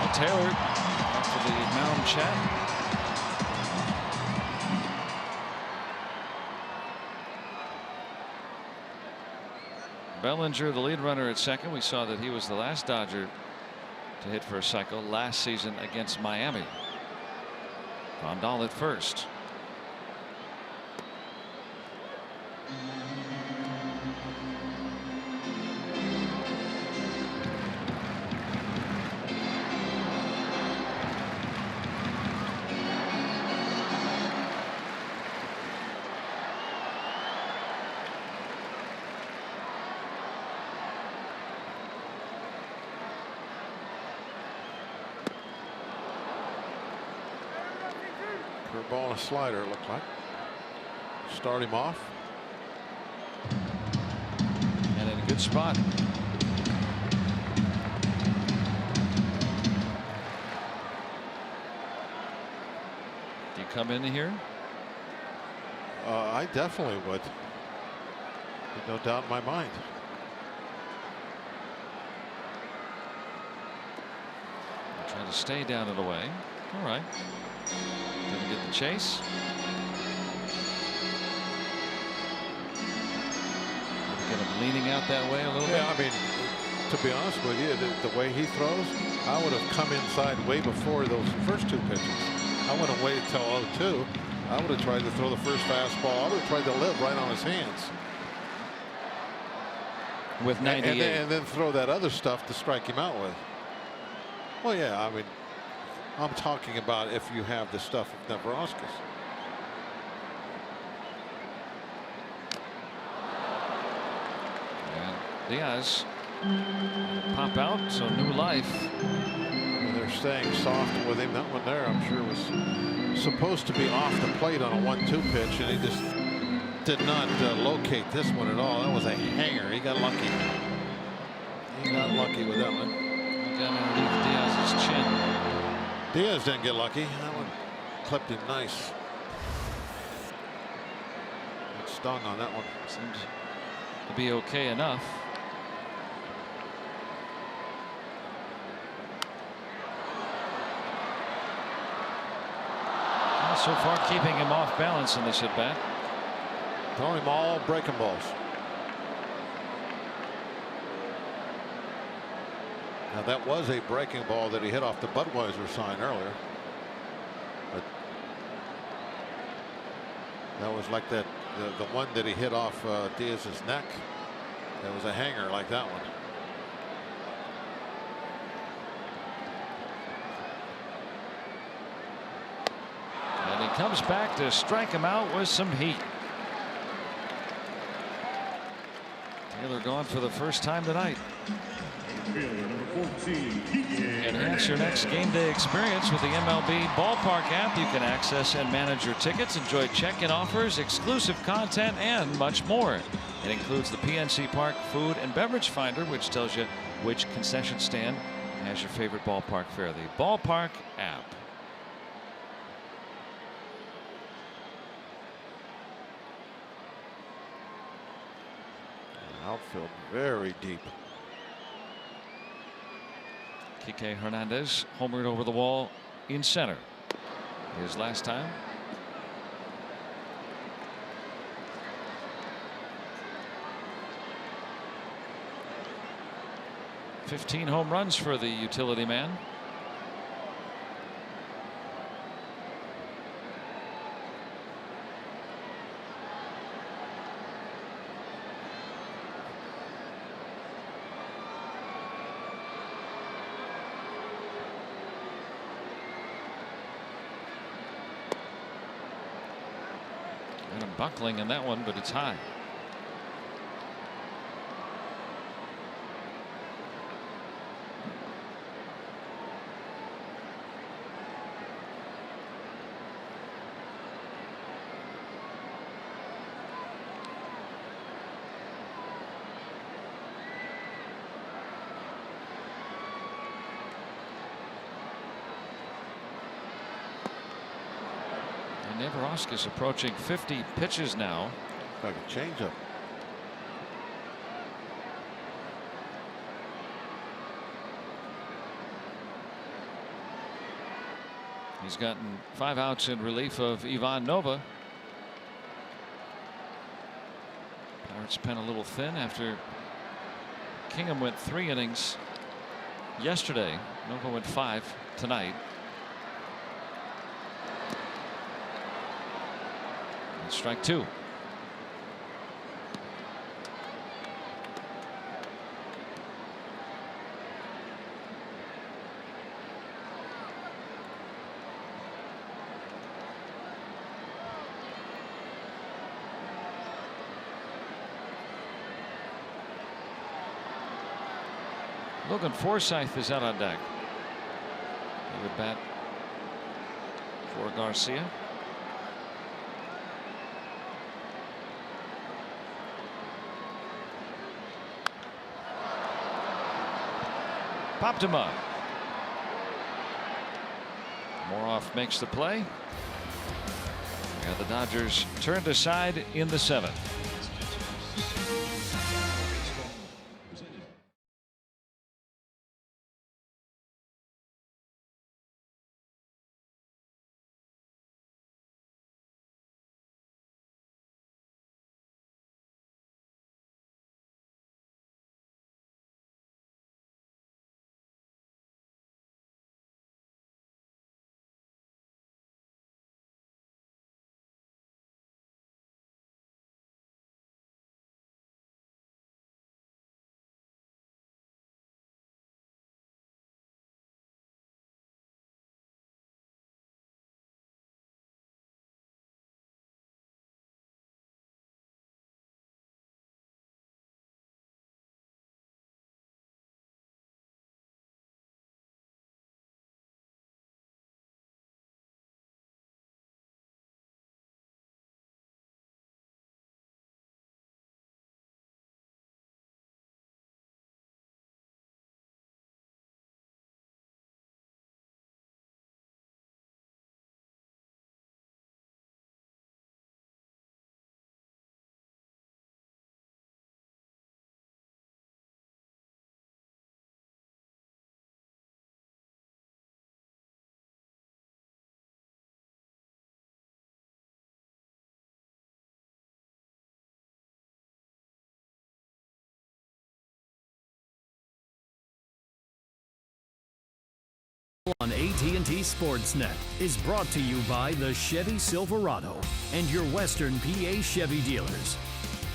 Well, Taylor, after the mound chat. Bellinger, the lead runner at second. We saw that he was the last Dodger to hit for a cycle last season against Miami. Grandal at first. Ball and a slider, it looked like. Start him off. And in a good spot. Do you come in here? I definitely would. No doubt in my mind. Trying to stay down and away. All right. Didn't get the chase. Get him leaning out that way a little bit. Yeah, I mean, to be honest with you, the way he throws, I would have come inside way before those first 2 pitches. I wouldn't have waited till 0-2. I would have tried to throw the first fastball. I would have tried to live right on his hands. With 98. And then throw that other stuff to strike him out with. Well, yeah, I mean, I'm talking about if you have the stuff of Neverauskas. And Diaz Pop out, so new life. They're staying soft with him. That one there, I'm sure, was supposed to be off the plate on a 1-2 pitch, and he just did not locate this one at all. That was a hanger. He got lucky. He got lucky with that one. He got underneath Diaz's chin. Diaz didn't get lucky. That one clipped him nice. It stung on that one. Seems to be okay enough. So far, keeping him off balance in this at bat. Throwing him all breaking balls. Now that was a breaking ball that he hit off the Budweiser sign earlier. But that was like that the one that he hit off Diaz's neck. That was a hanger like that one. And he comes back to strike him out with some heat. Taylor gone for the first time tonight. Enhance your next game day experience with the MLB Ballpark app. You can access and manage your tickets, enjoy check-in offers, exclusive content, and much more. It includes the PNC Park food and beverage finder, which tells you which concession stand has your favorite ballpark fare. The Ballpark app. Outfield very deep. Kike Hernandez homered over the wall in center. His last time. "15 home runs for the utility man." And a buckling in that one, but it's high. Neverauskas approaching 50 pitches now. Like a changeup. He's gotten 5 outs in relief of Ivan Nova. Pirates pen a little thin after Kingham went 3 innings yesterday. Nova went 5 tonight. Strike 2. Logan Forsythe is out on deck. He would bat for Garcia. Popped him up. Moroff makes the play. And the Dodgers turned aside in the 7th. On AT&T Sportsnet is brought to you by the Chevy Silverado and your Western PA Chevy dealers.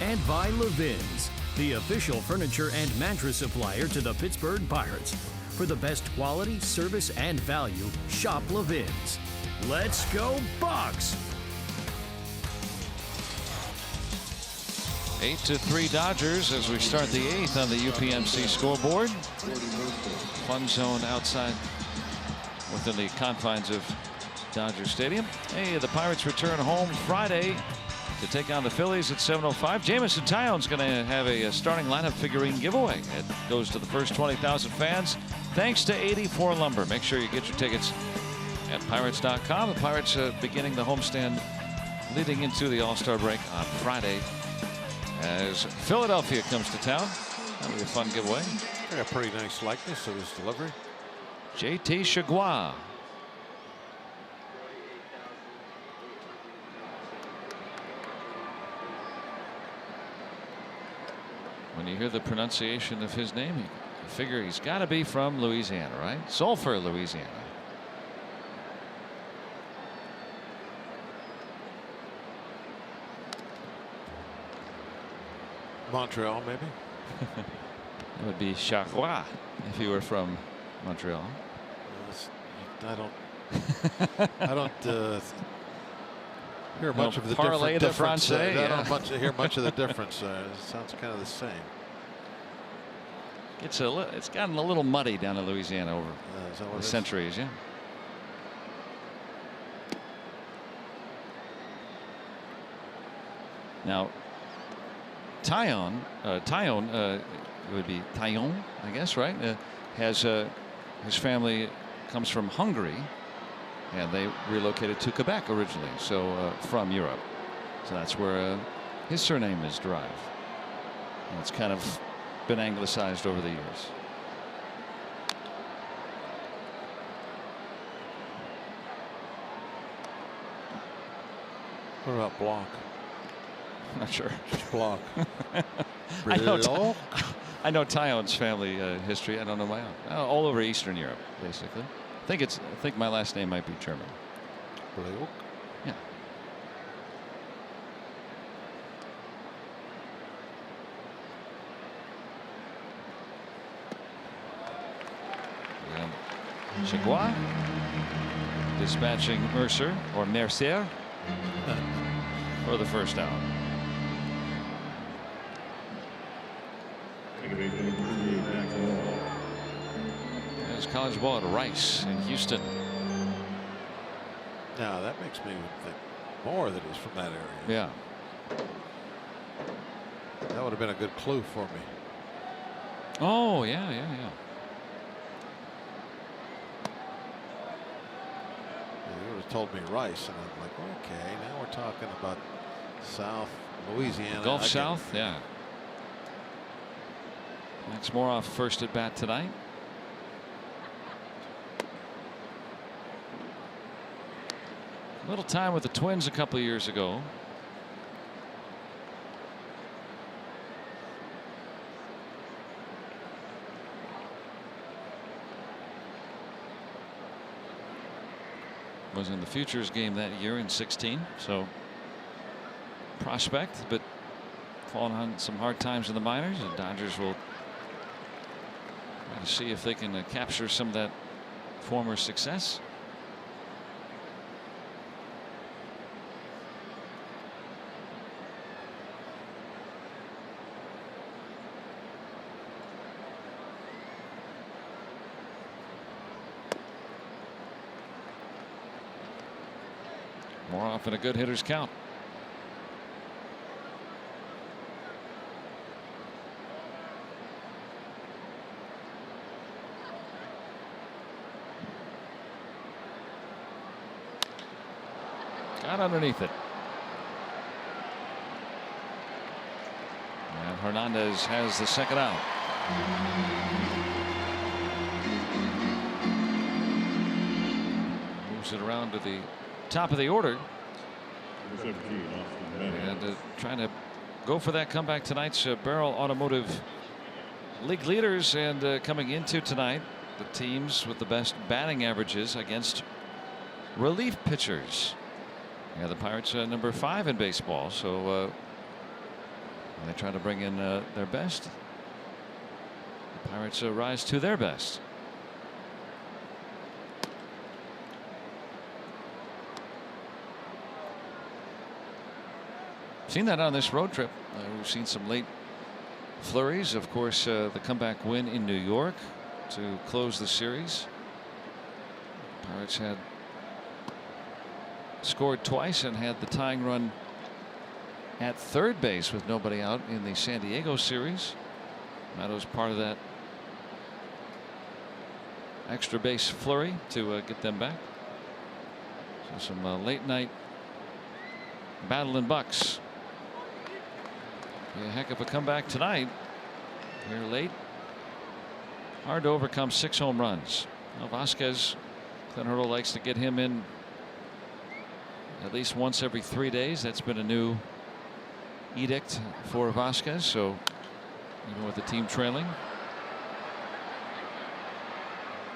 And by Levin's, the official furniture and mattress supplier to the Pittsburgh Pirates. For the best quality, service, and value, shop Levin's. Let's go Bucks! 8-3 Dodgers as we start the 8th on the UPMC scoreboard. Fun zone outside within the confines of Dodger Stadium. Hey, the Pirates return home Friday to take on the Phillies at 7:05. Jamison Tyon's going to have a starting lineup figurine giveaway. It goes to the first 20,000 fans thanks to 84 Lumber. Make sure you get your tickets at Pirates.com. The Pirates beginning the homestand leading into the All-Star break on Friday as Philadelphia comes to town. That'll be a fun giveaway. I got a pretty nice likeness of his delivery. JT Chagua. When you hear the pronunciation of his name, you figure he's got to be from Louisiana, right? Sulphur, Louisiana. Montreal, maybe. That would be Chagua if he were from Montreal. I don't hear much of the difference. I don't hear much of the difference. It sounds kind of the same. It's gotten a little muddy down in Louisiana over the centuries, yeah. Now, Tyon, it would be Tyon, I guess, right? Has his family comes from Hungary, and they relocated to Quebec originally, so from Europe. So that's where his surname is derived. And it's kind of been anglicized over the years. What about Block? I'm not sure. Just Block. I know Tyon's family history. I don't know my own. All over Eastern Europe, basically. I think my last name might be German. Block. Yeah. Chagua dispatching Mercer for the first out. There's college ball at Rice in Houston. Now that makes me think more that he's from that area. Yeah. That would have been a good clue for me. Oh, yeah. You would have told me Rice, and I'm like, okay, now we're talking about South Louisiana. Gulf South, yeah. Max Moroff first at bat tonight. A little time with the Twins a couple of years ago. Was in the Futures game that year in 16. So prospect, but falling on some hard times in the minors. The Dodgers will try to see if they can capture some of that former success. More often a good hitter's count. Got underneath it. And Hernandez has the second out. Moves it around to the top of the order. And trying to go for that comeback tonight's Barrel Automotive League leaders, and coming into tonight the teams with the best batting averages against relief pitchers. Yeah, the Pirates are number 5 in baseball, so they try to bring in their best. The Pirates rise to their best. Seen that on this road trip. We've seen some late flurries. Of course, the comeback win in New York to close the series. Pirates had scored twice and had the tying run at third base with nobody out in the San Diego series. That was part of that extra base flurry to get them back. So some late night battle in Bucks. Be a heck of a comeback tonight. Here late. Hard to overcome 6 home runs. Now Vasquez, Clint Hurdle likes to get him in at least once every 3 days. That's been a new edict for Vasquez. So even with the team trailing,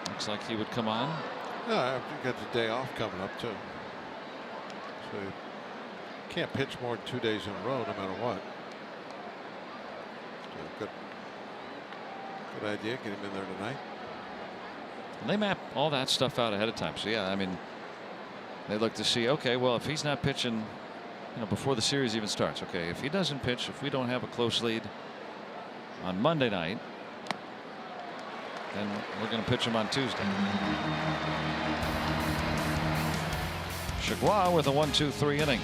looks like he would come on. Yeah, you got the day off coming up too. So you can't pitch more than 2 days in a row, no matter what. So good idea. Get him in there tonight. And they map all that stuff out ahead of time. So yeah, I mean, they look to see, okay, well, if he's not pitching, before the series even starts, okay, if he doesn't pitch, if we don't have a close lead on Monday night, then we're going to pitch him on Tuesday. Chagua with a 1-2-3 inning,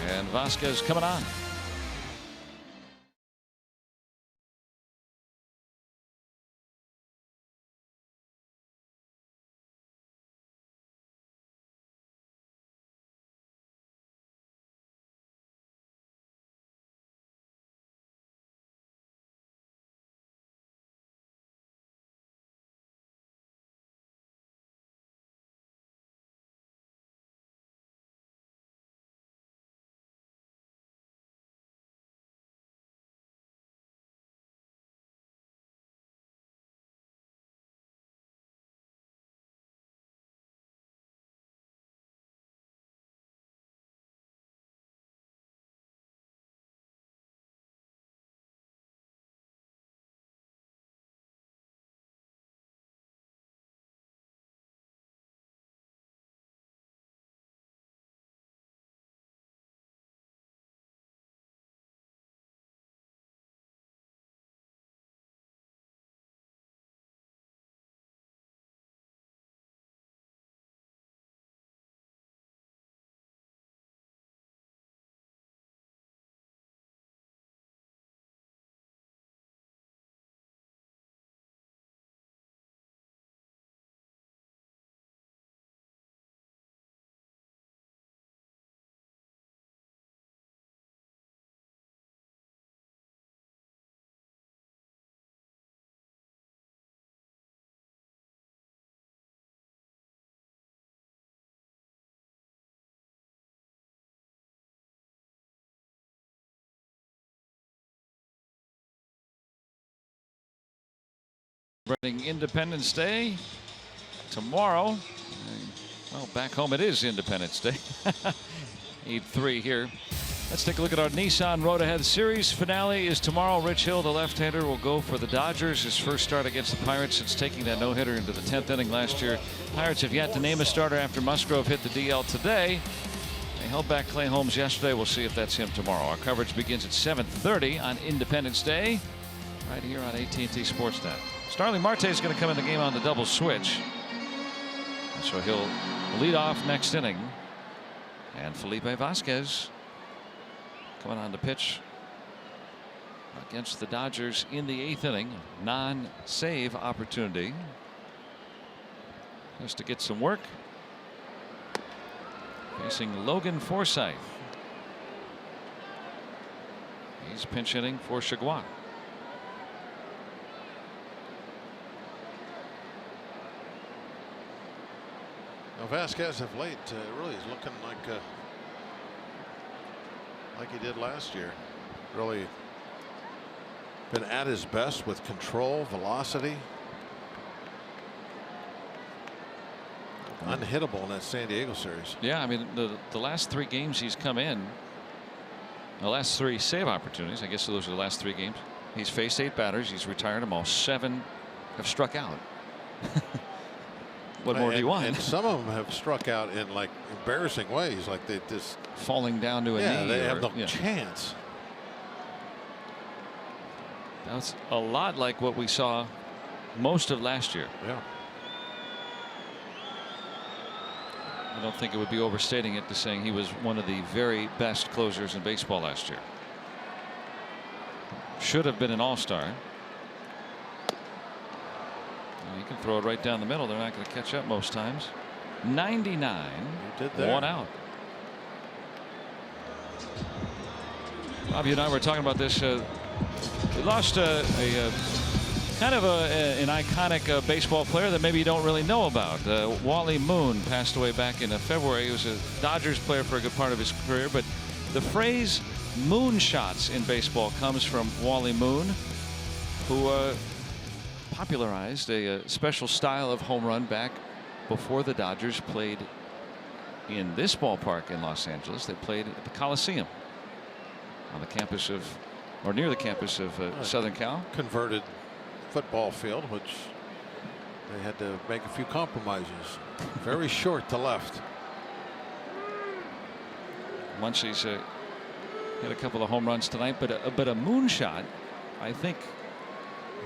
and Vasquez coming on. Celebrating Independence Day tomorrow. Well, back home it is Independence Day. 8-3 here. Let's take a look at our Nissan Road Ahead Series. Finale is tomorrow. Rich Hill, the left-hander, will go for the Dodgers. His first start against the Pirates since taking that no-hitter into the 10th inning last year. Pirates have yet to name a starter after Musgrove hit the DL today. They held back Clay Holmes yesterday. We'll see if that's him tomorrow. Our coverage begins at 7:30 on Independence Day, right here on AT&T Sportsnet. Starling Marte is going to come in the game on the double switch. So he'll lead off next inning. And Felipe Vasquez coming on to pitch against the Dodgers in the 8th inning. Non-save opportunity. Just to get some work. Facing Logan Forsythe. He's pinch hitting for Chagua. Now Vasquez of late really is looking like he did last year. Really been at his best with control, velocity. unhittable in that San Diego series. Yeah, I mean the last 3 games he's come in, the last 3 save opportunities, I guess those are the last 3 games. He's faced 8 batters. He's retired them all. 7 have struck out. What more do you want? And some of them have struck out in like embarrassing ways, like they just falling down to a knee. They have no chance. That's a lot like what we saw most of last year. Yeah. I don't think it would be overstating it to saying he was one of the very best closers in baseball last year. Should have been an all-star. You can throw it right down the middle. They're not going to catch up most times. 99. You did there. 1 out. Bob, you and I were talking about this. We lost kind of an iconic baseball player that maybe you don't really know about. Wally Moon passed away back in February. He was a Dodgers player for a good part of his career, but the phrase moonshots in baseball comes from Wally Moon, who popularized a special style of home run back before the Dodgers played in this ballpark in Los Angeles. They played at the Coliseum on the campus of, or near the campus of Southern Cal. Converted football field, which they had to make a few compromises. Very short to left. Muncy's hit a couple of home runs tonight, but a moonshot, I think,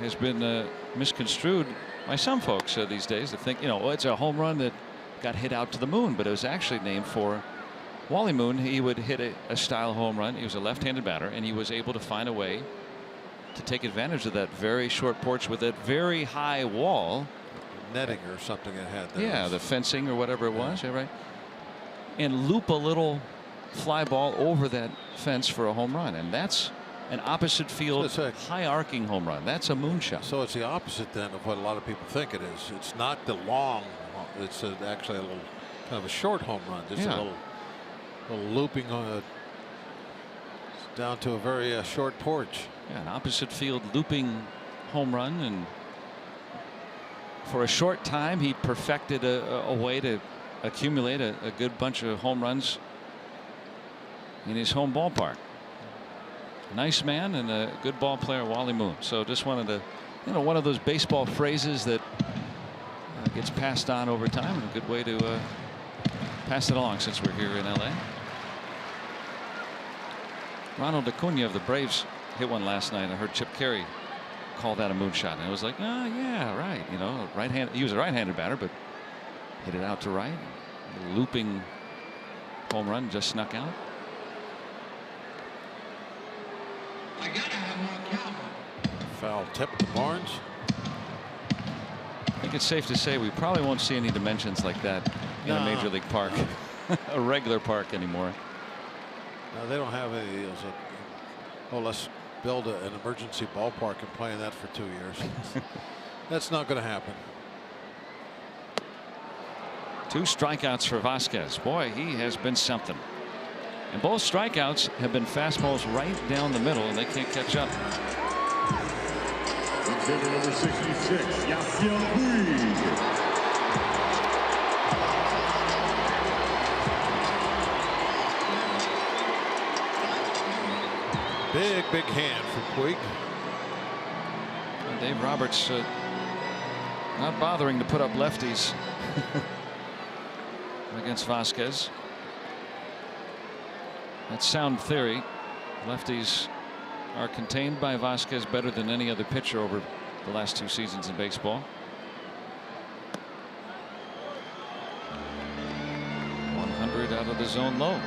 has been misconstrued by some folks these days. They think, it's a home run that got hit out to the moon, but it was actually named for Wally Moon. He would hit a style home run. He was a left-handed batter, and he was able to find a way to take advantage of that very short porch with that very high wall. Netting or something it had there. Yeah, the fencing or whatever it was. Yeah, right. And loop a little fly ball over that fence for a home run, and that's an opposite field high arcing home run. That's a moonshot. So it's the opposite then of what a lot of people think it is. It's not the long. It's actually a little kind of a short home run. Just a little looping down to a very short porch. Yeah, an opposite field looping home run, and for a short time he perfected a way to accumulate a good bunch of home runs in his home ballpark. Nice man and a good ball player, Wally Moon. So just wanted to, one of those baseball phrases that gets passed on over time, and a good way to pass it along since we're here in LA. Ronald Acuna of the Braves hit one last night. I heard Chip Carey call that a moonshot, and I was like, oh yeah, right. Right hand. He was a right-handed batter, but hit it out to right. A looping home run just snuck out. Foul tip to Barnes. I think it's safe to say we probably won't see any dimensions like that in a major league park, a regular park anymore. No, they don't have any of those. Let's build an emergency ballpark and play in that for 2 years. That's not going to happen. 2 strikeouts for Vasquez. Boy, he has been something. And both strikeouts have been fastballs right down the middle, and they can't catch up. Hitter number 66, Yasiel Puig. Big hand for Puig. And Dave Roberts not bothering to put up lefties against Vasquez. That's sound theory. Lefties are contained by Vasquez better than any other pitcher over the last 2 seasons in baseball. 100 out of the zone low.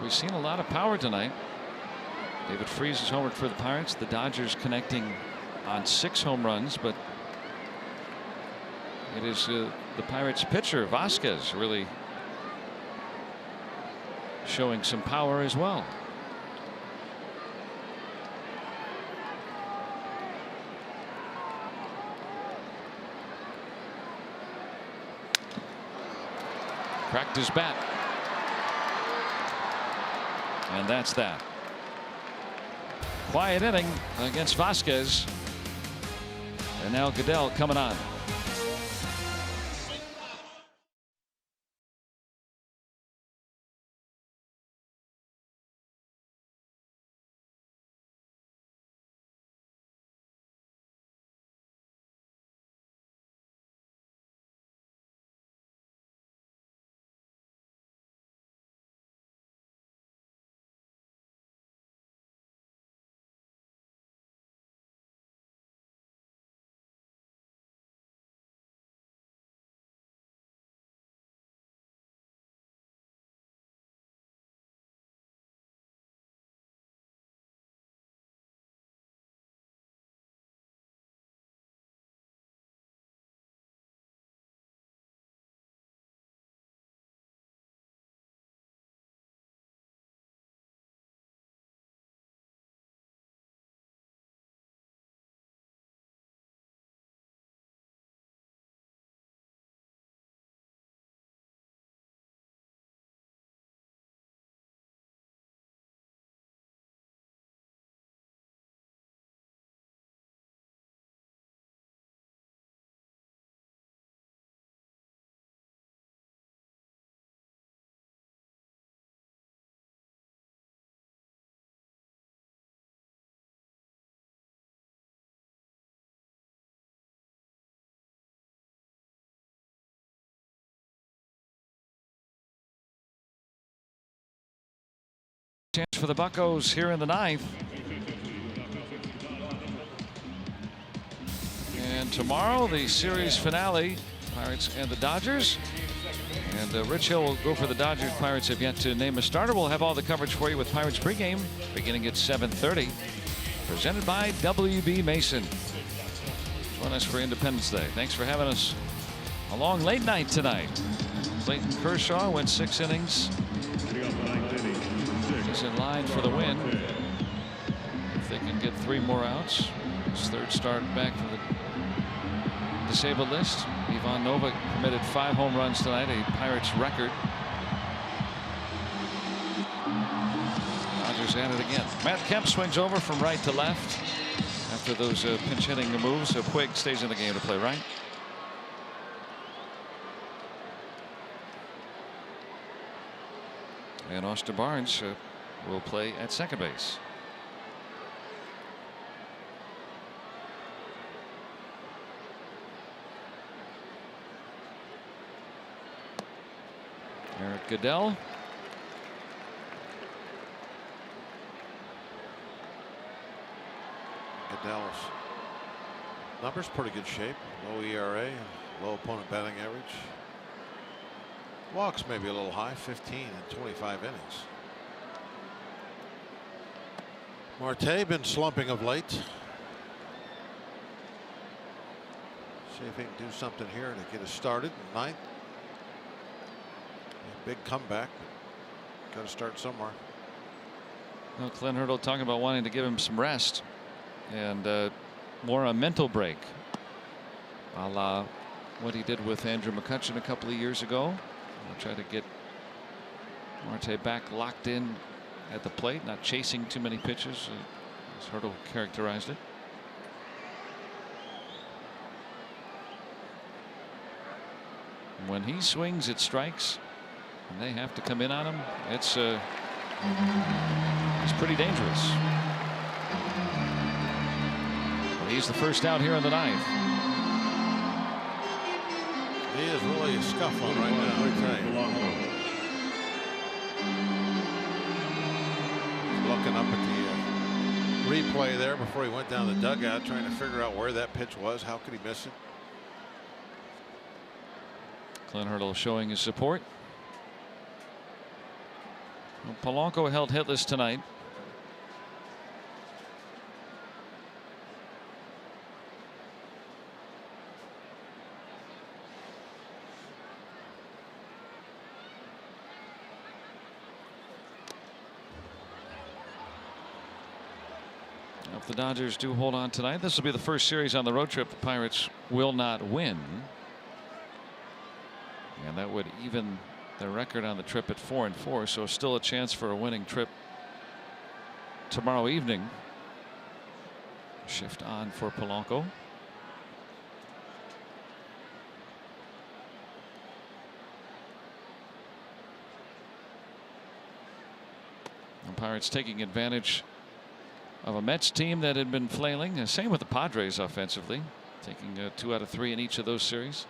We've seen a lot of power tonight. David Freese is homered for the Pirates. The Dodgers connecting on 6 home runs, but it is the Pirates pitcher Vasquez really showing some power as well. Cracked his bat. And that's that. Quiet inning against Vasquez. And now Goodell coming on. Chance for the Buccos here in the ninth. And tomorrow, the series finale, Pirates and the Dodgers. And Rich Hill will go for the Dodgers. Pirates have yet to name a starter. We'll have all the coverage for you with Pirates pregame beginning at 7:30. Presented by WB Mason. Join us for Independence Day. Thanks for having us a long late night tonight. Clayton Kershaw went 6 innings. He's in line for the win. If they can get 3 more outs. His 3rd start back from the disabled list. Ivan Novak permitted 5 home runs tonight, a Pirates record. Dodgers at it again. Matt Kemp swings over from right to left after those pinch hitting moves. So Puig stays in the game to play right. And Austin Barnes will play at second base. Eric Goodell. Goodell's numbers pretty good shape. Low ERA, low opponent batting average. Walks maybe a little high, 15 in 25 innings. Marte been slumping of late. See if he can do something here to get us started in 9th. Big comeback. Got to start somewhere. Well, Clint Hurdle talking about wanting to give him some rest and more a mental break, a la what he did with Andrew McCutchen a couple of years ago. We'll try to get Marte back locked in at the plate, not chasing too many pitches, as Hurdle characterized it. When he swings, it strikes, and they have to come in on him. It's pretty dangerous. Well, he's the first out here in the 9th. He is really scuffling right now, I tell you. Looking up at the replay there before he went down the dugout, trying to figure out where that pitch was. How could he miss it? Clint Hurdle showing his support. Well, Polanco held hitless tonight. If the Dodgers do hold on tonight, this will be the first series on the road trip the Pirates will not win. And that would even their record on the trip at 4-4, so still a chance for a winning trip tomorrow evening. Shift on for Polanco. The Pirates taking advantage of a Mets team that had been flailing. Same with the Padres offensively, taking 2 out of 3 in each of those series.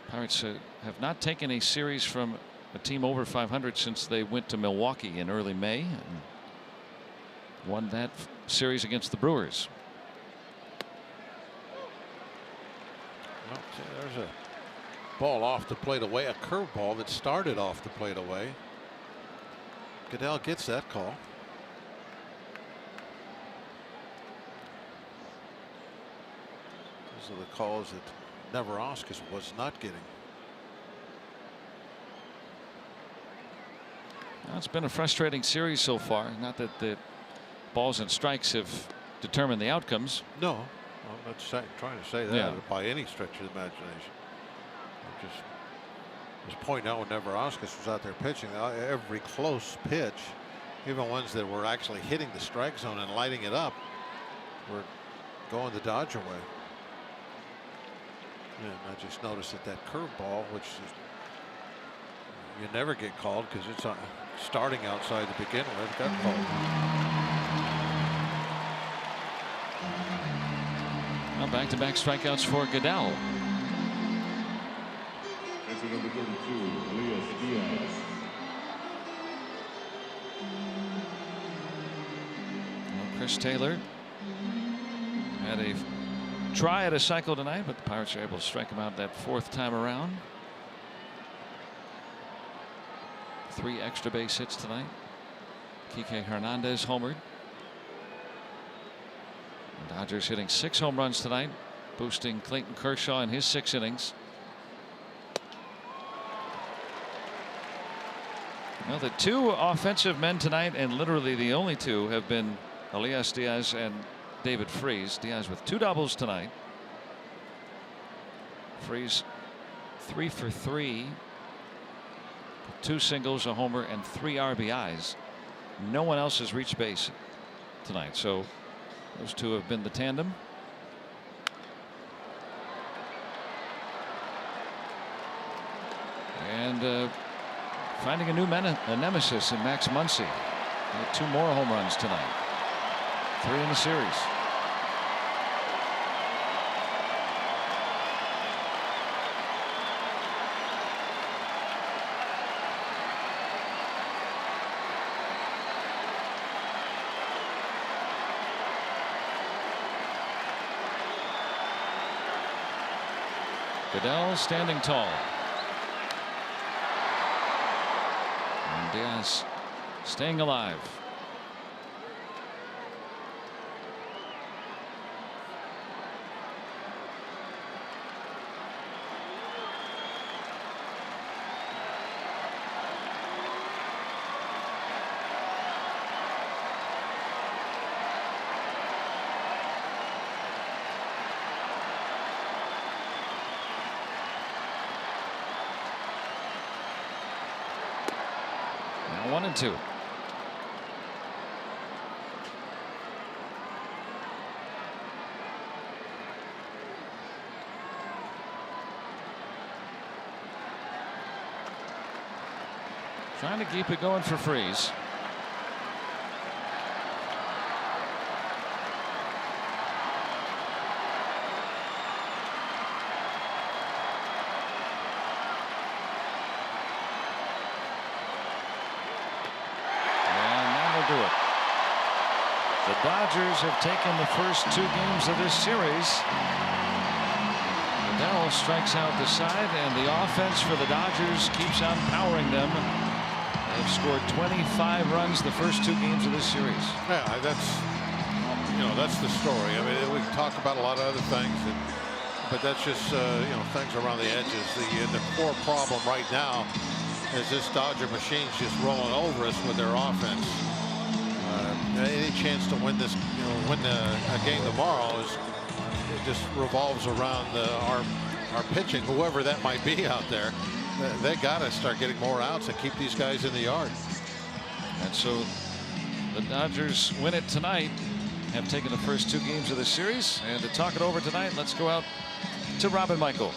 Pirates have not taken a series from a team over 500 since they went to Milwaukee in early May and won that series against the Brewers. Well, there's a ball off the plate away, a curveball that started off the plate away. Goodell gets that call. Those are the calls that Neverauskas was not getting. Well, it's been a frustrating series so far. Not that the balls and strikes have determined the outcomes. No, I'm not trying to say that by any stretch of the imagination. I'm just pointing out when Neverauskas was out there pitching, every close pitch, even ones that were actually hitting the strike zone and lighting it up, were going the Dodger way. And I just noticed that curveball, which you never get called because it's starting outside to begin with, got called. Well, back-to-back strikeouts for Goodell. Answer number 32, Elias Diaz. Well, Chris Taylor had a try at a cycle tonight, but the Pirates are able to strike him out that 4th time around. 3 extra base hits tonight. Kike Hernandez homered. The Dodgers hitting 6 home runs tonight, boosting Clayton Kershaw in his 6 innings. Well, the 2 offensive men tonight, and literally the only 2, have been Elias Diaz and David Freese. Diaz with 2 doubles tonight. Freese 3 for 3. 2 singles, a homer, and 3 RBIs. No one else has reached base tonight, so those 2 have been the tandem. And finding a new nemesis in Max Muncy. He had 2 more home runs tonight. 3 in the series. Goodell standing tall. And Diaz staying alive. Now 1-2. Trying to keep it going for Freese. Do it. The Dodgers have taken the first 2 games of this series. Goodell strikes out the side, and the offense for the Dodgers keeps on powering them. They've scored 25 runs the first 2 games of this series. Yeah, that's the story. I mean, we can talk about a lot of other things, but that's just things around the edges. The core problem right now is this Dodger machine's just rolling over us with their offense. Any chance to win this, win a game tomorrow it just revolves around are pitching, whoever that might be out there, they got to start getting more outs and keep these guys in the yard. And so the Dodgers win it tonight, have taken the first 2 games of the series. And to talk it over tonight, let's go out to Rob and Michael.